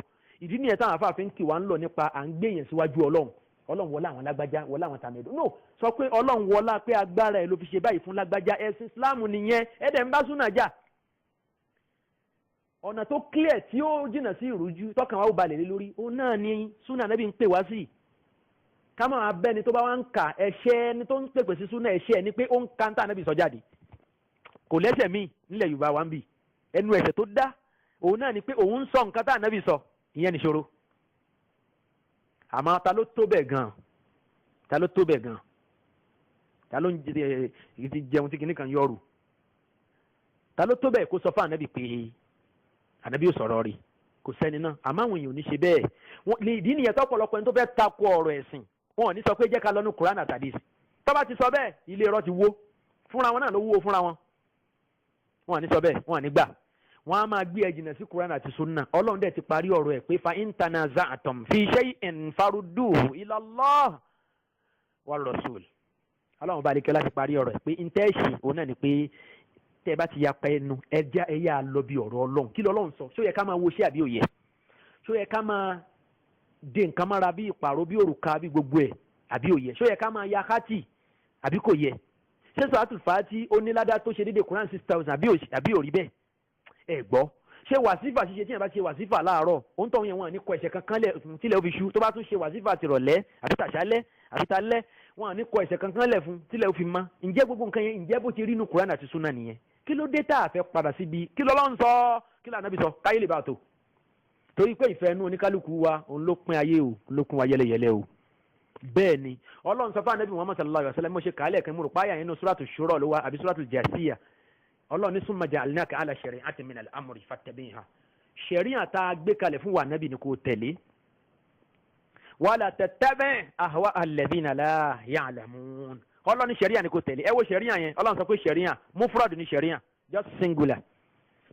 ìdí nìyẹn táwọn afáàfin kì wá ń lọ nípa à ń gbé yẹn síwájú Ọlọ́run Ọlọ́run wọlé àwọn lágbájá wọlé àwọn tàmẹ̀dù no sọ pé Ọlọ́run wọlé pé agbára ẹ̀ ló fi ṣe báyìí fún lágbájá ẹ̀sìn Islam nìyẹn ẹ̀dẹ̀ ń bá súnà jà ọ̀nà tó clear tí ó jìnnà sí ìrújú tọkàn wa ó balẹ̀ lé lórí ó náà ni súnà Nábì ń pè wá sí ká máa bẹ́ni tó bá wá ń kà ẹ̀ṣẹ̀ ẹni tó ń pèpè sí súnà ẹ̀ṣẹ̀ ni pé ó ń ka ń tà ànábì sọ jáde kò lẹ́sẹ̀ míì nílẹ̀ Yorùbá wa ń bì ẹnu ẹ̀ṣẹ̀ tó dá òun náà ni pé òun ń sọ nǹkan tá ànábì sọ ìyẹn nìṣòro àmọ́ ta ló tó bẹ̀ gan ta ló tó bẹ̀ gan ta ló ń jẹun tí kìnnìkan yọrù ta ló tó bẹ̀ kó sọ fún ànábì pé ànábì ò sọ̀rọ̀ rí kò sẹ́ni náà àmọ́ àwọn èèyàn ò ní ṣe bẹ́ẹ̀ ìdí nìyẹn tọ́pọ̀lọpọ̀ ẹni tó fẹ́ takò ọ̀rọ̀ ẹ̀sìn wọn ò ní sọ pé jẹ́ ká lọ́nu Kùránì àti Hádísì tó bá ti sọ bẹ́ẹ̀ ilé irọ́ ti wó fúnra wọn náà ló wó fúnra wọn wọn ò ní sọ bẹ́ẹ̀ wọn ò ní gbà wọn á máa gbé ẹ jìnnà sí Kùránì àti Sunnah Ọlọ́run dẹ̀ ti parí ọ̀rọ̀ ẹ̀ pé fa in tanaza'tum fi shay'in farudduhu ila Allah wa rasul Ọlọ́run bá lékẹ́ láti parí ọ̀rọ̀ ẹ̀ pé intẹ́ẹ̀sì òun náà ni pé tẹ́ bá ti yapa ẹnu ẹ̀yà lọ bí ọ̀rọ̀ Ọlọ́run kí lọ́lọ́run sọ ṣó yẹ ká máa wo ṣé àbí òye ṣó yẹ ká máa de nǹkan mára bí ìpàrọ̀ bí òrùka bí gbogbo ẹ̀ àbí òye ṣó yẹ ká máa ya kátì àbí kò yẹ ṣé sọ́ọ́tù fàátì ó ní ládàá tó ṣe déédéé Quran 6000 àbí òrí bẹ́ẹ̀ ẹ gbọ́ ṣé wàsífà ṣíṣe tí yẹn bá ṣe wàsífà láàárọ̀ òun tó yẹn wọn ní kọ ẹ̀ṣẹ̀ kankan lẹ̀ tílẹ̀ ó fi ṣú tó bá tún ṣe wàsífà tìrọ̀lẹ́ àbí tàṣálẹ́ àbí talẹ́ wọn ní kọ ẹ̀ṣẹ̀ kankan lẹ̀ fún tílẹ̀ ó fi mọ́ ǹjẹ́ gbogbo nǹkan yẹn ǹjẹ́ bó ti rí inú Quran àti Sunnah nìyẹn kí ló dé tá a fẹ́ padà síbi kí lọ́lọ́run sọ kí l'Ànábì sọ káyé lè bá tó torí pé ìfẹ́ inú oníkálukú wa òun ló pín ayé o ló kún wa yẹlẹyẹlẹ o bẹ́ẹ̀ ni Ọlọ́run sọ fún Ànábì Muhammad sallallahu alaihi wasallam mo ṣe kàálẹ̀ kan mo rò páyà nínú Suratul Shura ló wà àbí Suratul Jasiyah Ọlọ́run ní summa ja'alnaka ala shari'atin min al-amri fattabi'ha ṣẹ̀ríà tá a gbé kalẹ̀ fún wa Ànábì ni kò tẹ̀lé wala tattabi' ahwa alladhina la ya'lamun Ọlọ́run ní ṣẹ̀ríà ni kò tẹ̀lé ẹ wo ṣẹ̀ríà yẹn Ọlọ́run sọ pé ṣẹ̀ríà mufrad ní ṣẹ̀ríà just singular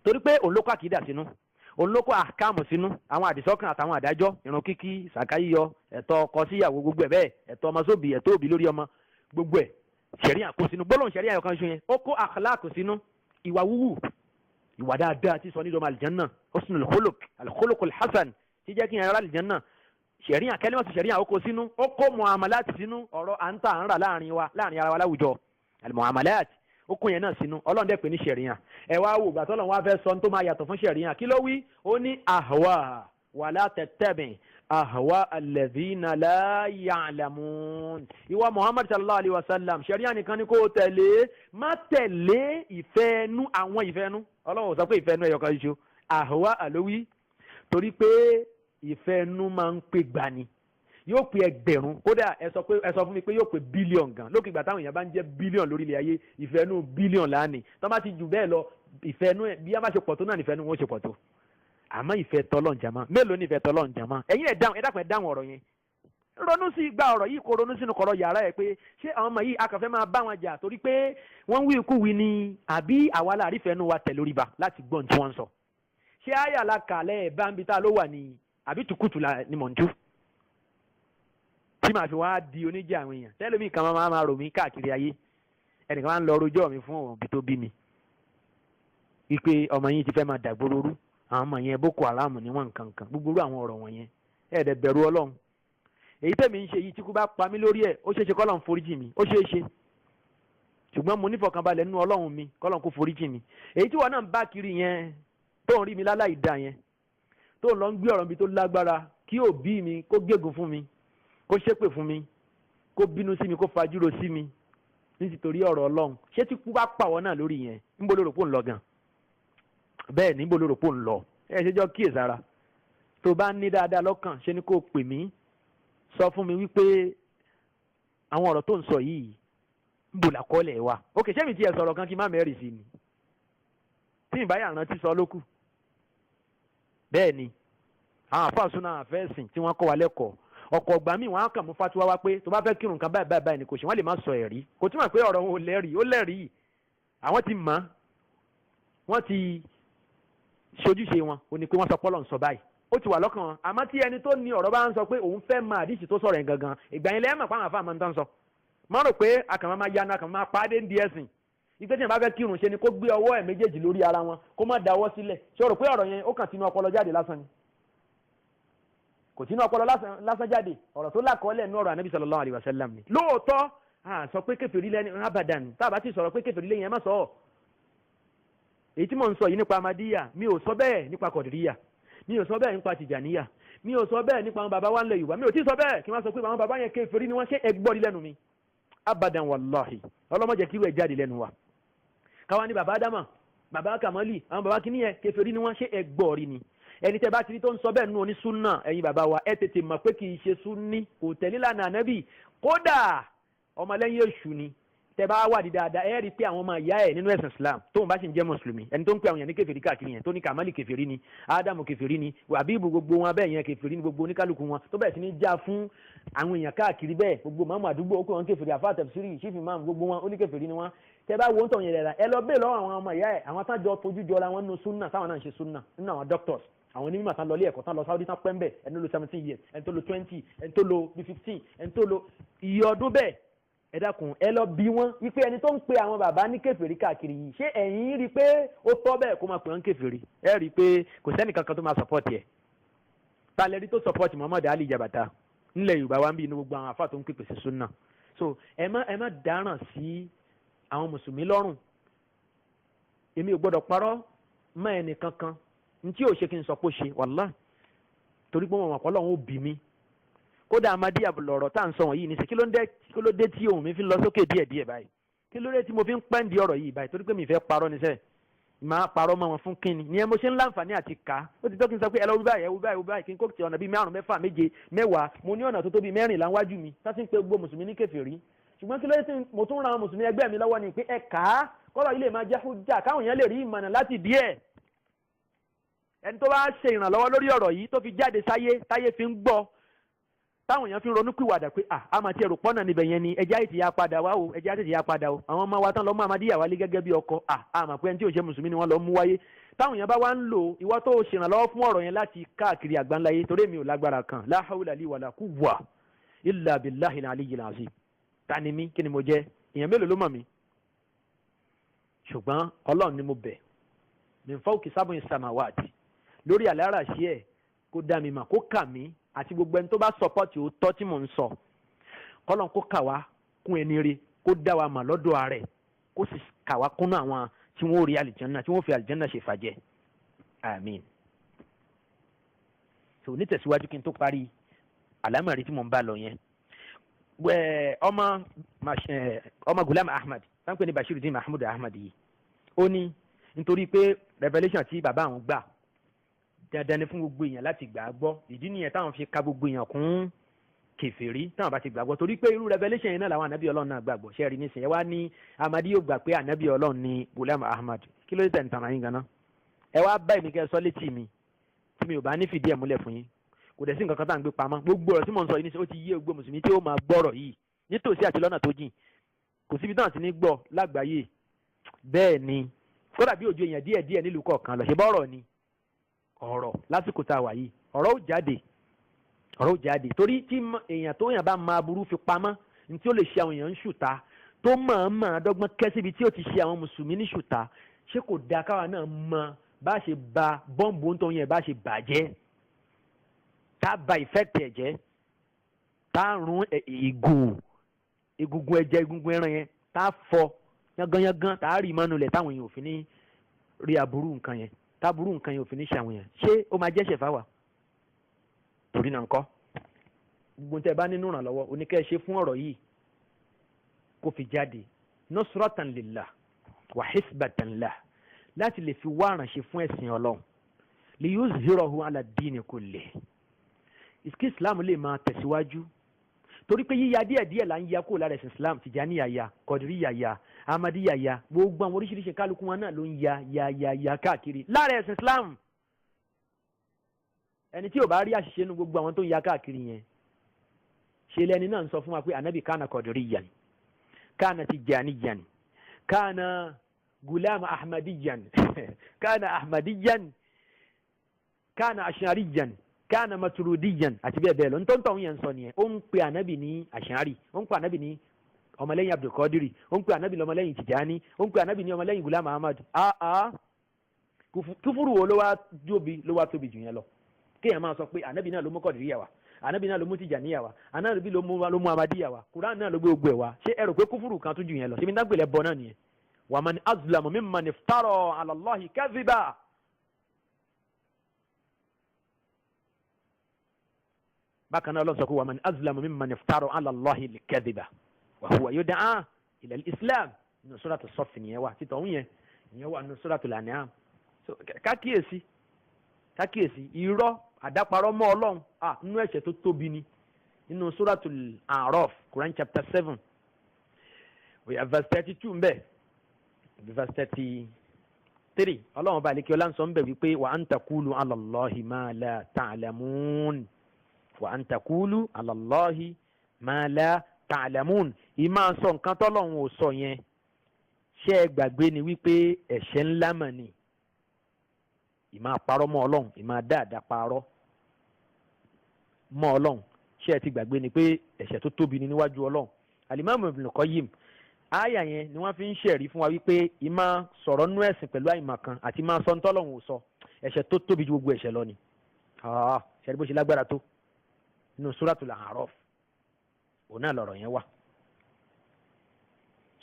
torí pé òun ló kó àkídà sínú òun ló kó àkàmù sínú àwọn àdìsọ́kàn àtàwọn àdájọ́ ìrun kíkí sàkáyíyọ ẹ̀tọ́ ọkọ síyàwó gbogbo ẹ̀ bẹ́ẹ̀ ẹ̀tọ́ ọmọ sóbì ẹ̀tọ́ òbí lórí ọmọ gbogbo ẹ̀ ṣẹ̀ríà kó sínú gbólóhùn ṣẹ̀ríà yọkan ṣu yẹn ó kó àkàlákù sínú ìwà wúwù ìwà dáadáa tí sọ ní ìdọ́mọ àlìjánná husnul khuluq al-khuluqul hasan tí jẹ́ kí yẹn rárá àlìjánná ṣẹ̀ríà kẹ́lẹ́mọ̀tì ṣẹ̀ríà ó kó sínú ó kó muamalat sínú ọ̀rọ̀ à ń tà ń rà láàrin ara wa láwùjọ al-muamalat ó kún yẹn náà sínú Ọlọ́run dẹ̀ pé ní ṣẹ̀ríà ẹ wá wò gbà tọ́lọ́run wá fẹ́ sọ tó máa yàtọ̀ fún ṣẹ̀ríà kí ló wí ó ní ahwa wala tattabi ahwa alladhina la ya'lamun ìwà Muhammad sallallahu alayhi wa sallam ṣẹ̀ríà nìkan ni kó tẹ̀lé má tẹ̀lé ìfẹ́ ẹnu àwọn ìfẹ́ ẹnu Ọlọ́run sọ pé ìfẹ́ ẹnu ẹ̀yọ̀kan ṣoṣo ahwa àlówí torí pé ìfẹ́ ẹnu máa ń pè gbani yóò pè ẹgbẹ̀rún kódà ẹ sọ fún mi pé yóò pè bílíọ̀n gan lókè ìgbà táwọn èèyàn bá ń jẹ́ bílíọ̀n lórí ilẹ̀ ayé ìfẹ́ inú bílíọ̀n láàánì tó bá ti jù bẹ́ẹ̀ lọ ìfẹ́ inú bí a bá ṣe pọ̀ tó náà nífẹ̀ẹ́ inú wọn ṣe pọ̀ tó àmọ́ ìfẹ́ tọ́lọ́run jàmá mélòó ní ìfẹ́ tọ́lọ́run jàmá ẹ̀yin ẹ dákun ọ̀rọ̀ yẹn ronú sí gba ọ̀rọ̀ yìí kó ronú sínú kọ̀rọ̀ yàrá ẹ̀ pé ṣé àwọn ọmọ yìí akànfẹ́ máa bá wọn jà torí pé wọ́n wí ikú wí ni àbí àwa la àrífẹ́ inú wa tẹ̀ lórí ba láti gbọ́n tí wọ́n ń sọ ṣé àyà la kàlẹ́ ẹ̀ bá ń bi tá ló wà ní àbí tùkùtù ni mò ń tú tí màá fi wá di oníjà àwọn èèyàn tẹ́lẹ̀mí kan máa rò mí káàkiri ayé ẹnìkan máa ń lọ rojọ́ mi fún òbí tó bí mi wípé ọmọ yín ti fẹ́ máa dàgbòrò rú àwọn ọmọ yẹn Boko Haram ni wọ́n nǹkan kan gbogbo àwọn ọ̀rọ̀ wọn yẹn ẹ̀ẹ́dẹ̀ bẹ̀rù Ọlọ́run èyí tẹ̀mí ń ṣe yìí tí kú bá pa mí lórí ẹ̀ ó ṣeé ṣe kọ́lọ́run foríjì mi ó ṣeé ṣe ṣùgbọ́n mo nífọ̀kànbalẹ̀ nínú Ọlọ́run mi kọ́lọ́run kó foríjì mi èyí tí wọn náà ń bá kiri yẹn tó ń rí mi láláì dá yẹn tó ń lọ ń gbé ọ̀rọ̀ mi tó lágbára kí òbí mi kó gégùn fún mi kó ṣépè fún mi kó bínú sí mi kó fajúro sí mi nítorí ọ̀rọ̀ Ọlọ́run ṣé tí kú bá pàwọ́ náà lórí yẹn níbo ló rò pò ń lọ gan bẹ́ẹ̀ níbo ló rò pò ń lọ ẹ ṣe jọ kíyèsára tó bá ní dáadáa lọ́kàn ṣe ni kó pè mí sọ fún mi wípé àwọn ọ̀rọ̀ tó ń sọ yìí ń bò lákọọ́lẹ̀ wa òkè ṣé mi ti ẹ̀ sọ̀rọ̀ kan kí n má mẹ́rì sí ni tí ìbáyà rántí sọ lókù bẹ́ẹ̀ ni àwọn àfáàsúná àfẹ́sìn tí wọ́n kọ́ wa lẹ́kọ̀ọ́ ọkọ̀ ọgbà míì wọ́n á kàn mú fatiwa wá pé tó bá fẹ́ kírun kan báyìí báyìí ni kò ṣe wọ́n lè má sọ ẹ̀rí kò túmọ̀ pé ọ̀rọ̀ wọn ò lẹ́rìí ó lẹ́rìí àwọn ti mọ̀ wọ́n ti ṣojúṣe wọn ò ní pé wọ́n sọ pọ́lọ̀ ń sọ báyìí ó ti wà lọ́kàn wọn àmọ́ tí ẹni tó ní ọ̀rọ̀ bá ń sọ pé òun fẹ́ máa àdìsí tó sọ̀rọ̀ yẹn gangan ìgbà yẹn lẹ́yìn mọ̀ pé àwọn àfa máa ń tán sọ má rò pé akàmọ́ máa yanu akàmọ́ máa pàdé ń di ẹ̀sìn ìgbé tí yẹn bá fẹ́ kírun ṣe ni kó gbé ọwọ́ ẹ̀ méjèèjì lórí ara wọn kó má dáwọ́ sílẹ̀ ṣé o rò pé ọ̀rọ̀ yẹn ó kàn tinú ọpọlọ jáde lásán ni kò tinú ọpọlọ lásán jáde ọ̀rọ̀ tó lákọọ́lẹ̀ ní ọ̀rọ̀ Ànábì sallallahu alaihi wasallam ni lóòótọ́ sọ pé kèfèrí lẹ́ni abadan tá a bá ti sọ̀rọ̀ pé kèfèrí lẹ́yìn ẹ má sọ ọ́ èyí tí mò ń sọ yìí nípa Ahmadiyya mi ò sọ bẹ́ẹ̀ nípa Qadiriyya mi ò sọ bẹ́ẹ̀ nípa Tijaniyya mi ò sọ bẹ́ẹ̀ nípa àwọn bàbá wa ńlẹ̀ Yorùbá mi ò tí sọ bẹ́ẹ̀ kí n má sọ pé àwọn bàbá yẹn kèfèrí ni wọ́n ṣe ẹgbọ́rí lẹ́nu mi abadan wallahi ọlọ́mọdé kí irú ẹ̀ jáde lẹ́nu wa káwa ní bàbá Ádámà bàbá Kàmálì àwọn bàbá kìíní yẹn kèfèrí ni wọ́n ṣe ẹgbọ́rí ni ẹni tẹ́ bá ti rí tó ń sọ bẹ́ẹ̀ nínú oní súnà ẹ̀yin bàbá wa ẹ tètè mọ̀ pé kì í ṣe súnní kò tẹ̀lé lànà ànábì kódà ọmọlẹ́yìn èṣù ni tẹ́ bá wà di dáadáa ẹ rí i pé àwọn ọmọ ìyá ẹ̀ nínú ẹ̀sìn Islam tóun bá sì ń jẹ́ mùsùlùmí ẹni tó ń pè àwọn yẹn ní kèfèrí káàkiri yẹn tó ní Kàmálì kèfèrí ni Ádámù kèfèrí ni Àbíbù gbogbo wọn bẹ́ẹ̀ yẹn kèfèrí ni gbogbo oníkálukú wọn tó bẹ̀rẹ̀ sí ní já fún àwọn èèyàn káàkiri bẹ́ẹ̀ gbogbo mọ́mú àdúgbò ó kó wọn kèfèrí àfáà tẹ̀fsírì chief imam gbogbo wọn oníkèfèrí ni wọn tẹ́ bá wo ń tọ̀yìn rẹ̀ ẹ lọ bẹ́ẹ̀ lọ́wọ́ àwọn ọmọ ìyá ẹ̀ àwọn tájọ tójú jọra wọn nínú súnà táwọn náà ń ṣe súnà nínú àwọn doctors àwọn onímọ̀ tán lọ ilé ẹ̀kọ́ tán lọ Saudi tán pẹ́ ń bẹ̀ ẹni tó lo 17 years ẹni tó lo 20 ẹni tó lo 15 ẹni tó lo iye ọdún bẹ́ẹ̀ ẹ dákun ẹ lọ bí wọn wípé ẹni tó ń pe àwọn bàbá ní kèfèrí káàkiri yìí ṣé ẹ̀yin rí i pé ó tọ́ bẹ́ẹ̀ kó máa pè wọ́n kèfèrí ẹ rí i pé kò sẹ́ni kankan tó máa support ẹ̀ talẹ́rí tó support Muhammad Ali Jabata nílẹ̀ Yorùbá wa ń bí inú gbogbo àwọn afá tó ń pèpè sí súnà so ẹ má dáràn sí àwọn mùsùlùmí lọ́rùn èmi ò gbọ́dọ̀ parọ́ mọ́ ẹnì kankan ntí ò ṣe kí n sọ pé ó ṣe wàlá torí pé wọn àpọ́lọ́ wọn ò bí mi kódà Amadi lọ̀rọ̀ tá à ń sọ wọ̀nyí ní sẹ́ kí ló dé tí ohùn mi fi lọ sókè díẹ̀díẹ̀ báyìí kí ló dé tí mo fi ń pẹ́ǹdì ọ̀rọ̀ yìí báyìí torí pé mi fẹ́ parọ́ ní sẹ́ máa parọ́ mọ́ wọn fún kínni ní ẹ mo ṣe ń láǹfààní àti kà á ó ti tó kí n sọ pé ẹ lọ wí báyìí ẹ wí báyìí wí báyìí kí n kó ti ọ̀nà bíi 5, 6, 7, 10 mo ní ọ̀nà tó tó bíi 14 wájú mi tá sì ń pe gbogbo mùsùlùmí ní kèfèrí ṣùgbọ́n kí ló dé tí mo tún ran mùsùlùmí ẹgbẹ́ mi lọ́wọ́ ni pé ẹ kà á kọ́rọ̀ ilé máa jẹ́ hujja káwọn èèyàn lè rí ìmọ̀nà láti díẹ̀ ẹni tó bá ṣe ìrànlọ́wọ́ lórí ọ̀rọ̀ yìí tó fi jáde sáyé táyé fi ń gbọ́ táwọn èèyàn fi ń ronú pìwàdà pé àmà tí ẹrù pọ́nà níbẹ̀ yẹn ni ẹja ètì ya padà wá o ẹja ètì ya padà o àwọn ọmọ wa tán lọ́ mú Amadíyà wálé gẹ́gẹ́ bí ọkọ àmà pé ẹni tí ò ṣe mùsùlùmí ni wọ́n lọ mú wáyé táwọn èèyàn bá wá ń lò ìwọ tó ṣèrànlọ́wọ́ fún ọ̀rọ̀ yẹn láti káàkiri àgbáńláyé torí mi ò lágbára kan la hawla li wala quwwa illa billahi al-aliyyil azim tani mi kí ni mo jẹ́ èèyàn mélòó ló mọ̀ mi ṣùgbọ́n Ọlọ́run ni mo bẹ̀ min fawqi sab'i samawati lórí àláràṣí ẹ̀ kó dá mi mà kó kà mí àti gbogbo ẹni tó bá sọpọ́tì òótọ́ tí mò ń sọ kọ́lọ́n kó kà wá kún ẹni rí kó dá wa mà lọ́dọ̀ ààrẹ kó sì kà wá kúnnú àwọn tí wọ́n rí àlìjánná tí wọ́n fi àlìjánná ṣe fàjẹ́ àmín. so nítẹ̀síwájú kí n tó parí àlámọ̀rí tí mò ń bá lọ yẹn ọmọ Gulam Ahmad sáńpẹ́ ní Bashiruddin Mahmud Ahmad yìí ó ní nítorí pé revelation tí bàbá àwọn gbà dandan ni fún gbogbo èèyàn láti gbà á gbọ́ ìdí nìyẹn táwọn fi ka gbogbo èèyàn kún kèfèrí táwọn bá ti gbàgbọ́ torí pé irú revelation yẹn náà làwọn ànábì Ọlọ́run náà gbàgbọ́ ṣẹ́ẹ̀rí nísìnyẹn wá ní Amadi yóò gbà pé ànábì Ọlọ́run ní Gulam Ahmad kí ló dé tẹ̀ ń tàn án yín ganan ẹ wá bá èmi kẹ́ sọ létí mi tí mi ò bá ní fìdí ẹ̀ múlẹ̀ fún yín kò dẹ̀ sí nǹkan kan tá à ń gbé pamọ́ gbogbo ọ̀rọ̀ tí mò ń sọ yìí nísìnyí ó ti yé gbogbo mùsùlùmí tí ó máa gbọ́rọ̀ yìí nítòsí àti lọ́nà tó jìn kò síbi táwọn ti ní gbọ́ lágbàáyé bẹ́ẹ̀ ni kódà bí òjò èèyàn díẹ̀díẹ̀ nílùú kọ̀ọ̀kan lọ ṣe bọ́rọ̀ ni ọ̀rọ̀ lásìkò tá a wà yìí ọ̀rọ̀ ó jáde torí tí èèyàn tó yàn bá máa burú fi pamọ́ ní tí ó lè ṣe àwọn èèyàn ń ṣùtá tó mọ̀ọ́mọ̀ dọ́gbọ́n kẹ́ síbi tí ó ti ṣe àwọn mùsùlùmí ní ṣùtá ṣé kò dáa káwa náà mọ bá ṣe ba bọ́ǹbù tó yẹn bá ṣe bàjẹ́ tá a ba ìfẹ́tì ẹ̀jẹ̀ tá a rún egungun ẹ̀jẹ̀ egungun ẹran yẹn tá a fọ yanganyangan tá a rí mọ́nu lẹ̀ táwọn èèyàn ò fi ní rí aburú nǹkan yẹn táburú nǹkan yẹn ò fi ní ṣàwọn yẹn ṣé ó máa jẹ́ṣẹ̀ fáwa torí náà ńkọ́ gbogbo tẹ́ bá nínú ìrànlọ́wọ́ oníkẹ́ ṣe fún ọ̀rọ̀ yìí kó fi jáde nusratan lillah wa hisbatan lah láti lè fi wá àrànṣe fún ẹ̀sìn Ọlọ́run li yuzhirahu ala dini kulli ìsìkí Islam lè máa tẹ̀síwájú torí pé yíya díẹ̀díẹ̀ là ń ya kó lára ẹ̀sìn Islam Tìjàníyà ya Kọ̀dìríyà ya Ahmadiyya ya gbogbo àwọn oríṣiríṣi kálukú wọn náà ló ń ya káàkiri lára ẹ̀sìn Islam ẹni tí ò bá rí àṣìṣe nu gbogbo àwọn tó ń ya káàkiri yẹn ṣe lẹni náà ń sọ fún wa pé ànábì kánà Kọ̀dìríyàn kánà Tìjàníyàn kánà Gulam Ahmadiyyan kánà Ahmadiyyan kánà Ash'ariyyan kánà Maturidiyyan àti bẹ́ẹ̀ bẹ́ẹ̀ lọ ntọ́ntọ́ yẹn ń sọ nìyẹn ó ń pe ànábì ní Ash'ari ó ń pe ànábì ní ọmọlẹ́yìn Abdulkadiri ó ń pe ànábì ní ọmọlẹ́yìn Tijani ó ń pe ànábì ní ọmọlẹ́yìn Gulam Ahmad kúfúrú wo ló wá tóbi jù yẹn lọ kéèyàn máa sọ pé ànábì náà ló mú Kọ̀dìríyà wá ànábì náà ló mú Tìjàníyà wá ànábì ló mú Ahmadiyya wá Kùránì náà ló gbé gbogbo ẹ̀ wá ṣé ẹ rò pé kúfúrú kan tún jù yẹn lọ ṣé mi dágbélé bọ náà nìyẹn wa man azlamu mimman iftara ala Allahi kadhiba bákan náà Ọlọ́run sọ pé wa man azlamu mimman iftara ala Allahi al-kadhiba wa huwa yud'a ila al-islam nínú suratu Saff nìyẹn wà títọ̀ ń yẹn ìyẹn wà nínú suratul An'am. So kákíyèsí irọ́ àdáparọ́ mọ́ Ọlọ́run nínú ẹ̀ṣẹ̀ tó tóbi ni nínú suratul A'raf Quran chapter 7 we have verse 32 mbẹ verse 33 Ọlọ́run bá lè kí ọlá ń sọ mbẹ wípé wa an taqulu ala Allahi ma la ta'lamun wa an taqulu ala Allahi ma la ta'lamun ìmá sọ nǹkan tọ́lọ́run ò sọ yẹn ṣé ẹ gbàgbé ni wípé ẹ̀ṣẹ̀ ńlá mà ni ìmá parọ́ mọ́ Ọlọ́run ìmá dáadáa parọ́ mọ́ Ọlọ́run ṣé ẹ ti gbàgbé ni pé ẹ̀ṣẹ̀ tó tóbi ni níwájú Ọlọ́run. Al-Imam Ibn Qayyim àyà yẹn ni wọ́n fi ń ṣẹ̀rí fún wa wípé ìmá sọ̀rọ̀ nú ẹ̀sìn pẹ̀lú àìmọ̀ kan àti ìmá sọ ntọ́lọ́run ò sọ ẹ̀ṣẹ̀ tó tóbi ju gbogbo ẹ̀ṣẹ̀ lọ ni. ṣẹ̀rí bó ṣe lágbára tó nínú Suratul A'raf òun náà lọ̀rọ̀ yẹn wà.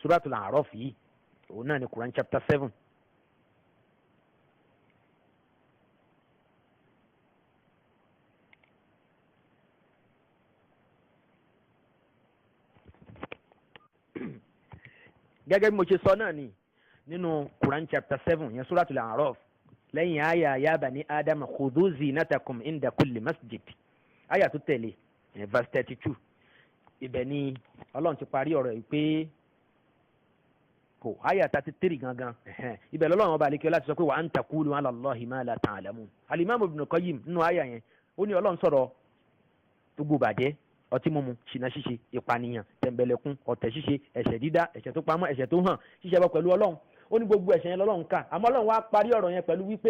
Suratul A'raf yìí òun náà ni Quran chapter 7. gẹ́gẹ́ bí mo ṣe sọ náà ni nínú Quran chapter 7 yẹn Suratul A'raf lẹ́yìn àyà ya bani Adama khudhu zinatakum inda kulli masjid àyà tó tẹ̀lé verse 32 ibẹ̀ ni Ọlọ́run ti parí ọ̀rọ̀ yìí pé kò àyà 33 gangan ibẹ̀ lọ́lọ́run ọba àlekẹ́ láti sọ pé wa an taqulu ala Allahi ma la ta'lamun. Al-Imam Ibn Qayyim nínú àyà yẹn ó ní Ọlọ́run sọ̀rọ̀ gbogbo bàjẹ́ ọtí mímu ṣìnà ṣíṣe ìpànìyàn tẹ̀m̀bẹ̀lẹ̀kún ọ̀tẹ̀ ṣíṣe ẹ̀ṣẹ̀ dídá ẹ̀ṣẹ̀ tó pamọ́ ẹ̀ṣẹ̀ tó hàn ṣíṣe bọ pẹ̀lú Ọlọ́run ó ní gbogbo ẹ̀ṣẹ̀ yẹn lọ́lọ́run kà àmọ́ Ọlọ́run wá parí ọ̀rọ̀ yẹn pẹ̀lú wípé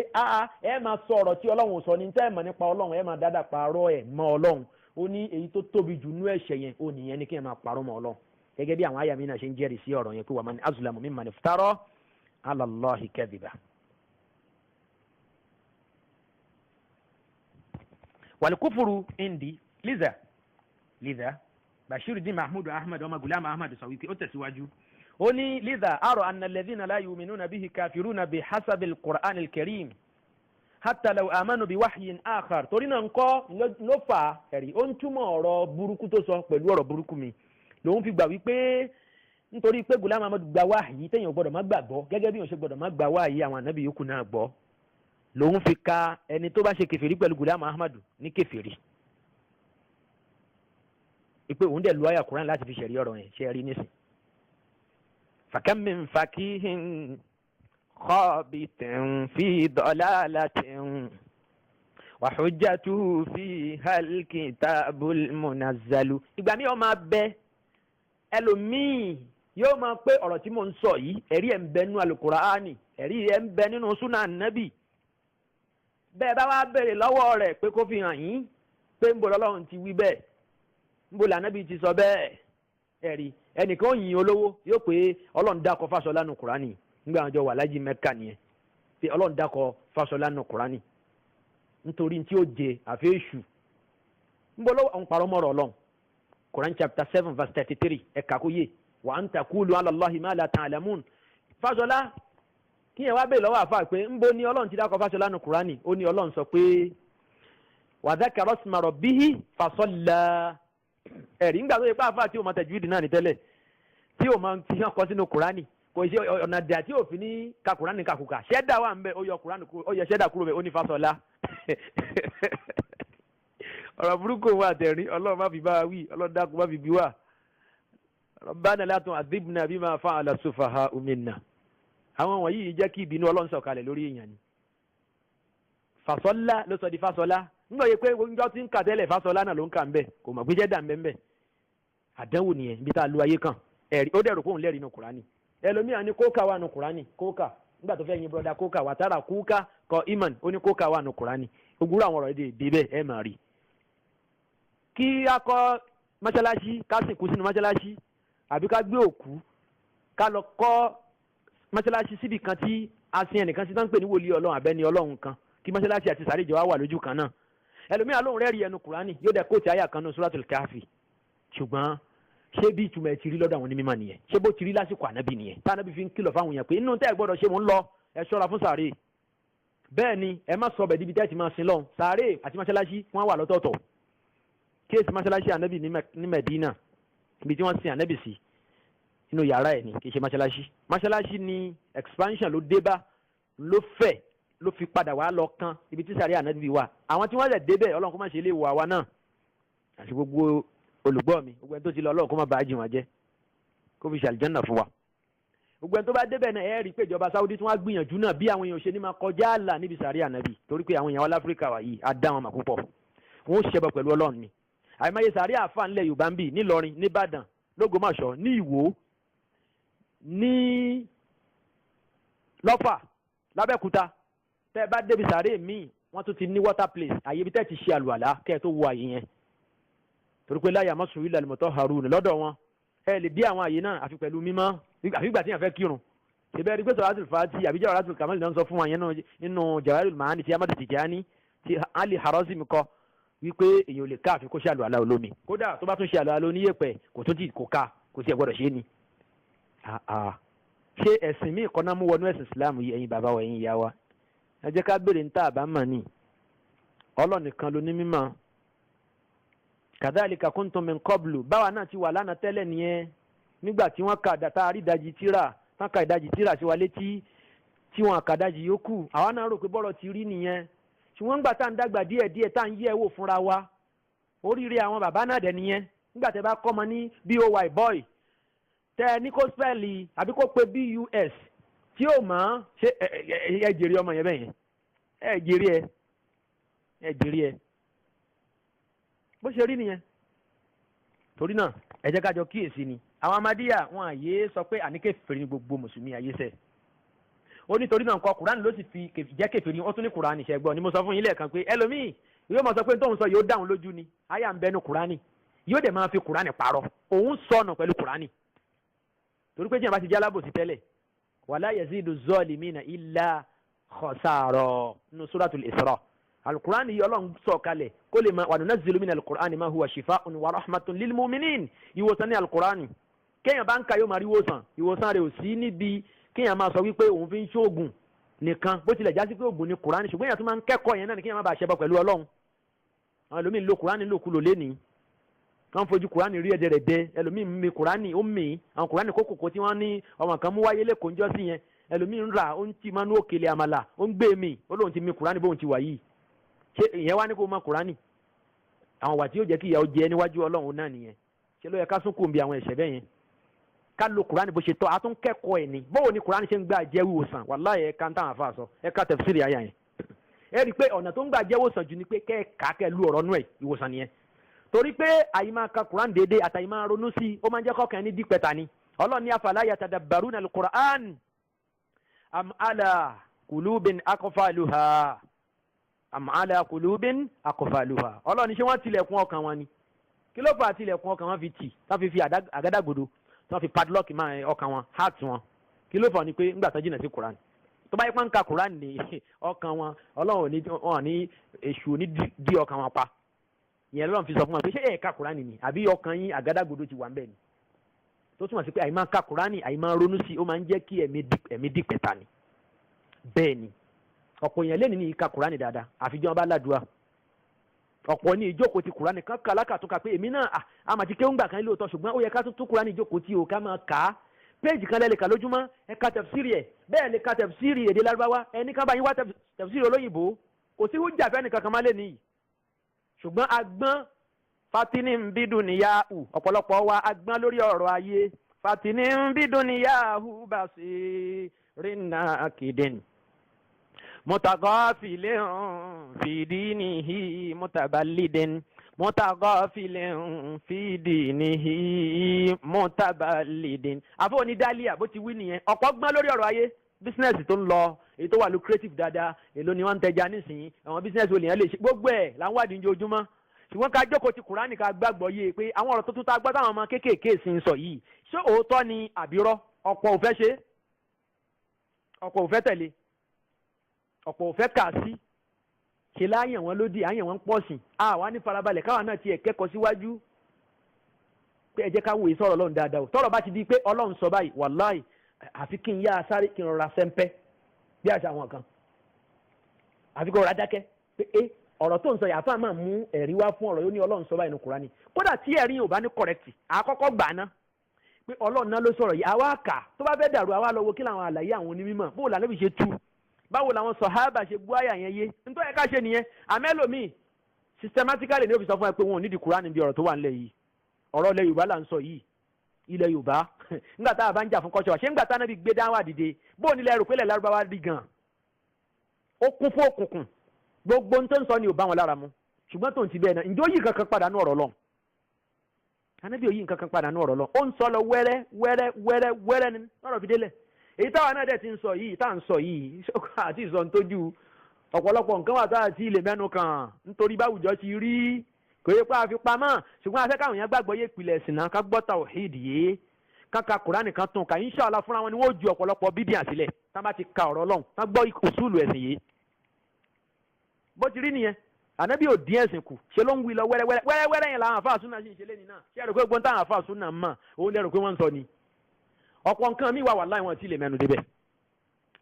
ẹ máa sọ ọ̀rọ̀ tí Ọlọ́run ò sọ ní tẹ́ ẹ̀ mọ̀ nípa Ọlọ́run ẹ máa dáadáa parọ́ ẹ̀ mọ́ Ọlọ́run ó ní èyí tó tóbi jù nú ẹ̀ṣẹ̀ yẹn ó nìyẹn ní kí ẹ máa parọ́ mọ́ Ọlọ́run gẹ́gẹ́ bí àwọn àyà mi náà ṣe ń jẹ́rìí sí ọ̀rọ̀ yẹn pé wa man azlamu mimman iftara ala Allahi kadhiba. wal kufru indi lidha Bashiruddin Mahmud Ahmad ọmọ Gulam Ahmad sọ wípé ó tẹ̀síwájú ó ní lidha ara anna alladhina la yu'minuna bihi kafiruna bi hasabi al-Qur'an al-Karim hatta law amanu bi wahyin akhar torí náà ńkọ́ ló fà ẹ̀rí ó ń túmọ̀ ọ̀rọ̀ burúkú tó sọ pẹ̀lú ọ̀rọ̀ burúkú mi lòun fi gbà wípé nítorí pé Gulam Ahmad gba wáhìí téèyàn gbọ́dọ̀ má gbàgbọ́ gẹ́gẹ́ bí òun ṣe gbọ́dọ̀ má gba wáhìí àwọn ànábì yòókù náà gbọ́ lòun fi ka ẹni tó bá ṣe kèfèrí pẹ̀lú Gulam Ahmad ní kèfèrí ipe òun dẹ̀ lu àyà Quran láti fi ṣẹ̀rí ọ̀rọ̀ yẹn ṣe rí nísìn. fakam min fakihin khabitin fi dalalatin wa hujjatuhu fiha al-kitabul munazzalu. ìgbà mi ò máa bẹ ẹlòmíì yóò máa pé ọ̀rọ̀ tí mò ń sọ yìí ẹ̀rí ẹ̀ ń bẹ nínú Al-Qur'ani ẹ̀rí ẹ̀ ń bẹ nínú súnà nábì bẹ́ẹ̀ bá wá béèrè lọ́wọ́ rẹ̀ pé kó fi hàn yín pé ń bọ̀ lọ́lọ́run ti wí bẹ́ẹ̀ nbó lànàbí ti sọ bẹ́ẹ̀ ẹ̀rí ẹnìkan yìn olówó yóò pé Ọlọ́run dákọ̀ Fáṣọlá nù Kùránì nígbà àwọn jọ wà lájì Mẹ́kà nìyẹn pé Ọlọ́run dákọ̀ Fáṣọlá nù Kùránì nítorí tí ó jẹ àfẹ́sù nbó lọ́wọ́ ń parọ́ mọ́rọ̀ Ọlọ́run Quran chapter 7 verse 33 ẹ̀ka kó yé wa an taqulu ala Allahi ma la ta'lamun. Fáṣọlá kíyẹn wá bẹ́ẹ̀ lọ́wọ́ àfa pé nbó ni Ọlọ́run ti dákọ̀ Fáṣọlá nù Kùránì ó ní Ọlọ́run sọ pé wa dhakara isma rabbihi fasalla ẹ̀rí ńgbà tó yẹ pé àfa tí o máa tajwid náà ní tẹ́lẹ̀ tí o máa fi hàn kọ́ sínú Kùránì kò ṣe ọ̀nà dà tí o fi ní ka Kùránì kàkùkà ṣẹ́dá wà ń bẹ ó yọ Kùránì ó yẹ ṣẹ́dá kúrò bẹ ó ní Fáṣọlá ọ̀rọ̀ burúkú wà tẹ̀rín Ọlọ́run má fi bá wa wí Ọlọ́run dákun má fi bí wà Rabbana la tu'adhibna bima fa'ala as-sufaha'u minna àwọn wọ̀nyí jẹ́ kí ìbínú Ọlọ́run sọ̀kalẹ̀ lórí èèyàn ni Fáṣọlá ló sọ di Fáṣọlá nígbà yẹ pé oúnjẹ tí ń kà tẹ́lẹ̀ Fáṣọlá náà ló ń kà ń bẹ̀ kò mọ̀ gbéjẹ́ dà ń bẹ́ ń bẹ̀ àdánwò nìyẹn ibi tá a lu ayé kan ẹ̀rí ó dẹ̀rù kóun lẹ́rìí nu Kùránì ẹlòmíràn ní kóòkà wà nu Kùránì kóòkà nígbà tó fẹ́ yin broda kóòkà wà tára kúkà kọ iman ó ní kóòkà wà nu Kùránì ogúrò àwọn ọ̀rọ̀ èdè débẹ̀ ẹ̀ mà rí. kí a kọ́ mọ́ṣáláṣí ká sìnkú sínú mọ́ṣáláṣí àbí ká gbé òkú ká lọ kọ́ mọ́ṣáláṣí síbi kan tí a sin ẹnìkan sí tán ń pè ní wòlíì Ọlọ́run àbẹ́ni Ọlọ́run kan kí mọ́ṣáláṣí àti sàréè jọ wá wà lójú kan náà ẹlòmíràn lóhùn rẹ́ẹ̀rí ẹnu Kùránì yóò dẹ kóòtù àyà kan ní Suratul Kahfi ṣùgbọ́n ṣé bí ìtumọ̀ ẹ̀ ti rí lọ́dọ̀ àwọn onímọ̀ nìyẹn ṣé bó ti rí lásìkò ànábì nìyẹn tá ànábì fi ń kìlọ̀ fáwọn èèyàn pé inú tẹ́ ẹ gbọ́dọ̀ ṣe mò ń lọ ẹ ṣọ́ra fún sàréè bẹ́ẹ̀ ni ẹ má sọ bẹ̀ díbi tẹ́ ẹ ti máa sin lọ́hùn sàréè àti mọ́ṣáláṣí wọ́n wà lọ́tọ̀ọ̀tọ̀ kéèsì mọ́ṣáláṣí ànábì ní Medina ibi tí wọ́n sin ànábì sí inú yàrá ẹ̀ ni kì í ṣe mọ́ṣáláṣí ni expansion ló dé bá ló fẹ̀ ló fi padà wá lọ kán ibi tí sàrí ànábì wà àwọn tí wọ́n lẹ̀ débẹ̀ ọlọ́run kó má ṣe lè wọ àwa náà àti gbogbo olùgbọ́ mi gbogbo ẹni tó ti lọ ọlọ́run kó má bàá jì wọ́n jẹ́ kó fi ṣàlìjánà fún wa gbogbo ẹni tó bá débẹ̀ náà ẹ rí i pé ìjọba Saudi tí wọ́n á gbìyànjú náà bí àwọn èèyàn ṣe ní máa kọjá àlà níbi sàrí ànábì torí pé àwọn èèyàn wa láfíríkà wà yìí á dá wọn mà púpọ̀ wọn ó ṣẹbọ pẹ̀lú ọlọ́run ni àìmọye sàrí àfa ńlẹ̀ Yorùbá ń bì nílọrin níbàdàn lógbómọ̀ṣọ́ ní ìwó ní lọ́fà lábẹ́kúta tẹ́ ẹ bá débi sàrí míì wọ́n tún ti ní water place àyè ibi tẹ́ ti ṣe àlùwàlá kẹ́ ẹ tó wọ àyè yẹn torí pé láyà mọ́sùn ilẹ̀ àlùmọ́tọ́ harun lọ́dọ̀ wọn ẹ lè bí àwọn àyè náà àfi pẹ̀lú mímọ́ àfi ìgbà tí yẹn fẹ́ kírun ṣèbẹ́ rí pé sọ̀rọ̀ fàájì àbí Jawharatul Kamal náà sọ fún wa yẹn nínú Jawahirul Ma'ani ti Amadu Tijani ti Ali Harazim kọ wípé èèyàn ò lè ká àfi kó ṣe àlùwàlá olómi kódà tó bá tún ṣe àlùwàlá oníyẹ̀pẹ̀ kò tún ti kò ká kò sí ẹ̀ gbọ́dọ̀ ṣe é ni. ṣé ẹ̀sìn míì kọ́ná mú wọnú ẹ̀sìn Islam yìí ẹ̀yin bàbá wa ẹ̀yin ìyá wa ẹ jẹ́ ká béèrè ní tá a bá mọ̀ ni Ọlọ́run nìkan ló ní mímọ̀ kadhalika kuntum min qablu báwa náà ti wà lánàá tẹ́lẹ̀ nìyẹn nígbà tí wọ́n ka dàtà àrídàjì tíra wọ́n ka ìdajì tíra sí wa létí tí wọ́n àkàdájì yòókù àwa náà rò pé bọ́rọ̀ ti rí nìyẹn ṣùgbọ́n nígbà tá à ń dàgbà díẹ̀díẹ̀ tá à ń yẹ̀ wò fúnra wa oríire àwọn bàbá náà dẹ̀ nìyẹn nígbà tẹ́ bá kọ́ ọmọ ní boy boy tẹ́ ẹ ní kó spẹ́ẹ̀lì àbí kó pe bus tí ó mọ̀ ṣe ẹ jèrè ọmọ yẹn bẹ́ẹ̀ yẹn ẹ jèrè ẹ bó ṣe rí nìyẹn torí náà ẹ jẹ́ ká jọ kíyèsí ni àwọn Ahmadiyya wọn àyè sọ pé àníkè fèrè ní gbogbo mùsùlùmí ayé sẹ ó nítorí náà nǹkan Kùránì ló sì fi jẹ́ kèfèrí ó tún ní Kùránì ṣẹ́gbọ́n ni mo sọ fún yín lẹ́ẹ̀kan pé ẹlòmíì yóò máa sọ pé tóun sọ yóò dáhùn lójú ni àyà ń bẹnu Kùránì yóò dẹ̀ máa fi Kùránì parọ́ òun sọnù pẹ̀lú Kùránì torí pé jẹ́ bá ti jẹ́ alábòsí tẹ́lẹ̀ wala yazidu zalimina illa khasara nínú Suratul Isra alukur'ani yìí Ọlọ́run sọ kalẹ̀ kó lè ma wa nunazzilu mina alukur'ani ma huwa shifaa'un wa rahmatun lil mu'minin ìwòsàn ní alukur'ani kéèyàn bá ń ka yóò máa rí ìwòsàn rẹ̀ ò sí níbi kéèyàn máa sọ wípé òun fi ń ṣoògùn nìkan bó tilẹ̀ jásí pé òògùn ni kur'ani ṣùgbọ́n èèyàn tó máa ń kẹ́kọ̀ọ́ yẹn náà ni kéèyàn má bàa ṣẹbọ pẹ̀lú Ọlọ́run àwọn ẹlòmíín lo kur'ani lòkulò lénìí wọ́n fojú kur'ani rí ẹ̀dẹ̀ rẹ̀ dẹ ẹlòmíín mi kur'ani ó mì àwọn kur'ani kókòkò tí wọ́n ní ọmọ kan mú wáyé lẹ́kọ̀ọ́ ńjọ́ sí yẹn ẹlòmíín rà ó ń tì máa ń òkèlè àmàlà ó ń gbé mi ó lóun ti mi kur'ani bóun ti wà yìí ṣé ìyẹn wá ní kó mọ Kùránì àwọn wà tí yóò jẹ́ kí ìyàwó jẹ níwájú Ọlọ́run náà nìyẹn ṣé ló yẹ ká sún kó bí àwọn ẹ̀ṣẹ̀ bẹ́ẹ̀ yẹn ká lo Kùránì bó ṣe tọ́ a tún kẹ́kọ̀ọ́ ẹ̀ ní báwo ni Kùránì ṣe ń gbà jẹ́ ìwòsàn wàláhì ẹ̀ ká ń táwọn afá sọ ẹ̀ ká tafsiri àyà yẹn ẹ̀ rí i pé ọ̀nà tó ń gbà jẹ́ ìwòsàn jù ni pé kẹ́ ẹ̀ ká kẹ́ lu ọ̀rọ̀ nú ẹ̀ ìwòsàn nìyẹn torí pé àyè máa ka Kùránì déédéé àtàyè máa ronú sí i ó máa ń jẹ́ kọ́kàn ní dípẹ́ta ni Ọlọ́run ní afala yatadabbaruna al-Qur'an am ala qulubin aqfaluha am ala qulubin aqfaluha Ọlọ́run ṣé wọ́n tilẹ̀kùn ọkàn wọn ni kí ló fà tilẹ̀kùn ọkàn wọn fi tì wọ́n fi àgádágodo wọ́n fi padlock máa ọkàn wọn heart wọn kí ló fà ní pé ńgbà tó jìnnà sí Quran tó bá yẹ pé ń ka Quran ní ọkàn wọn Ọlọ́run wọn ní èṣù ní dí ọkàn wọn pa ìyẹn lọ́run fi sọ fún wọn pé ṣé ẹ̀ ka Quran ni àbí ọkàn yín àgádágodo ti wà ń bẹ̀ ni tó túmọ̀ sí pé àyè máa ka Quran àyè máa ronú sí ó máa ń jẹ́ kí ẹ̀mí dìpẹ̀ta ni bẹ́ẹ̀ ni ọ̀pọ̀ èèyàn lẹ́nu ní ìka Kùránì dáadáa àfijọ́ bá ládùúgbà ọ̀pọ̀ ní ìjókòó ti Kùránì kan kàlákàtúnkà pé èmi náà àmà ti kéwùngbà kan lóòótọ́ ṣùgbọ́n ó yẹ ká tún Kùránì ìjókòó tí o ká máa kà á péèjì kan lẹ́lẹ̀ka lójúmọ́ ẹ ka tẹ̀fsírì ẹ̀ bẹ́ẹ̀ lè ka tẹ̀fsírì èdè lárúbáwá ẹni ká bá yín wá tẹ̀fsírì olóyìnbó kò sí hújà fẹ́ nìkan kan má lé nìyí ṣùgbọ́n agbọ́n fatini ń bídùn níyàhù ọ̀pọ̀lọpọ̀ wa agbọ́n lórí ọ̀rọ̀ ayé fatini ń bídùn níyàhù basirina akidin متغافل في دينه متبلد متغافل في دينه متبلد àfọ ní dálíà bó ti wí nìyẹn ọ̀pọ̀ gbọ́n lórí ọ̀rọ̀ ayé bísínẹ́sì tó ń lọ èyí tó wà lucrative dáadáa èló ni wọ́n ń tẹja nísìnyí àwọn bísínẹ́sì olè yẹn lè ṣe gbogbo ẹ̀ là ń wádìí ní ojoojúmọ́ ṣùgbọ́n ká jókòó ti Kùránì ká gbàgbọ́ yé pé àwọn ọ̀rọ̀ tuntun tá a gbọ́ táwọn ọmọ kéékèèké sì ń sọ yìí ṣé òótọ́ ni àbírọ́ ọ̀pọ̀ ò fẹ́ ṣe ọ̀pọ̀ ò fẹ́ tẹ̀lé ọ̀pọ̀ ò fẹ́ kà sí ṣe láyàn wọn lódì àyàn wọn pọ̀ sí àwa ní farabalẹ̀ káwa náà tiẹ̀ kẹ́kọ̀ọ́ síwájú pé ẹ jẹ́ ká wòye sọ̀rọ̀ Ọlọ́run dáadáa o tọ́rọ̀ bá ti di pé Ọlọ́run sọ báyìí wàláì àfi kí n yá sáré kí n rọra sẹ́ńpẹ́ bí àṣà àwọn kan àfi kí n rọra dákẹ́ pé ọ̀rọ̀ tó ń sọ yàtọ̀ máa mú ẹ̀rí wá fún ọ̀rọ̀ yóò ní ọlọ́run sọ báyìí ní Kùránì kódà tí ẹ̀rí yóò bá ní kọ̀rẹ́kìtì àkọ́kọ́ gbà ná pé ọlọ́run náà ló sọ̀rọ̀ yìí àwa kà tó bá fẹ́ dàrú àwa lọ wo kí làwọn àlàyé àwọn onímọ̀ bó lànà bí ṣe tú báwo làwọn sàhábà ṣe gbọ́ àyà yẹn yé nítorí ẹ̀ka ṣe nìyẹn àmẹ́lòmíì systematically ní ó fi sọ fún ẹ pé wọn ò nídìí Kùránì bí ọ̀rọ̀ tó wà nílẹ̀ yìí ọ̀rọ̀ ilẹ̀ Yorùbá là ń sọ yìí ilẹ̀ Yorùbá nígbà tá a bá ń jà fún kọ́ṣọ́ ṣé nígbà tá a náà fi gbé dáwà dìde bó nílẹ̀ rò pé ilẹ̀ Lárúbáwá rí gan ó kún fún òkùnkùn gbogbo ohun tó ń sọ ni ò bá wọn lára mu ṣùgbọ́n tó ń ti bẹ́ẹ̀ náà ǹjẹ́ ó yí kankan padà ní ọ̀rọ̀ lọ Ànábì ò yí kankan padà ní ọ̀rọ̀ lọ ó ń sọ lọ wẹ́rẹ́ wẹ́rẹ́ wẹ́rẹ́ wẹ́rẹ́ ni lọ́rọ̀ fi délẹ̀ èyí táwa náà dẹ̀ ti ń sọ yìí tá à ń sọ yìí àti ìsọ̀ ń tójú ọ̀pọ̀lọpọ̀ nǹkan wà tá àti ilé mẹ́nu kan nítorí báwùjọ ti rí kò yẹ pé a fi pamọ́ ṣùgbọ́n afẹ́ káwọn èèyàn gbàgbọ́ yé ìpìlẹ̀ ẹ̀sìn náà ká gbọ́ tawhid yé ká Kùránì kan tún ká inshallah fúnra wọn ni wọ́n ju ọ̀pọ̀lọpọ̀ bídíà sílẹ̀ tá bá ti ka ọ̀rọ̀ Ọlọ́run tá gbọ́ usulu ẹ̀sìn yé bó ti rí nìyẹn Ànábì ò dín ẹ̀sìn kù ṣe ló ń wí lọ wẹ́rẹ́wẹ́rẹ́ yẹn làwọn àfáà súnà sì ń ṣe lé ní náà ṣé ẹ̀rọ pé gbọ́n táwọn àfáà súnà mọ̀ òun lẹ́rù pé wọ́n ń sọ ni ọ̀pọ̀ nǹkan mi wà wallahi wọn ti lè mẹ́nu débẹ̀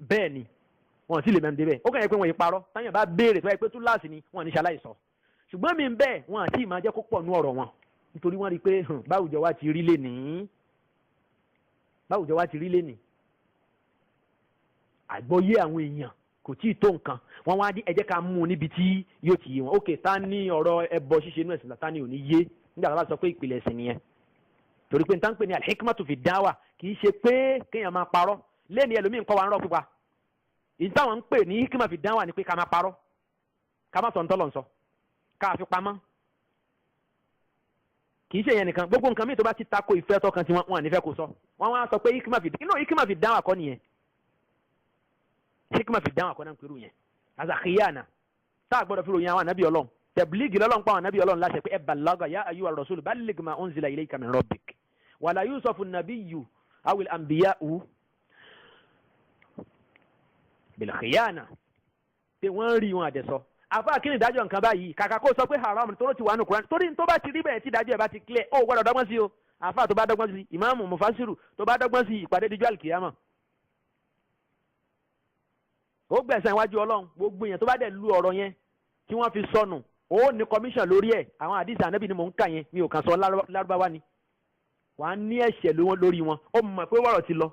bẹ́ẹ̀ ni wọn ti lè mẹ́nu débẹ̀ ó kàn yẹ pé wọ́n yìí parọ́ táyà bá béèrè tó yẹ pé túláàsì ni wọn ní ṣaláì sọ ṣùgbọ́n mi bẹ́ẹ̀ wọn àti ìmọ̀ ajẹ́ kó pọ̀ nú ọ̀rọ̀ wọn nítorí wọ́n rí i pé báwùjọ wa ti rí lénìí báwùjọ wa ti rí lénìí àgbọ́yé àwọn èèyàn kò tí ì tó nǹkan wọn wá ní ẹ jẹ́ ká mú un níbi tí yóò ti yé wọn ókè tá ní ọ̀rọ̀ ẹbọ ṣíṣe inú ẹ̀sìn tá ní ò ní yé nígbà tó bá sọ pé ìpìlẹ̀ ẹ̀sìn nìyẹn torí pé nǹkan pè ní al-hikmatu fi dáwà kì í ṣe pé kéèyàn máa parọ́ lẹ́ni ẹlòmíì nǹkan wà ń rọ́ pípa ìdí táwọn ń pè ní hikma fi dáwà ni pé ká máa parọ́ ká má sọ ń tọ́lọ̀ ń sọ ká fi pamọ́ kì í ṣe yẹn nìkan gbogbo nǹkan míì tó bá ti tako ìfẹ́ tọkàn tí wọ́n nífẹ̀ẹ́ kó sọ wọ́n wá sọ pé hikma fi dáwà kọ́ nìyẹn hikma fi dáwà kọ́ náà ń pẹ̀lú yẹn azakiyana tá a gbọ́dọ̀ fi ròyìn àwọn ànábì Ọlọ́run tẹ̀blígì lọ́lọ́run pa àwọn ànábì Ọlọ́run láṣẹ pé ẹ balaga ya ayyuha ar-rasul balligh ma unzila ilayka min rabbik wala yusafu an-nabiyyu aw al-anbiya'u bil khiyana pé wọ́n rí wọn àdẹ̀sọ àfa kí ni ìdájọ́ nǹkan báyìí kàkà kó sọ pé haram tó ti wà nù Kùránì torí tó bá ti rí bẹ́ẹ̀ tí ìdájọ́ ẹ̀ bá ti clear ó gbọ́dọ̀ dọ́gbọ́n sí o àfa tó bá dọ́gbọ́n sí ìmáàmù mufasiru tó bá dọ́gbọ́n sí ìpàdé díjọ́ àlùkìyàmọ̀ ó gbẹ̀sẹ̀ iwájú Ọlọ́run gbogbo èèyàn tó bá dẹ̀ lu ọ̀rọ̀ yẹn tí wọ́n fi sọnù ó ní commission lórí ẹ̀ àwọn àdìsí ànábì ni mò ń kà yẹn mi ò kàn sọ lárúbáwá ni wàá ní ẹ̀ṣẹ̀ lórí wọn ó mọ̀ pé wọ́rọ̀ ti lọ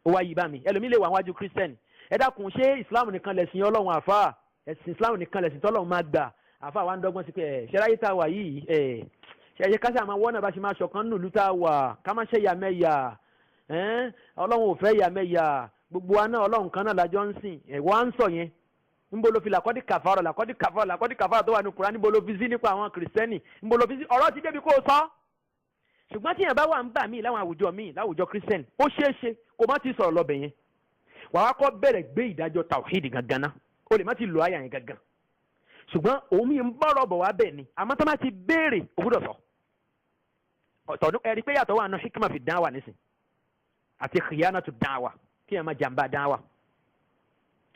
ó wá yí bá mi ẹlòmíì lè wà wájú Christian ẹ dákun ṣé Islam nìkan lẹ̀sìn Ọlọ́run àfáà ẹ̀sìn Islam nìkan lẹ̀sìn tọ́lọ́run máa gbà àfáà wa ń dọ́gbọ́n sí pé ṣẹ́ráyé tá a wà yìí ṣe ẹ̀yẹ kásì àmọ́ wọ́n náà bá ṣe máa ṣọ̀kan nùlú tá a wà ká má ṣe yàmẹ́yà Ọlọ́run ò fẹ́ yàmẹ́yà gbogbo wa náà Ọlọ́run kan náà lájọ́ ń sìn ẹ̀wọ́ à ń sọ yẹn níbo ló fi làkọ́dí kàfàrọ̀ tó wà ní Kùránì níbo ló fi sí nípa àwọn kìrìsìtẹ́nì níbo ló fi sí ọ̀rọ̀ ti débi kó o sọ. ṣùgbọ́n tíyẹn bá wà ń bà míì láwọn àwùjọ míì láwùjọ kìrìsìtẹ́nì ó ṣeé ṣe kó má ti sọ̀rọ̀ lọ́bẹ̀ yẹn wàá wá kọ́ bẹ̀rẹ̀ gbé ìdájọ́ tàwhídì gangan náà ó lè má ti lo àyà yẹn gangan ṣùgbọ́n òun mi ń bọ̀rọ̀ bọ̀ wá bẹ̀ ni àmọ́ tó má ti béèrè òwúrọ̀ sọ ọ̀tọ̀ ẹ̀rí pé yàtọ̀ wà nù hikma fi dáwà nísìn àti khiyanatu dáwà kí ẹ má jàmbá dáwà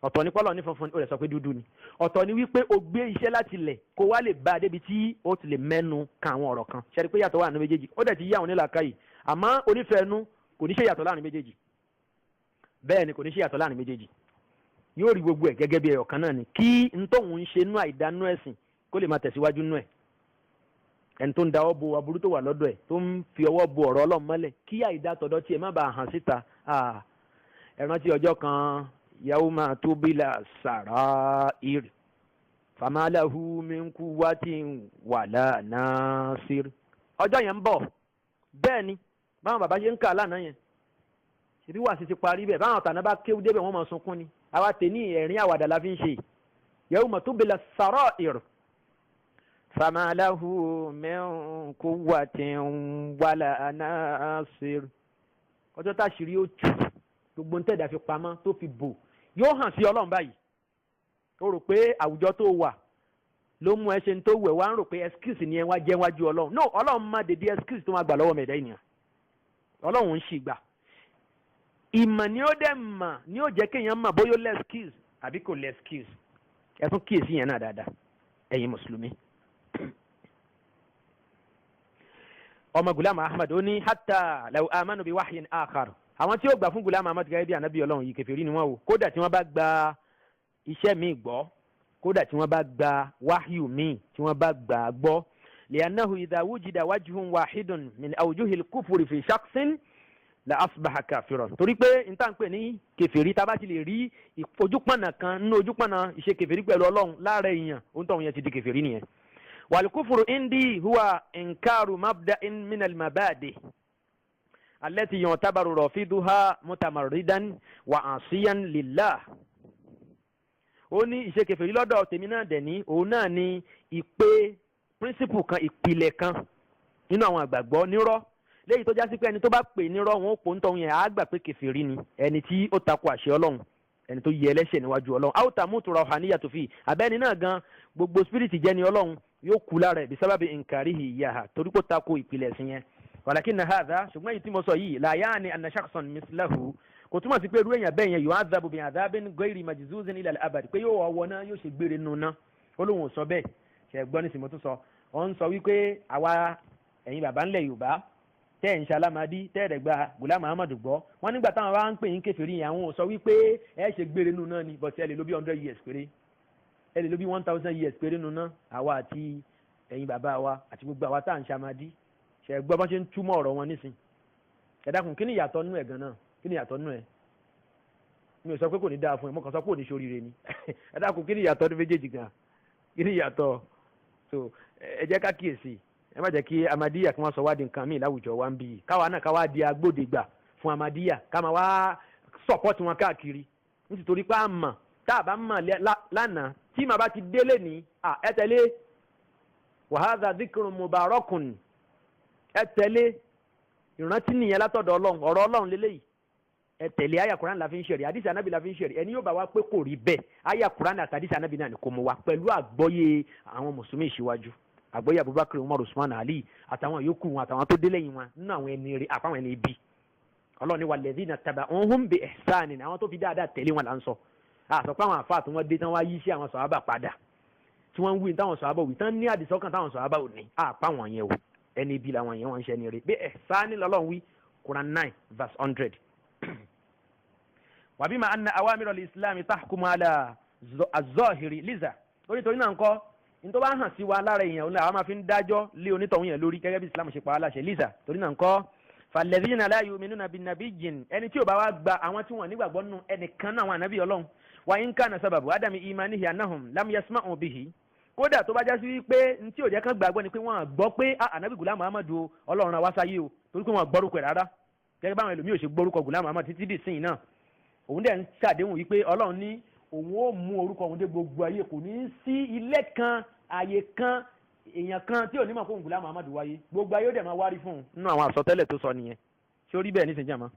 ọ̀tọ̀ ní pọ́lọ̀ ní funfun ó lè sọ pé dúdú ni ọ̀tọ̀ ní wípé o gbé iṣẹ́ láti lẹ̀ kó wá lè bá a débi tí ó ti lè mẹ́nu ka àwọn ọ̀rọ̀ kan ṣẹ́ni pé yàtọ̀ wà ní méjèèjì ó dẹ̀ ti yí àwọn onílàáká yìí àmọ́ onífẹ̀ẹ́nu kò ní ṣe yàtọ̀ láàrin méjèèjì bẹ́ẹ̀ ni kò ní ṣe yàtọ̀ láàrin méjèèjì yóò rí gbogbo ẹ̀ gẹ́gẹ́ bí ẹyọ kan náà ni kí n tóun ń ṣe nú àìdánú ẹ̀sìn kó lè máa tẹ̀síwájú nú ẹ̀ ẹni tó ń dáwọ́ bo aburú tó wà lọ́dọ̀ ẹ̀ tó ń fi ọwọ́ bo ọ̀rọ̀ Ọlọ́run mọ́lẹ̀ kí àìdá tọ̀dọ̀ tiẹ̀ má bàa hàn síta ẹ rántí ọjọ́ kan yawma tubila sarair fama lahu min quwwatin wala nasir ọjọ́ yẹn ń bọ̀ bẹ́ẹ̀ ni báwọn bàbá ṣe ń kà lánàá yẹn ṣèbí wà sí ti parí bẹ́ẹ̀ báwọn tàná bá kéwú débẹ̀ wọ́n máa sunkún ni àwa tè ní ẹ̀rín àwàdà la fi ń ṣe yawma tubila sarair fama lahu min quwwatin wala nasir ọjọ́ táṣìírí ó tù gbogbo ntẹ́ẹ̀dá fi pamọ́ tó fi bò yóò hàn sí Ọlọ́run báyìí ó rò pé àwùjọ tó wà ló mú ẹ ṣe ń tó wẹ̀ wá ń rò pé excuse ni ẹ wá jẹ́ wájú Ọlọ́run no Ọlọ́run má dédé excuse tó máa gbà lọ́wọ́ mẹ̀dá ènìyàn Ọlọ́run ń ṣì gbà ìmọ̀ ni ó dẹ̀ mọ̀ ni ó jẹ́ kéèyàn mọ̀ bóyá ó lẹ́ excuse àbí kò lẹ́ excuse ẹ tún kíyèsí yẹn náà dáadáa ẹ̀yin mùsùlùmí. ọmọ Gulam Ahmad ó ní hatta law amanu bi wahyin akhar àwọn tí ó gbà fún Gulam Ahmad gẹ́gẹ́ bí ànábì Ọlọ́run yìí kèfèrí ni wọ́n o kódà tí wọ́n bá gba iṣẹ́ mi gbọ́ kódà tí wọ́n bá gba wáhíù míì tí wọ́n bá gbà á gbọ́ li'annahu idha wujida wajhun wahidun min awjuhil kufri fi shakhsin la asbaha kafiran. torí pé n tá n pè ní kèfèrí tá a bá ti lè rí ojúpọ̀nà kan nínú ojúpọ̀nà ìṣe kèfèrí pẹ̀lú ọlọ́run láàárẹ̀ èèyàn òun tóun yẹn ti di kèfèrí nìyẹn. wal kufru indi huwa inkaru mabda'in min al mabadi allati yu'tabaru rafiduha mutamarridan wa asiyan lillah. ó ní ìṣe kèfèrí lọ́dọ̀ tèmi náà dẹ̀ ní òun náà ní ìpè píríncípù kan ìpìlẹ̀ kan nínú àwọn àgbàgbọ́ nírọ́ léyìí tó já sí pé ẹni tó bá pè nírọ́ wọn ó pò ń tọ̀hún yẹn á gbà pé kèfèrí ni ẹni tí ó takò àṣẹ ọlọ́run ẹni tó yẹ ẹlẹ́ṣẹ̀ níwájú ọlọ́run áwùtà mútura ọ̀hánìyà tó fi àbẹ́ni náà gan gbogbo spiriti jẹ́ ni ọlọ́run yóò kú lára ẹ̀ bí sábàbí nkàríhì ìyáha torí kó takò ìpìlẹ̀ sí yẹn walakinna hadha ṣùgbọ́n èyí tí mo sọ yìí la yaani anna shakhsan mislahu kò túmọ̀ sí pé irú èèyàn bẹ́ẹ̀ yẹn yu'adhabu bi adhabin ghayri majzuzin ila al-abad pé yóò wọ náà yóò ṣe gbére nù ná ó lóun ò sọ bẹ́ẹ̀ ṣe gbọ́ ní sìnmọ́ tó sọ ọ ń sọ wípé àwa ẹ̀yin bàbá ńlẹ̀ Yorùbá tẹ́ ẹ̀ ń ṣalámadí tẹ́ ẹ̀ gba Ghulam Ahmad gbọ́ wọ́n nígbà táwọn wá ń pè yín kèfèrí yẹn àwọn ò sọ wípé ẹ ṣe gbére nù náà ni bọ̀tí ẹ lè lò bí 100 years péré ẹ lè lò bí 1000 years péré nù náà àwa àti ẹ̀yin bàbá wa àti gbogbo àwa tá à ń ṣamadí ṣe gbọ́ bọ́n ṣe ń túmọ̀ ọ̀rọ̀ wọn nísìn ẹ dákun kí ni ìyàtọ̀ nú ẹ̀ gan náà kí ni ìyàtọ̀ nú ẹ̀ mi ò sọ pé kò ní dáa fún ẹ mo kàn sọ pé ò ní ṣoríire ni ẹ dákun kí ni ìyàtọ̀ ní méjèèjì gan kí ni ìyàtọ̀ so ẹ jẹ́ ká kíyèsí ẹ má jẹ́ kí Ahmadiyya kí wọ́n sọ wá di nǹkan míì láwùjọ wa ń bí yìí káwa náà káwa di agbódegbà fún Ahmadiyya ká máa wá sọ̀pọ̀tì wọn káàkiri nítorí pé a mọ̀ tá a bá mọ̀ lánàá tí màá bá ti délé ní ẹ tẹ̀lé wa hadha dhikrun mubarakun ẹ tẹ̀lé ìrántí nìyẹn látọ̀dọ̀ ọlọ́run ọ̀rọ̀ ọlọ́run lélẹ́yìí ẹ tẹ̀lé àyà Kùránì la fi ń ṣẹ̀rí àdìsí anábì la fi ń ṣẹ̀rí ẹni yóò bá wa pé kò rí bẹ́ẹ̀ àyà Kùránì àti àdìsí anábì náà ni kò mú wa pẹ̀lú àgbọ́yé àwọn mùsùlùmí ìṣíwájú àgbọ́yé Abubakar Umar Usman Ali àtàwọn yòókù wọn àtàwọn tó dé lẹ́yìn wọn nínú àwọn ẹni rí àfáwọn ẹni ibi ọlọ́run ní walladhina taba'uhum bi ihsanin àwọn tó fi dáadáa tẹ̀lé wọn là ń sọ àsọ pé àwọn àfáà tí wọ́n dé tán wá yí sí àwọn sàhábà padà tí wọ́n ń wí táwọn sàhábà wí tán ní àdìsọ́kàn táwọn sàhábà ò ní àpá wọn yẹn o ẹni ibi làwọn yẹn wọ́n ń ṣe ẹni rí bí ihsanin lọ́lọ́run wí Quran 9 verse 100 wàbí anna awamir al-islam tahkumu ala az-zahiri liza torí náà ńkọ́ ní tó bá hàn sí wa lára èèyàn òun àwọn máa fi ń dájọ́ lé onítọ̀hún yẹn lórí gẹ́gẹ́ bí islam ṣe pa á láṣẹ liza torí náà ńkọ́ falladhina la yu'minuna bin-nabiyyin ẹni tí ò bá wá gba àwọn tí wọ́n nígbàgbọ́ nínú ẹnìkan náà àwọn ànábì ọlọ́run wa in kana sababu adami imanihi annahum lam yasma'u bihi kódà tó bá já sí wípé ní tí ò jẹ́ kán gbàgbọ́ ni pé wọ́n gbọ́ pé ànábì Ghulam Ahmad ọlọ́run ra wá sáyé o torí pé wọ́n gbọ́rúkọ rárá gẹ́gẹ́ báwọn ẹlòmíì ò ṣe gbọ́rúkọ Ghulam Ahmad títí dì sín náà òun dẹ̀ ń ṣàdéhùn wípé ọlọ́run ní òun ó mú orúkọ òun dé gbogbo ayé kò ní sí ilé kan ààyè kan èèyàn kan tí ò ní mọ̀ fún Ghulam Ahmad wáyé gbogbo ayé ó dẹ̀ máa wárí fún un nínú àwọn àsọtẹ́lẹ̀ tó sọ nìyẹn ṣé ó rí bẹ́ẹ̀ nísìnyí àmọ́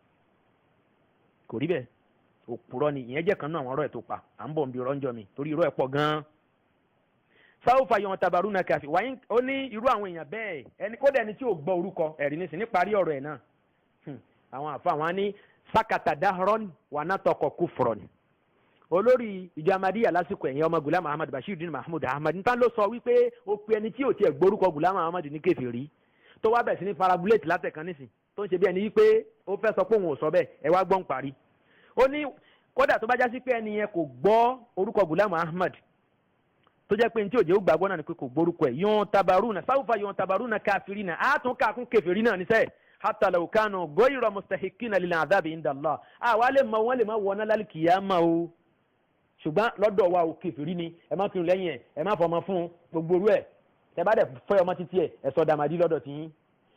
kò rí bẹ́ẹ̀ òpùrọ́ ni ìyẹn jẹ́ kan náà àwọn ọ̀rọ̀ ẹ̀ tó pa à ń bọ̀ ń bi ọ̀rọ̀ ń jọ mi torí irọ́ ẹ̀ pọ̀ gan-an sáwùfà yọ̀n tabaru náà kàfi wáyé ó ní irú àwọn èèyàn bẹ́ẹ̀ ẹni kódà ẹni tí ò gbọ́ orúkọ ẹ̀rí nísìnyí parí ọ̀rọ̀ ẹ̀ náà àwọn àfa àwọn á ní sakata dahron wa natoko kufron olórí ìjọ Ahmadiyya lásìkò ẹ̀yìn ọmọ Ghulam Ahmad Bashiruddin Mahmud Ahmad níta ló sọ wípé ó pe ẹni tí ò tiẹ̀ gbórúkọ Ghulam Ahmad ní kèfèrí tó wá bẹ̀ sí ní farabulate látẹ̀kan nísìn tó ń ṣe bí ẹni wípé ó fẹ́ sọ pé òun ò sọ bẹ́ẹ̀ ẹ wá gbọ́n parí ó ní kódà tó bá já sí pé ẹni yẹn kò gbọ́ orúkọ Ghulam Ahmad tó jẹ́ pé ní tí òjò ó gbàgbọ́ náà ni pé kò gbórúkọ ẹ̀ yọ̀n tabaruna sáwùfà yọ̀n tabaruna kafirina àtún káàkún kèfèrí náà níṣẹ́ hatta law kanu ghayra mustahiqina lil adhabi inda Allah àwa lè mọ wọn lè má wọná lálùkìyámà o ṣùgbọ́n lọ́dọ̀ wa ò kèfèrí ni ẹ má fi lẹ́yìn ẹ má fọmọ fún gbogbo orú ẹ̀ tẹ bá dẹ̀ fẹ́ ọmọ títí ẹ sọ dàmàdí lọ́dọ̀ tí yín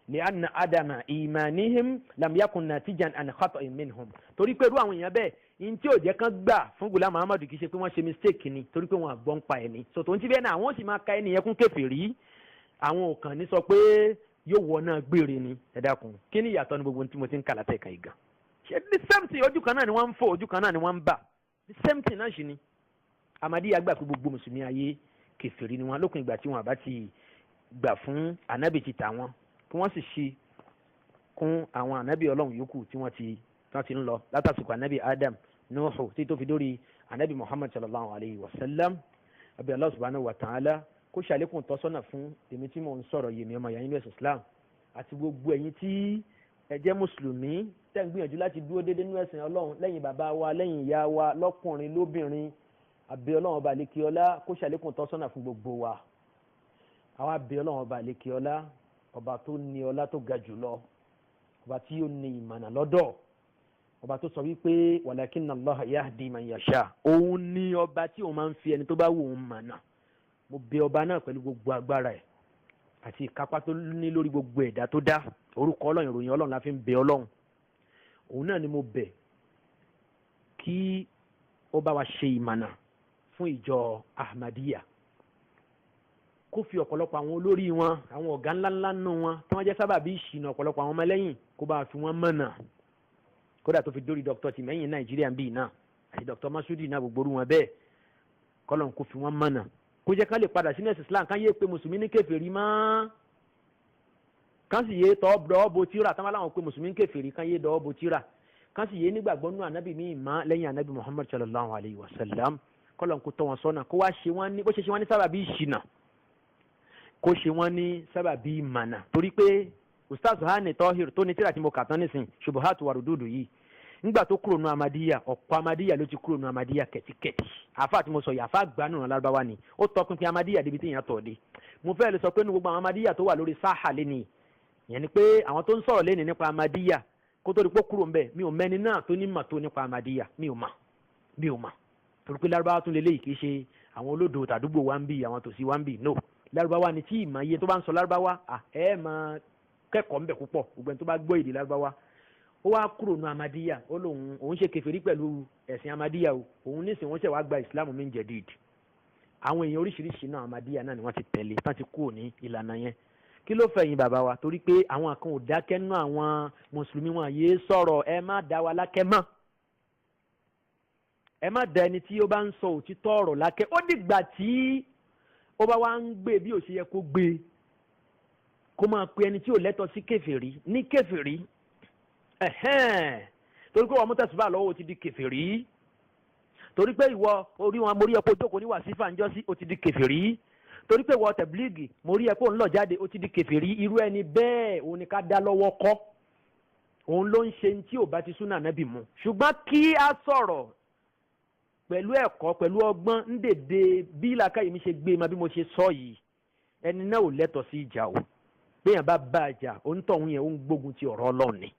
li anna adama imanihim lam yakun natijan an khata'in minhum torí pé irú àwọn èèyàn bẹ́ẹ̀ in tí ò jẹ́ kán gbà fún Ghulam Ahmad kì í ṣe pé wọ́n ṣe mistake ni torí pé wọ́n àgbọ́n pa ẹ̀ ni sọ̀tò ń ti bẹ́ẹ̀ náà àwọn sì máa ka ẹni yẹn kún kèfèrí àwọn ò kàn ní sọ pé yóò wọ náà gbére ni ẹ dákun kí ni ìyàtọ̀ ní gbogbo tí mo ti ń kàlà tẹ̀ka ìgàn ṣe the same thing ojú kan náà ni wọ́n ń fò ojú kan náà ni wọ́n ń bà the same thing náà ṣì ni Ahmadiyya gbà pé gbogbo mùsùlùmí ayé kèfèrí ni wọ́n lókun ìgbà tí wọ́n bá ti gbà fún ànábì ti tà wọ́n kí wọ́n sì ṣe kún àwọn ànábì ọlọ́run yòókù tí wọ́n ti ń lọ látàsìkò ànábì Adam Nuhu tí tó fi dórí ànábì Muhammad sallallahu alayhi wa sallam abi Allah subhanahu wa ta'ala kó ṣàlékún tọ́sọ́nà fún èmi tí mò ń sọ̀rọ̀ yèmí ọmọ yàrá ìmẹ̀sì Islam àti gbogbo ẹ̀yin tí ẹ jẹ́ mùsùlùmí tẹ́ ń gbìyànjú láti dúró déédéé nínú ẹ̀sìn Ọlọ́run lẹ́yìn bàbá wa lẹ́yìn ìyá wa lọ́kùnrin lóbìnrin àbí Ọlọ́run ọba àlékiọlá kó ṣàlékún tọ́sọ́nà fún gbogbo wa. Àwa àbí Ọlọ́run ọba àlékiọlá, ọba tó ní ọlá tó ga jùlọ, ọba tí ó ní ìmọ̀nà lọ́dọ̀, ọba tó sọ wípé walakinna Allaha yahdi man yasha, òun ní ọba tí òun máa ń fi ẹni tó bá wù òun mọ̀nà. Mo bẹ̀ ọba náà pẹ̀lú gbogbo agbára ẹ̀ àti ìkápá tó ní lórí gbogbo ẹ̀dá tó dá. Orúkọ Ọlọ́run, ìròyìn Ọlọ́run la fi ń bẹ̀ Ọlọ́run. Òun náà ni mo bẹ̀ kí ó bá wa ṣe ìmọ̀nà fún ìjọ Ahmadiyya, kó fi ọ̀pọ̀lọpọ̀ àwọn olórí wọn, àwọn ọ̀gá ńláńlá nù wọn tí wọ́n jẹ́ sábàbí ìṣìnà ọ̀pọ̀lọpọ̀ àwọn ọmọlẹ́yìn, kó bá fi wọ́n mọ̀nà. Kódà tó fi dórí Dr. Tìmẹ́yìn Nàìjíríà ń bì náà àti Dr. Masudi náà, gbogbo orú wọn bẹ́ẹ̀, kọ́lọ́n kó fi wọ́n mọ̀nà, kó jẹ́ ká lè padà sínú ẹ̀sìn Islam, ká yé pé mùsùlùmí ní kèfèrí mọ́, ká sì yé dọ́ọ́ bo tíra, táwọn aláwọ̀ pé mùsùlùmí ní kèfèrí, ká yé dọ́ọ́ bo tíra, ká sì yé nígbàgbọ́ nù ànábì míì mọ́ lẹ́yìn ànábì Muhammad sallallahu alayhi wa sallam. Kọ́lọ́n kó tọ́ wọn sọ́nà, kó wá ṣe wọ́n ní bó ṣe ṣe wọ́n ní sábàbí ìṣìnà, kó ṣe wọ́n ní sábàbí ìmọ̀nà. Torí pé Ustaz Hani Tohir tó ní tíra tí mo kà tán nísìn Shubuhatu wa Rududu yìí, nígbà tó kúrò nù Ahmadiyya, ọ̀pọ̀ Ahmadiyya ló ti kúrò nù Ahmadiyya kẹ̀tíkẹ̀tí. Àfa tí mo sọ yìí, àfa gbanú ọ̀nà Lárúbáwá ni, ó tọpinpin Ahmadiyya débi tí èèyàn tọ̀ dé. Mo fẹ́ lè sọ pé ní gbogbo àwọn Ahmadiyya tó wà lórí sáhà lẹ́ni, ìyẹn ni pé àwọn tó ń sọ̀rọ̀ lẹ́ni nípa Ahmadiyya kó tó di pé kúrò ńbẹ̀, mi ò mẹ́ni náà tó ní mà tó nípa Ahmadiyya, mi ò mà. Torí pé Lárúbáwá tún lélẹ́yìí, kì í ṣe àwọn olódò tàdúgbò wa ń bì, àwọn tòsí wa ń bì, no. Lárúbáwá ni tí ìmọ̀ iye tó bá ń sọ Lárúbáwá, ẹ máa kẹ́kọ̀ọ́ ńbẹ̀ púpọ̀, gbogbo ẹni tó bá gbọ́ èdè Lárúbáwá. Ó wá kúrò nù Ahmadiyya, ó lóun òun ṣe kèfèrí pẹ̀lú ẹ̀sìn Ahmadiyya o, òun nísìn wọ́n ṣẹ̀ wá gba ìsìlámù min jadid. Àwọn èèyàn oríṣiríṣi náà Ahmadiyya náà ni wọ́n ti tẹ̀lé, tán ti kúrò ní ìlànà yẹn. Kí ló fẹ̀yìn bàbá wa? Torí pé àwọn kan ò dákẹ́ nú àwọn mùsùlùmí, wọn yéé sọ̀rọ̀, ẹ má dá wa lákẹ́ mọ́, ẹ má dá ẹni tí ó bá ń sọ òtítọ́ ọ̀rọ̀ lákẹ́. Ó dìgbà tí ó bá wá ń gbé bí ó ṣe yẹ kó gbé, kó máa pe ẹni tí ò lẹ́tọ̀ọ́ sí kèfèrí ní kèfèrí. Torí pé wọ́n mú tẹ̀sùbá lọ́wọ́ ó ti di kèfèrí, torí pé ìwọ orí wọn mo rí ẹ kó jókòó ní wàsífà ńjọ́ sí ó ti di kèfèrí, torí pé ìwọ tẹ̀blíìgì mo rí ẹ kó ń lọ jáde ó ti di kèfèrí. Irú ẹni bẹ́ẹ̀ òun ni ká dá lọ́wọ́ kọ́, òun ló ń ṣe tí ò bá ti súnà nábì mu. Ṣùgbọ́n kí á sọ̀rọ̀ pẹ̀lú ẹ̀kọ́, pẹ̀lú ọgbọ́n, ń dèdè bí làákàyè mi ṣe gbé ma bí mo ṣe sọ yìí, ẹni náà ò lẹ́tọ̀ọ́ sí ìjà o. Béèyàn bá bá ìjà, onítọ̀hún yẹn ó ń gbógun ti ọ̀rọ̀ Ọlọ́run ni.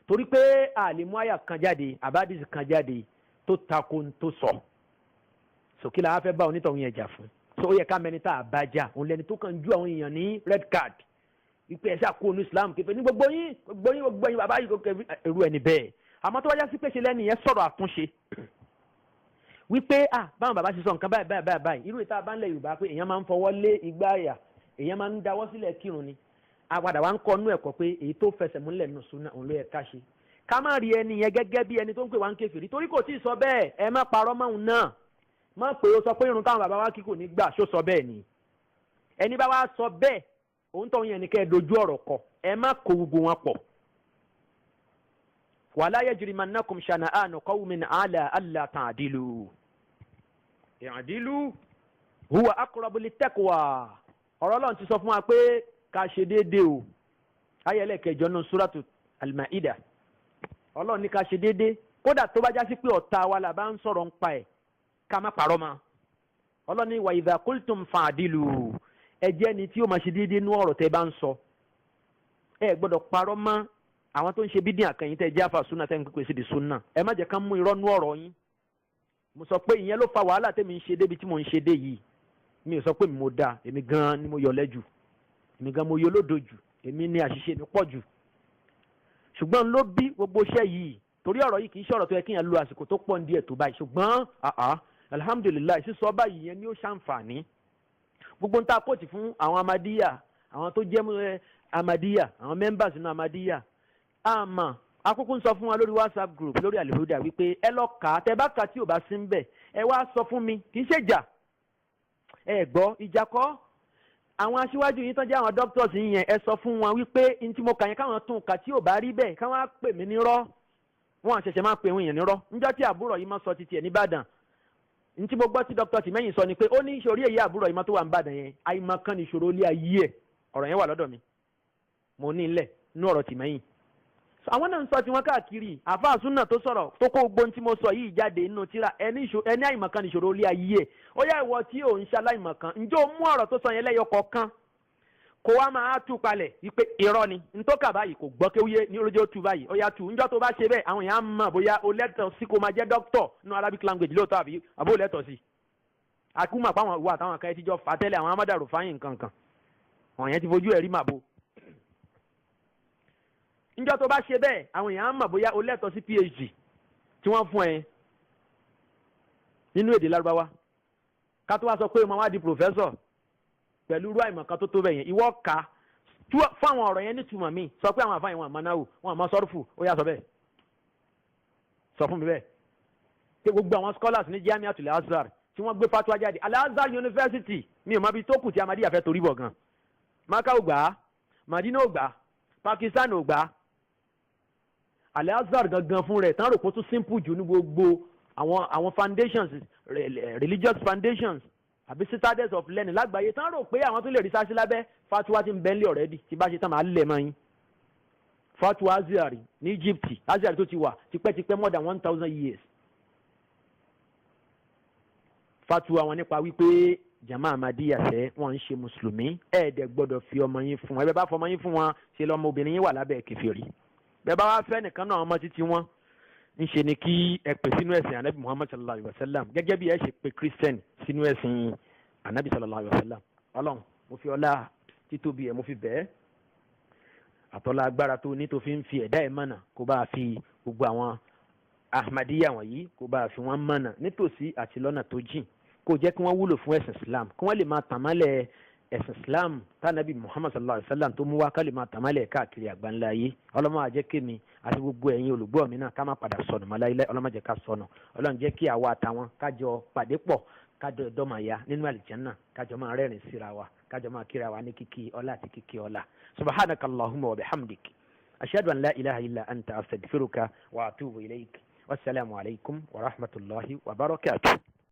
Torí pé àlèmú àyà kan jáde, àbádìsí kan jáde tó tako tó sọ, sòkè la fẹ́ bá onítọ̀hún yẹn jà fún. So ó yẹ ká mẹni tá a bá jà, òun lẹni tó kàn ju àwọn èèyàn ní red card, wípé ẹ ṣàkóso ní Islam kẹfẹ ní gbogbo yín bàbá yìí kò kẹfì ẹrú ẹni bẹ́ẹ̀. Àmọ́ tó wájá sí pé ṣe lẹ́nu yẹn sọ̀rọ̀ àtúnṣe, wípé báwọn bàbá ṣe sọ nǹkan báyìí, irú ìta bá ń lẹ Yorùbá pé èèyàn máa ń fọwọ́ lé igbá àyà, èèyàn máa ń dáwọ́ sílẹ̀ kírun ni. Àpàdà wa ń kọ́ nú ẹ̀kọ́ pé èyí tó fẹsẹ̀ múlẹ̀ nù súnà òun ló yẹ ká ṣe. Ká má rí ẹni yẹn gẹ́gẹ́ bí ẹni tó ń pè wá ń kèfèrí, torí kò tí ì sọ bẹ́ẹ̀. Ẹ má parọ́ mọ́hun náà, má pé ó sọ pé irun táwọn bàbá wa kí kò ní gbà, ṣó sọ bẹ́ẹ̀ ni. Ẹni bá wá sọ bẹ́ẹ̀, òun tó yẹn ni kẹ́ ẹ dojú ọ̀rọ̀ kọ, ẹ má kó gbogbo wọn pọ̀. Wala yajrimannakum shana'anu qawmin ala alla ta'dilu, i'dilu huwa aqrabu littaqwa. Ọ̀rọ̀ Ọlọ́run ti sọ fún wa pé ká ṣe déédéé o. Ayẹlẹ kẹjọ nínú Suratu Al-Ma'idah, Ọlọ́run ní ká ṣe déédéé, kódà tó bá já sí pé ọ̀tá wa là bá ń sọ̀rọ̀ ń pa ẹ̀, ká má parọ́ mọ́. Ọlọ́run ní wa idha qultum fa'dilu, ẹ jẹ́ ni tí ó máa ṣe déédéé nú ọ̀rọ̀ tẹ́ bá ń sọ. Ẹ gbọ́dọ̀ parọ́ mọ́ àwọn tó ń ṣe bídíà kan yín tẹ́ jẹ́ àfà súnà tẹ́ ń pèsè di súnà. Ẹ má jẹ́ ká mú irọ́ nú ọ̀rọ̀ yín. Mo sọ pé ìyẹn ló fa wàhálà tẹ́mi ń ṣe débi tí mo ń ṣe dé yìí. Mi ò sọ pé mo dáa, èmi gan ni mo yọ lẹ́jù, èmi gan mo yọ lódò jù, èmi ní àṣìṣe mi pọ̀ jù. Ṣùgbọ́n ló bí gbogbo iṣẹ́ yìí, torí ọ̀rọ̀ yìí kì í ṣe ọ̀rọ̀ tó yẹ kí yẹn lo àsìkò tó pọ̀ ní díẹ̀ tó báyìí. Ṣùgbọ́n alhamdulilayi sísọ báyìí yẹn ni ó ṣàǹfààní. Gbogbo nta kóòtù fún àwọn Ahmadiyya, àwọn tó jẹ́ Ahmadiyya, àwọn members nínú Ahmadiyya, àmọ́ akókó ń sọ fún wa lórí WhatsApp group lórí Al-Huda wípé ẹ lọ kà á, tẹ bá kà tí ò bá sí ń bẹ̀, ẹ wá sọ fún mi, kì í ṣèjà. Ẹ gbọ́ ìjà kọ́. Àwọn aṣíwájú yìí tán jẹ́ àwọn doctors yìí yẹn, ẹ sọ fún wọn wípé n tí mo kà yẹn káwọn tún kà tí ò bá rí bẹ́ẹ̀, káwọn á pè mí nírọ́. Wọ́n àṣẹ̀ṣẹ̀ máa pè wọ́n yẹn nírọ́. Níjọ́ tí àbúrò yìí máa sọ titi ẹ̀ ní Ìbàdàn, n tí mo gbọ́ tí Dr. Tìmẹ́yìn sọ ni pé ó ní ìṣòro èyí àbúrò yìí máa tó wà ní Ìbàdàn yẹn, àìmọ̀kan ni ìṣòro ilé ayé ẹ̀. Ọ̀rọ̀ yẹn wà lọ́dọ̀ mi, mo ní ilẹ̀ nú ọ̀rọ̀ Tìmẹ́yìn. àwọn náà ń sọ tiwọn káàkiri àfáà súnà tó sọ̀rọ̀ tó kó gbóhùn tí mo sọ yìí jáde nínú tíra ẹni àìmọ̀kan nìṣòro ilé ayé ẹ̀ ó yá ìwọ tí ò ń ṣaláìmọ̀kan ǹjẹ́ o mú ọ̀rọ̀ tó sọ yẹn lẹ́yọ kọ̀ọ̀kan kó wá máa tú palẹ̀ wípé irọ́ ni ntọ́ka báyìí kò gbọ́ kéwúyé ní olójó tú báyìí ó yá tú ǹjọ́ tó bá ṣe bẹ́ẹ̀ àwọn èèyàn mọ̀ bóyá o lẹ́tọ̀ sí kó máa jẹ́ dókítọ̀ nínú Arabic language lóòótọ́ àbí àbó lẹ́tọ̀ sí akúmọ̀ àpáwọn ìwà àtàwọn kan ẹ ti jọ fà tẹ́lẹ̀ àwọn amádàrú fáyín nǹkan kan àwọn yẹn ti fojú ẹ̀rí màbo ǹjọ́ tó bá ṣe bẹ́ẹ̀ àwọn èèyàn mọ̀ bóyá o lẹ́tọ̀ sí PhD tí wọ́n fún ẹ nínú èdè Lárúbáwá ká tó wá sọ pé o máa wá di professor pẹ̀lú irú àìmọ̀kan tó tó bẹ̀ yẹn ìwọ ká fún àwọn ọ̀rọ̀ yẹn nítumọ̀ mi sọ pé àwọn àfáàyàn wọn àmọ́ náwó wọn àmọ́ sọ́rùfù ó yà sọ bẹ́ẹ̀ sọ fún mi bẹ́ẹ̀ pé gbogbo àwọn scholars ní Jamiatul Azhar tí wọ́n gbé fatwa jáde Al-Azhar University mi ò mọ ibi tó kù tí Ahmadiyya fẹ́ torí bọ̀ gan Maka ò gbà á Madina ò gbà á Pakistan ò gbà á Al-Azhar gangan fún rẹ̀ tán rò kó tún simple jù ní gbogbo àwọn foundations religious foundations àbí citadels of learning lágbàáyé tán rò pé àwọn tó lè rí sáṣí lábẹ́ fatwa ti ń bẹ́ńlẹ̀ already tí bá ṣe tán máa lẹ̀ mọ́ yín fatwa Azhar ní Egypt Azhar tó ti wà tipẹ́tipẹ́ more than 1000 years fatwa wọn nípa wípé jama Ahmadiyya sẹ́ wọ́n ń ṣe mùsùlùmí ẹ̀ẹ́dẹ̀ gbọ́dọ̀ fi ọmọ yín fún wọn ẹ bẹ́ẹ̀ bá fọmọ yín fún wọn ṣe lọ́mọ obìnrin yín wà lábẹ́ kèfèrí bẹ́ẹ̀ bá wá fẹ́ nìkan náà ọmọ títí wọn ńṣe ni kí ẹ pè sínú ẹ̀sìn anabi Muhammad sallallahu alayhi wa sallam gẹ́gẹ́ bí ẹ ṣe pè Christian sínú ẹ̀sìn anabi sallallahu alayhi wa sallam Ọlọ́run mo fi ọlá títóbi ẹ mo fi bẹ́ẹ̀ àtọ́lá agbára tó ní tó fi ń fi ẹ̀dá ẹ̀ mọ̀nà kó bá fi gbogbo àwọn Ahmadiyya wọ̀nyí kó bá fi wọ́n mọ̀nà nítòsí àti lọ́nà tó jìn kó jẹ́ kí wọ́n wúlò fún ẹ̀sìn Islam kí wọ́n lè máa tàmálẹ̀ ẹ̀sìn Islam tánàbí Muhammad sallallahu alayhi wa sallam tó mú wá ká lè máa tàmálẹ̀ káàkiri àgbáńlá ayé ọlọ́mọ àjẹ́ kémi àti gbogbo ẹ̀yin olùgbọ́ mi náà ká má padà sọnù mọ́ láyé ọlọ́mọ jẹ́ ká sọnù ọlọ́run jẹ́ kí àwa àtàwọn kájọ pàdé pọ̀ kájọ dọ́màya nínú àlìjánnà kájọ máa rẹ́rìn síra wa kájọ máa kíra wa ní kíkí ọlá àti kíkí ọlá subhanaka allahumma wa bihamdik ashhadu an la ilaha illa anta astaghfiruka wa atubu ilayk wassalamu alaykum wa rahmatullahi wa barakatuh.